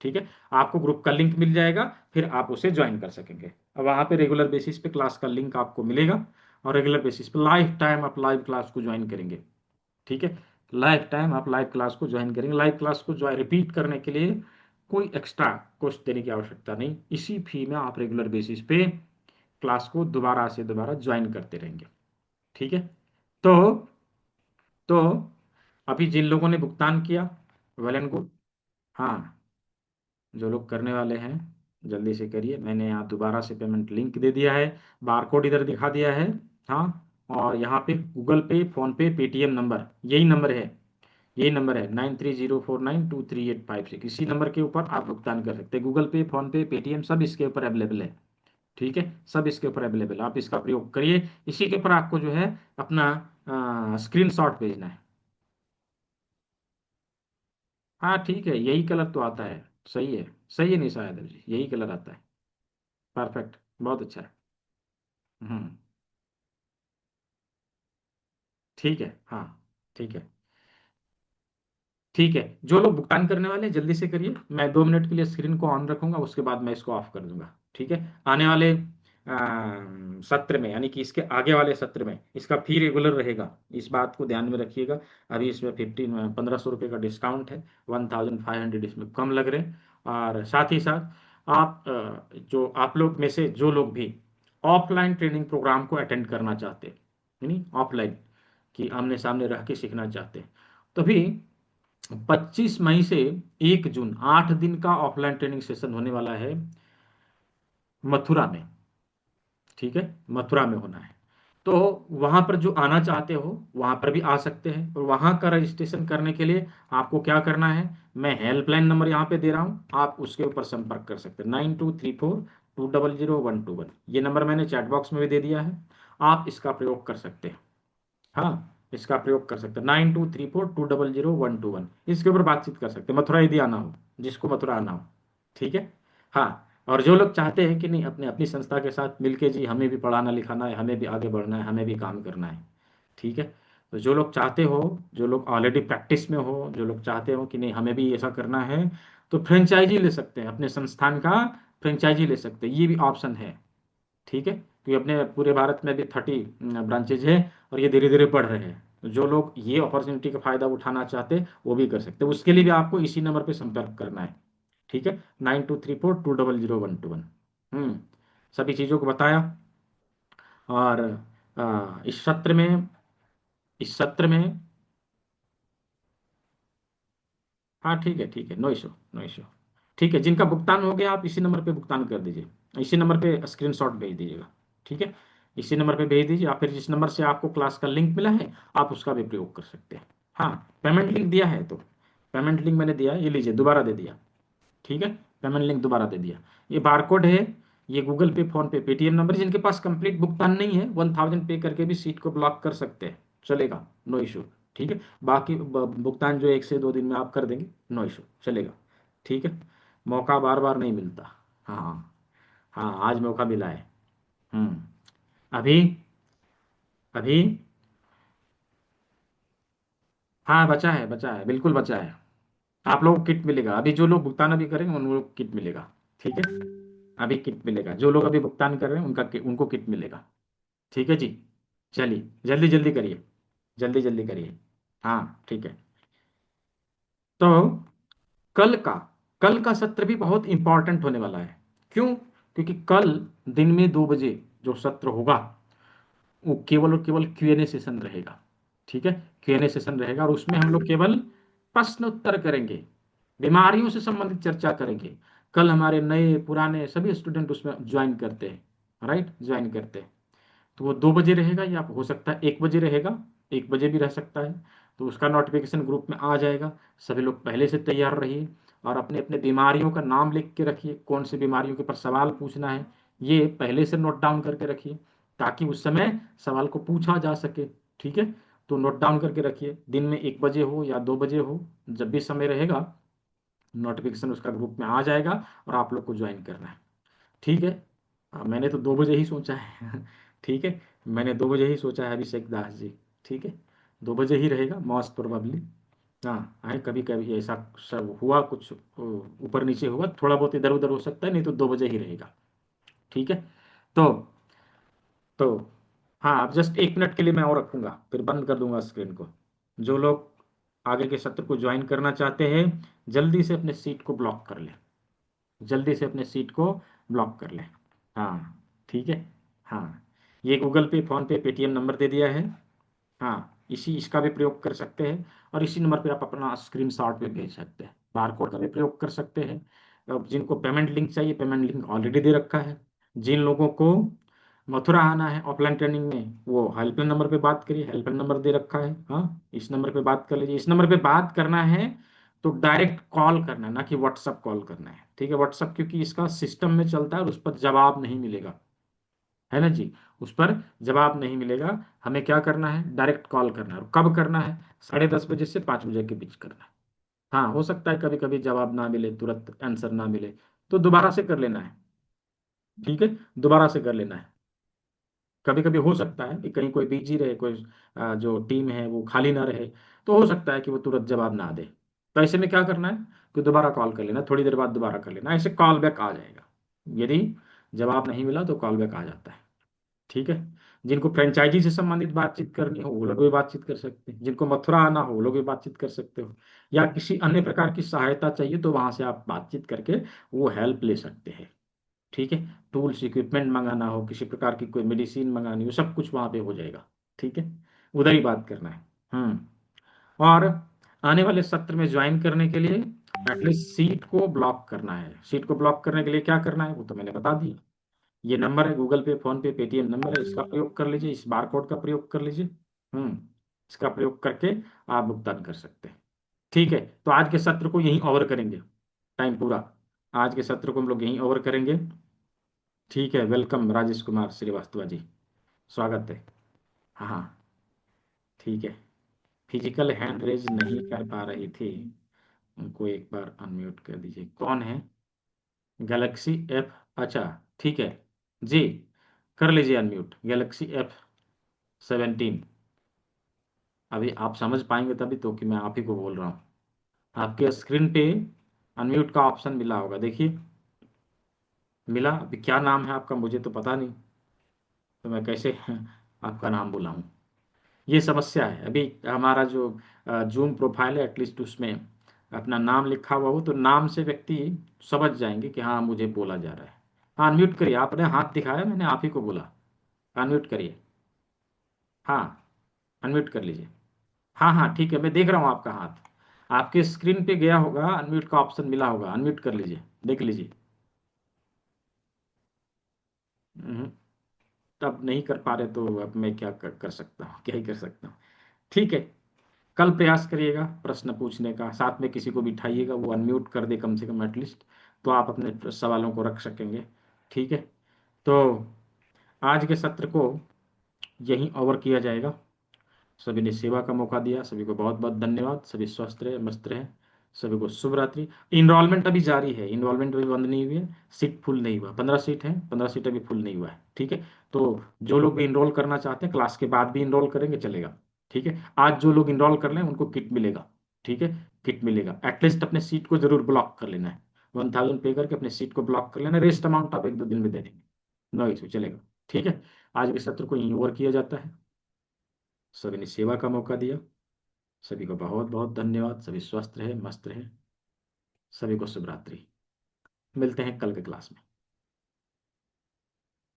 ठीक है। आपको ग्रुप का लिंक मिल जाएगा, फिर आप उसे ज्वाइन कर सकेंगे। अब वहाँ पे रेगुलर बेसिस पे क्लास का लिंक आपको मिलेगा और रेगुलर बेसिस पे लाइफ टाइम आप लाइव क्लास को ज्वाइन करेंगे, ठीक है। लाइफ टाइम आप लाइव क्लास को ज्वाइन करेंगे। लाइव क्लास को ज्वाइन रिपीट करने के लिए कोई एक्स्ट्रा कॉस्ट देने की आवश्यकता नहीं, इसी फी में आप रेगुलर बेसिस पे क्लास को दोबारा से दोबारा ज्वाइन करते रहेंगे, ठीक है। तो तो अभी जिन लोगों ने भुगतान किया वेल एंड गुड। हाँ, जो लोग करने वाले हैं जल्दी से करिए, मैंने यहाँ दोबारा से पेमेंट लिंक दे दिया है, बारकोड इधर दिखा दिया है। हाँ, और यहाँ पे गूगल पे, फोन पे, पेटीएम नंबर, यही नंबर है 9304923856। इसी नंबर के ऊपर आप भुगतान कर सकते हैं। गूगल पे, फोन पे, पेटीएम सब इसके ऊपर अवेलेबल है, ठीक है, सब इसके ऊपर अवेलेबल है। आप इसका प्रयोग करिए। इसी के ऊपर आपको जो है अपना स्क्रीनशॉट भेजना है। हाँ ठीक है, यही कलर तो आता है, सही है, सही है निशा यादव जी, यही कलर आता है। परफेक्ट, बहुत अच्छा है। हम्म, ठीक है, हाँ, ठीक है, ठीक है। जो लोग भुगतान करने वाले हैं जल्दी से करिए, मैं 2 मिनट के लिए स्क्रीन को ऑन रखूंगा, उसके बाद मैं इसको ऑफ कर दूंगा, ठीक है। आने वाले सत्र में, यानी कि इसके आगे वाले सत्र में इसका फी रेगुलर रहेगा, इस बात को ध्यान में रखिएगा। अभी इसमें 1500 रुपये का डिस्काउंट है, 1500 इसमें कम लग रहे हैं। और साथ ही साथ आप जो आप लोग में से जो लोग भी ऑफलाइन ट्रेनिंग प्रोग्राम को अटेंड करना चाहते हैं, यानी ऑफलाइन कि आमने सामने रह के सीखना चाहते हैं, तो भी 25 मई से 1 जून 8 दिन का ऑफलाइन ट्रेनिंग सेशन होने वाला है मथुरा में, ठीक है, मथुरा में होना है। तो वहां पर जो आना चाहते हो वहां पर भी आ सकते हैं। और वहां का रजिस्ट्रेशन करने के लिए आपको क्या करना है, मैं हेल्पलाइन नंबर यहाँ पे दे रहा हूँ, आप उसके ऊपर संपर्क कर सकते हैं, 9234200121। ये नंबर मैंने चैट बॉक्स में भी दे दिया है, आप इसका प्रयोग कर सकते हैं। हाँ, इसका प्रयोग कर सकते हैं, 9234200121, इसके ऊपर बातचीत कर सकते हैं, मथुरा यदि आना हो, जिसको मथुरा आना हो। ठीक है। हाँ, और जो लोग चाहते हैं कि नहीं अपने अपनी संस्था के साथ मिलके जी हमें भी पढ़ाना लिखाना है, हमें भी आगे बढ़ना है, हमें भी काम करना है, ठीक है, तो जो लोग चाहते हो, जो लोग ऑलरेडी प्रैक्टिस में हो, जो लोग चाहते हो कि नहीं हमें भी ऐसा करना है, तो फ्रेंचाइजी ले सकते हैं, अपने संस्थान का फ्रेंचाइजी ले सकते हैं, ये भी ऑप्शन है। ठीक है, क्योंकि अपने पूरे भारत में भी 30 ब्रांचेज है और ये धीरे धीरे बढ़ रहे हैं। तो जो लोग ये अपॉर्चुनिटी का फायदा उठाना चाहते हैं वो भी कर सकते हैं, उसके लिए भी आपको इसी नंबर पे संपर्क करना है। ठीक है, 9234200121। सभी चीज़ों को बताया। और इस सत्र में हाँ ठीक है, ठीक है, नो इशू, नो इशू। ठीक है, जिनका भुगतान हो गया आप इसी नंबर पे भुगतान कर दीजिए, इसी नंबर पे स्क्रीनशॉट भेज दीजिएगा। ठीक है, इसी नंबर पे भेज दीजिए, या फिर जिस नंबर से आपको क्लास का लिंक मिला है आप उसका भी प्रयोग कर सकते हैं। हाँ, पेमेंट लिंक दिया है, तो पेमेंट लिंक मैंने दिया है, ये लीजिए, दोबारा दे दिया। ठीक है, पेमेंट लिंक दोबारा दे दिया। ये बारकोड है, ये गूगल पे, फोन पे, पेटीएम नंबर। जिनके पास कंप्लीट भुगतान नहीं है 1000 पे करके भी सीट को ब्लॉक कर सकते हैं, चलेगा, नो इशू। ठीक है, बाकी भुगतान जो 1 से 2 दिन में आप कर देंगे, नो इशू, चलेगा। ठीक है, मौका बार बार नहीं मिलता। हाँ हाँ, आज मौका मिला है। अभी अभी हाँ, बचा है, बचा है, बिल्कुल बचा है। आप लोगों को किट मिलेगा, अभी जो लोग भुगतान अभी करेंगे उन लोगों को किट मिलेगा। ठीक है, अभी किट मिलेगा, जो लोग अभी भुगतान कर रहे हैं उनको किट मिलेगा। ठीक है जी, चलिए जल्दी जल्दी करिए, जल्दी जल्दी करिए। हाँ ठीक है, तो कल का कल का सत्र भी बहुत इंपॉर्टेंट होने वाला है। क्यों? क्योंकि कल दिन में 2 बजे जो सत्र होगा वो केवल और केवल Q&A सेशन रहेगा। ठीक है, Q&A सेशन रहेगा और उसमें हम लोग केवल प्रश्न उत्तर करेंगे, बीमारियों से संबंधित चर्चा करेंगे। कल हमारे नए पुराने सभी स्टूडेंट उसमें ज्वाइन करते हैं, राइट, ज्वाइन करते हैं। तो वो 2 बजे रहेगा, या हो सकता है 1 बजे रहेगा, 1 बजे भी रह सकता है। तो उसका नोटिफिकेशन ग्रुप में आ जाएगा। सभी लोग पहले से तैयार रहिए और अपने अपने बीमारियों का नाम लिख के रखिए, कौन सी बीमारियों के ऊपर सवाल पूछना है ये पहले से नोट डाउन करके रखिए, ताकि उस समय सवाल को पूछा जा सके। ठीक है, तो नोट डाउन करके रखिए, दिन में 1 बजे हो या 2 बजे हो, जब भी समय रहेगा नोटिफिकेशन उसका ग्रुप में आ जाएगा और आप लोग को ज्वाइन करना है। ठीक है, मैंने तो 2 बजे ही सोचा है ठीक है, मैंने 2 बजे ही सोचा है अभिषेक दास जी। ठीक है, 2 बजे ही रहेगा मोस्ट प्रोबेबली। हाँ, आए कभी कभी ऐसा सब हुआ, कुछ ऊपर नीचे हुआ, थोड़ा बहुत इधर उधर हो सकता है, नहीं तो 2 बजे ही रहेगा। ठीक है, तो तो हाँ, अब जस्ट 1 मिनट के लिए मैं और रखूंगा, फिर बंद कर दूंगा स्क्रीन को। जो लोग आगे के सत्र को ज्वाइन करना चाहते हैं जल्दी से अपने सीट को ब्लॉक कर ले, जल्दी से अपने सीट को ब्लॉक कर ले। हाँ ठीक है, हाँ, ये गूगल पे, फोन पे, पेटीएम नंबर दे दिया है। हाँ, इसका भी प्रयोग कर सकते हैं और इसी नंबर पे आप अपना स्क्रीनशॉट भी भेज सकते हैं, बारकोड का भी प्रयोग कर सकते हैं। अब जिनको पेमेंट लिंक चाहिए, पेमेंट लिंक ऑलरेडी दे रखा है। जिन लोगों को मथुरा आना है ऑफलाइन ट्रेनिंग में वो हेल्पलाइन नंबर पे बात करिए, हेल्पलाइन नंबर दे रखा है। हाँ, इस नंबर पे बात कर लीजिए। इस नंबर पे बात करना है तो डायरेक्ट कॉल करना है, ना कि व्हाट्सअप कॉल करना है। ठीक है, व्हाट्सअप क्योंकि इसका सिस्टम में चलता है और उस पर जवाब नहीं मिलेगा, है ना जी, उस पर जवाब नहीं मिलेगा। हमें क्या करना है, डायरेक्ट कॉल करना है। और कब करना है? 10:30 से 5 बजे के बीच करना है। हाँ, हो सकता है कभी कभी जवाब ना मिले, तुरंत आंसर ना मिले, तो दोबारा से कर लेना है। ठीक है, दोबारा से कर लेना है। कभी कभी हो सकता है कि कहीं कोई बिजी रहे, कोई जो टीम है वो खाली ना रहे, तो हो सकता है कि वो तुरंत जवाब ना दे। तो ऐसे में क्या करना है कि दोबारा कॉल कर लेना, थोड़ी देर बाद दोबारा कर लेना, ऐसे कॉल बैक आ जाएगा। यदि जवाब नहीं मिला तो कॉल बैक आ जाता है। ठीक है, जिनको फ्रेंचाइजी से संबंधित बातचीत करनी हो वो लोग भी बातचीत कर सकते हैं, जिनको मथुरा आना हो वो लोग भी बातचीत कर सकते हो, या किसी अन्य प्रकार की सहायता चाहिए तो वहां से आप बातचीत करके वो हेल्प ले सकते हैं। ठीक है, टूल्स इक्विपमेंट मंगाना हो, किसी प्रकार की कोई मेडिसिन मंगानी हो, सब कुछ वहां पे हो जाएगा। ठीक है, उधर ही बात करना है। और आने वाले सत्र में ज्वाइन करने के लिए एटलीस्ट सीट को ब्लॉक करना है। सीट को ब्लॉक करने के लिए क्या करना है वो तो मैंने बता दिया। ये नंबर है गूगल पे, फोन पे, पेटीएम नंबर है, इसका प्रयोग कर लीजिए, इस बार कोड का प्रयोग कर लीजिए। इसका प्रयोग करके आप भुगतान कर सकते हैं। ठीक है, तो आज के सत्र को यहीं ओवर करेंगे, टाइम पूरा। आज के सत्र को हम लोग यहीं ओवर करेंगे। ठीक है, वेलकम राजेश कुमार श्रीवास्तव जी, स्वागत है। हाँ हाँ, ठीक है। फिजिकल हैंड रेज नहीं कर पा रही थी, उनको एक बार अनम्यूट कर दीजिए। कौन है? गैलेक्सी एफ, अच्छा ठीक है जी, कर लीजिए अनम्यूट, गैलेक्सी F17। अभी आप समझ पाएंगे तभी तो कि मैं आप ही को बोल रहा हूँ। आपके स्क्रीन पे अनम्यूट का ऑप्शन मिला होगा, देखिए मिला। अभी क्या नाम है आपका मुझे तो पता नहीं, तो मैं कैसे आपका नाम बुलाऊं, ये समस्या है। अभी हमारा जो जूम प्रोफाइल है एटलीस्ट उसमें अपना नाम लिखा हुआ हो तो नाम से व्यक्ति समझ जाएंगे कि हाँ मुझे बोला जा रहा है। हाँ अनम्यूट करिए, आपने हाथ दिखाया, मैंने आप ही को बोला, अनम्यूट करिए। हाँ अनम्यूट कर लीजिए। हाँ हाँ ठीक है, मैं देख रहा हूँ आपका हाथ, आपके स्क्रीन पे गया होगा, अनम्यूट का ऑप्शन मिला होगा, अनम्यूट कर लीजिए, देख लीजिए। हम्म, तब नहीं कर पा रहे तो अब मैं क्या कर सकता हूँ, क्या ही कर सकता हूँ। ठीक है, कल प्रयास करिएगा प्रश्न पूछने का, साथ में किसी को बिठाइएगा, वो अनम्यूट कर दे कम से कम एटलीस्ट, तो आप अपने सवालों को रख सकेंगे। ठीक है, तो आज के सत्र को यहीं ओवर किया जाएगा। सभी ने सेवा का मौका दिया, सभी को बहुत बहुत धन्यवाद। सभी स्वस्थ रहे, मस्त रहे, सभी को शुभ रात्रि। इनरोलमेंट अभी जारी है, इनरोलमेंट अभी बंद नहीं हुई है, सीट फुल नहीं हुआ, 15 सीट है, 15 सीट अभी फुल नहीं हुआ है। ठीक है, तो जो लोग भी इनरोल करना चाहते हैं क्लास के बाद भी इनरोल करेंगे चलेगा। ठीक है, आज जो लोग इनरोल कर लें उनको किट मिलेगा। ठीक है, किट मिलेगा, एटलीस्ट अपने सीट को जरूर ब्लॉक कर लेना है, 1000 पे करके अपने सीट को ब्लॉक कर लेना, रेस्ट अमाउंट आप 1-2 दिन में दे देंगे, नो इशू, चलेगा। ठीक है, आज के सत्र को यहीं ओवर किया जाता है। सभी ने सेवा का मौका दिया, सभी को बहुत बहुत धन्यवाद। सभी स्वस्थ रहे, मस्त रहे, सभी को शुभ रात्रि। मिलते हैं कल के क्लास में।